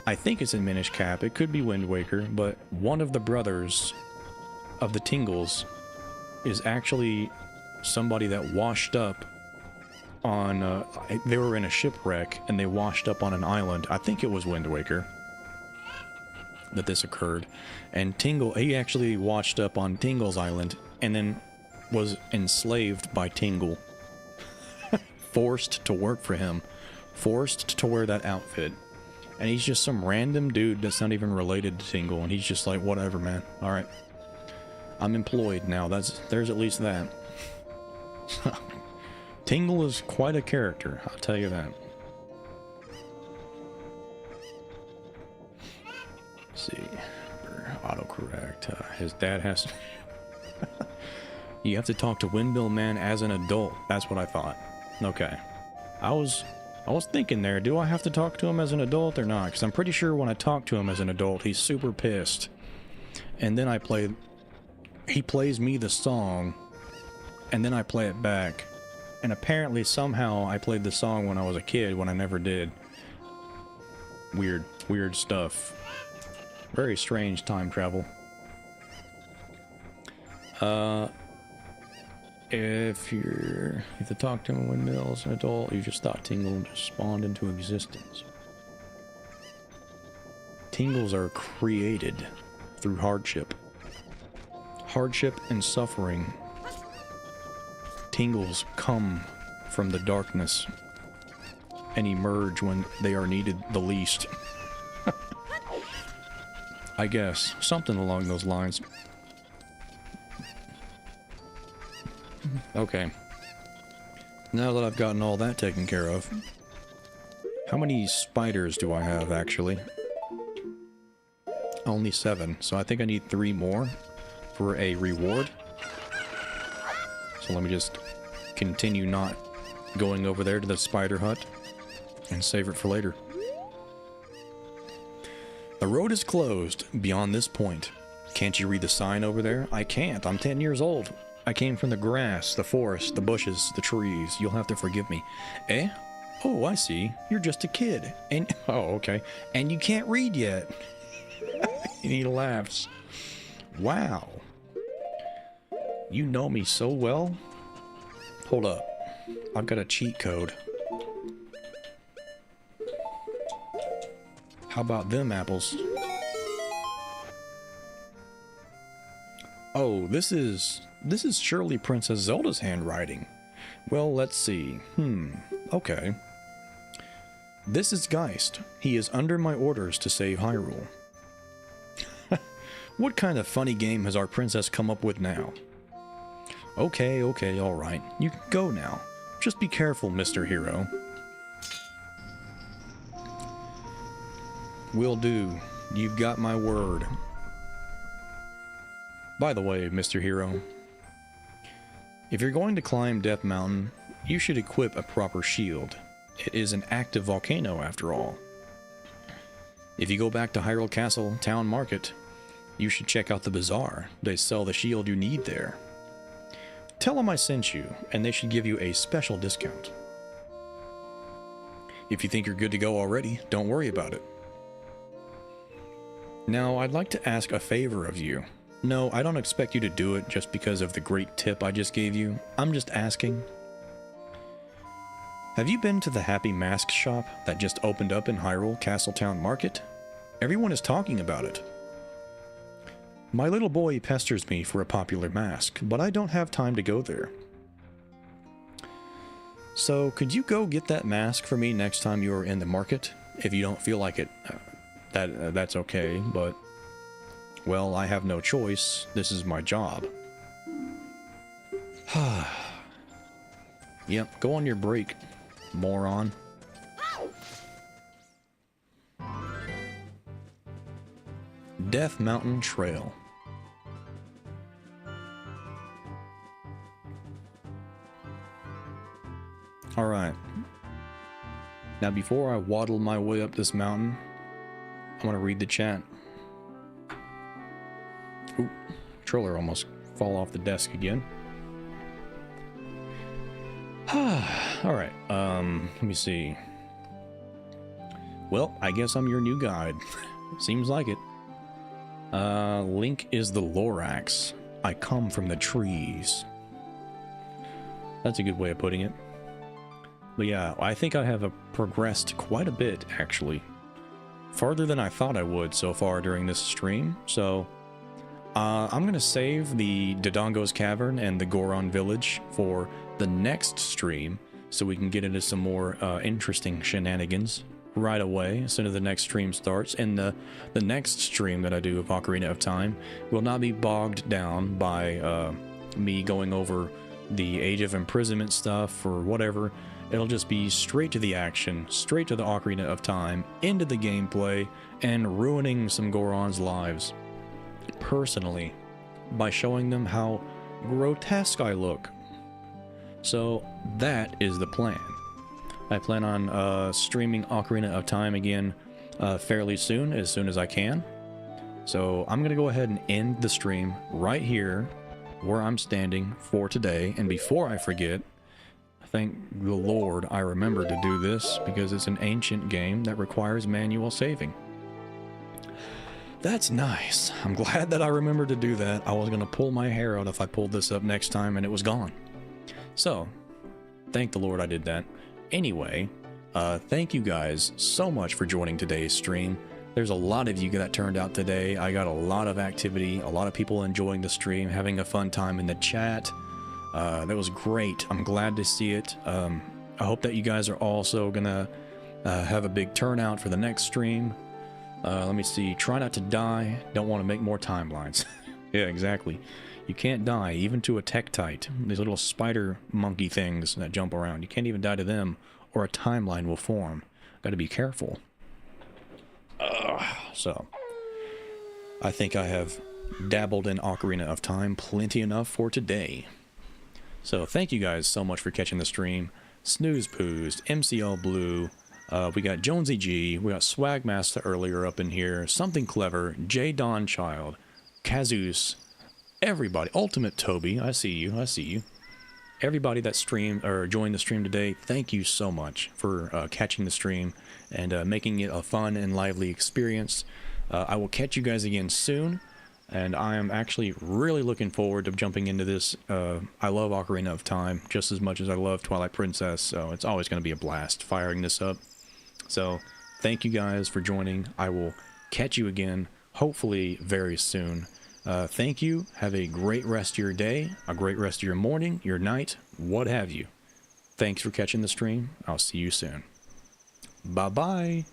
I think it's in Minish Cap, it could be Wind Waker, but one of the brothers of the Tingles is actually somebody that washed up on... they were in a shipwreck, and they washed up on an island. I think it was Wind Waker that this occurred. And Tingle, he actually washed up on Tingle's island, and then was enslaved by Tingle. Forced to work for him forced to wear that outfit. And he's just some random dude that's not even related to Tingle, and he's just like, whatever, man. Alright. I'm employed now. There's at least that. Tingle is quite a character, I'll tell you that. Let's see. Autocorrect. His dad has to... You have to talk to Windmill Man as an adult. That's what I thought. Okay. I was thinking there, do I have to talk to him as an adult or not? Because I'm pretty sure when I talk to him as an adult, he's super pissed. And then he plays me the song, and then I play it back. And apparently somehow I played the song when I was a kid when I never did. Weird stuff. Very strange time travel. If you talk to him Windmill as an adult, you just thought Tingle just spawned into existence. Tingles are created through hardship. Hardship and suffering. Tingles come from the darkness and emerge when they are needed the least. I guess. Something along those lines. Okay. Now that I've gotten all that taken care of, how many spiders do I have, actually? Only 7, so I think I need 3 more for a reward. So let me just continue not going over there to the spider hut and save it for later. The road is closed beyond this point. Can't you read the sign over there? I can't. I'm 10 years old. I came from the grass, the forest, the bushes, the trees. You'll have to forgive me. Eh? Oh, I see. You're just a kid. And oh, okay. And you can't read yet. And he laughs. Wow. You know me so well. Hold up. I've got a cheat code. How about them apples? Oh, this is surely Princess Zelda's handwriting. Well, let's see. Okay. This is Geist. He is under my orders to save Hyrule. What kind of funny game has our princess come up with now? Okay, alright. You can go now. Just be careful, Mr. Hero. Will do. You've got my word. By the way, Mr. Hero, if you're going to climb Death Mountain, you should equip a proper shield. It is an active volcano, after all. If you go back to Hyrule Castle Town Market, you should check out the bazaar. They sell the shield you need there. Tell them I sent you, and they should give you a special discount. If you think you're good to go already, don't worry about it. Now, I'd like to ask a favor of you. No, I don't expect you to do it just because of the great tip I just gave you. I'm just asking. Have you been to the Happy Mask shop that just opened up in Hyrule Castletown Market? Everyone is talking about it. My little boy pesters me for a popular mask, but I don't have time to go there. So, could you go get that mask for me next time you are in the market? If you don't feel like it, that's okay, but... well, I have no choice. This is my job. Yep, go on your break, moron. Death Mountain Trail. Alright. Now before I waddle my way up this mountain, I want to read the chat. Ooh, controller almost fall off the desk again. Alright, let me see. Well, I guess I'm your new guide. Seems like it. Link is the Lorax. I come from the trees. That's a good way of putting it. But yeah, I think I have progressed quite a bit, actually. Farther than I thought I would so far during this stream, so... I'm going to save the Dodongo's Cavern and the Goron Village for the next stream, so we can get into some more interesting shenanigans right away as soon as the next stream starts. And the next stream that I do of Ocarina of Time will not be bogged down by me going over the Age of Imprisonment stuff or whatever. It'll just be straight to the action, straight to the Ocarina of Time, into the gameplay, and ruining some Goron's lives personally by showing them how grotesque I look. So that is the plan. I plan on streaming Ocarina of Time again fairly soon as I can. So I'm going to go ahead and end the stream right here where I'm standing for today. And before I forget, thank the Lord I remembered to do this, because it's an ancient game that requires manual saving. That's nice. I'm glad that I remembered to do that. I was going to pull my hair out if I pulled this up next time and it was gone. So, thank the Lord I did that. Anyway, thank you guys so much for joining today's stream. There's a lot of you that turned out today. I got a lot of activity, a lot of people enjoying the stream, having a fun time in the chat. That was great. I'm glad to see it. I hope that you guys are also gonna have a big turnout for the next stream. Let me see. Try not to die. Don't want to make more timelines. Yeah, exactly. You can't die, even to a Tektite. These little spider monkey things that jump around. You can't even die to them, or a timeline will form. Gotta be careful. So, I think I have dabbled in Ocarina of Time plenty enough for today. So, thank you guys so much for catching the stream. Snooze Poozed, MCL Blue, we got Jonsey G, we got SwaggMasta earlier up in here, Something Clever, J Don Child, Kazus, everybody, Ultimate Toby, I see you. Everybody that streamed or joined the stream today, thank you so much for catching the stream and making it a fun and lively experience. I will catch you guys again soon, and I am actually really looking forward to jumping into this. I love Ocarina of Time just as much as I love Twilight Princess, so it's always going to be a blast firing this up. So thank you guys for joining. I will catch you again, hopefully very soon. Thank you. Have a great rest of your day, a great rest of your morning, your night, what have you. Thanks for catching the stream. I'll see you soon. Bye-bye.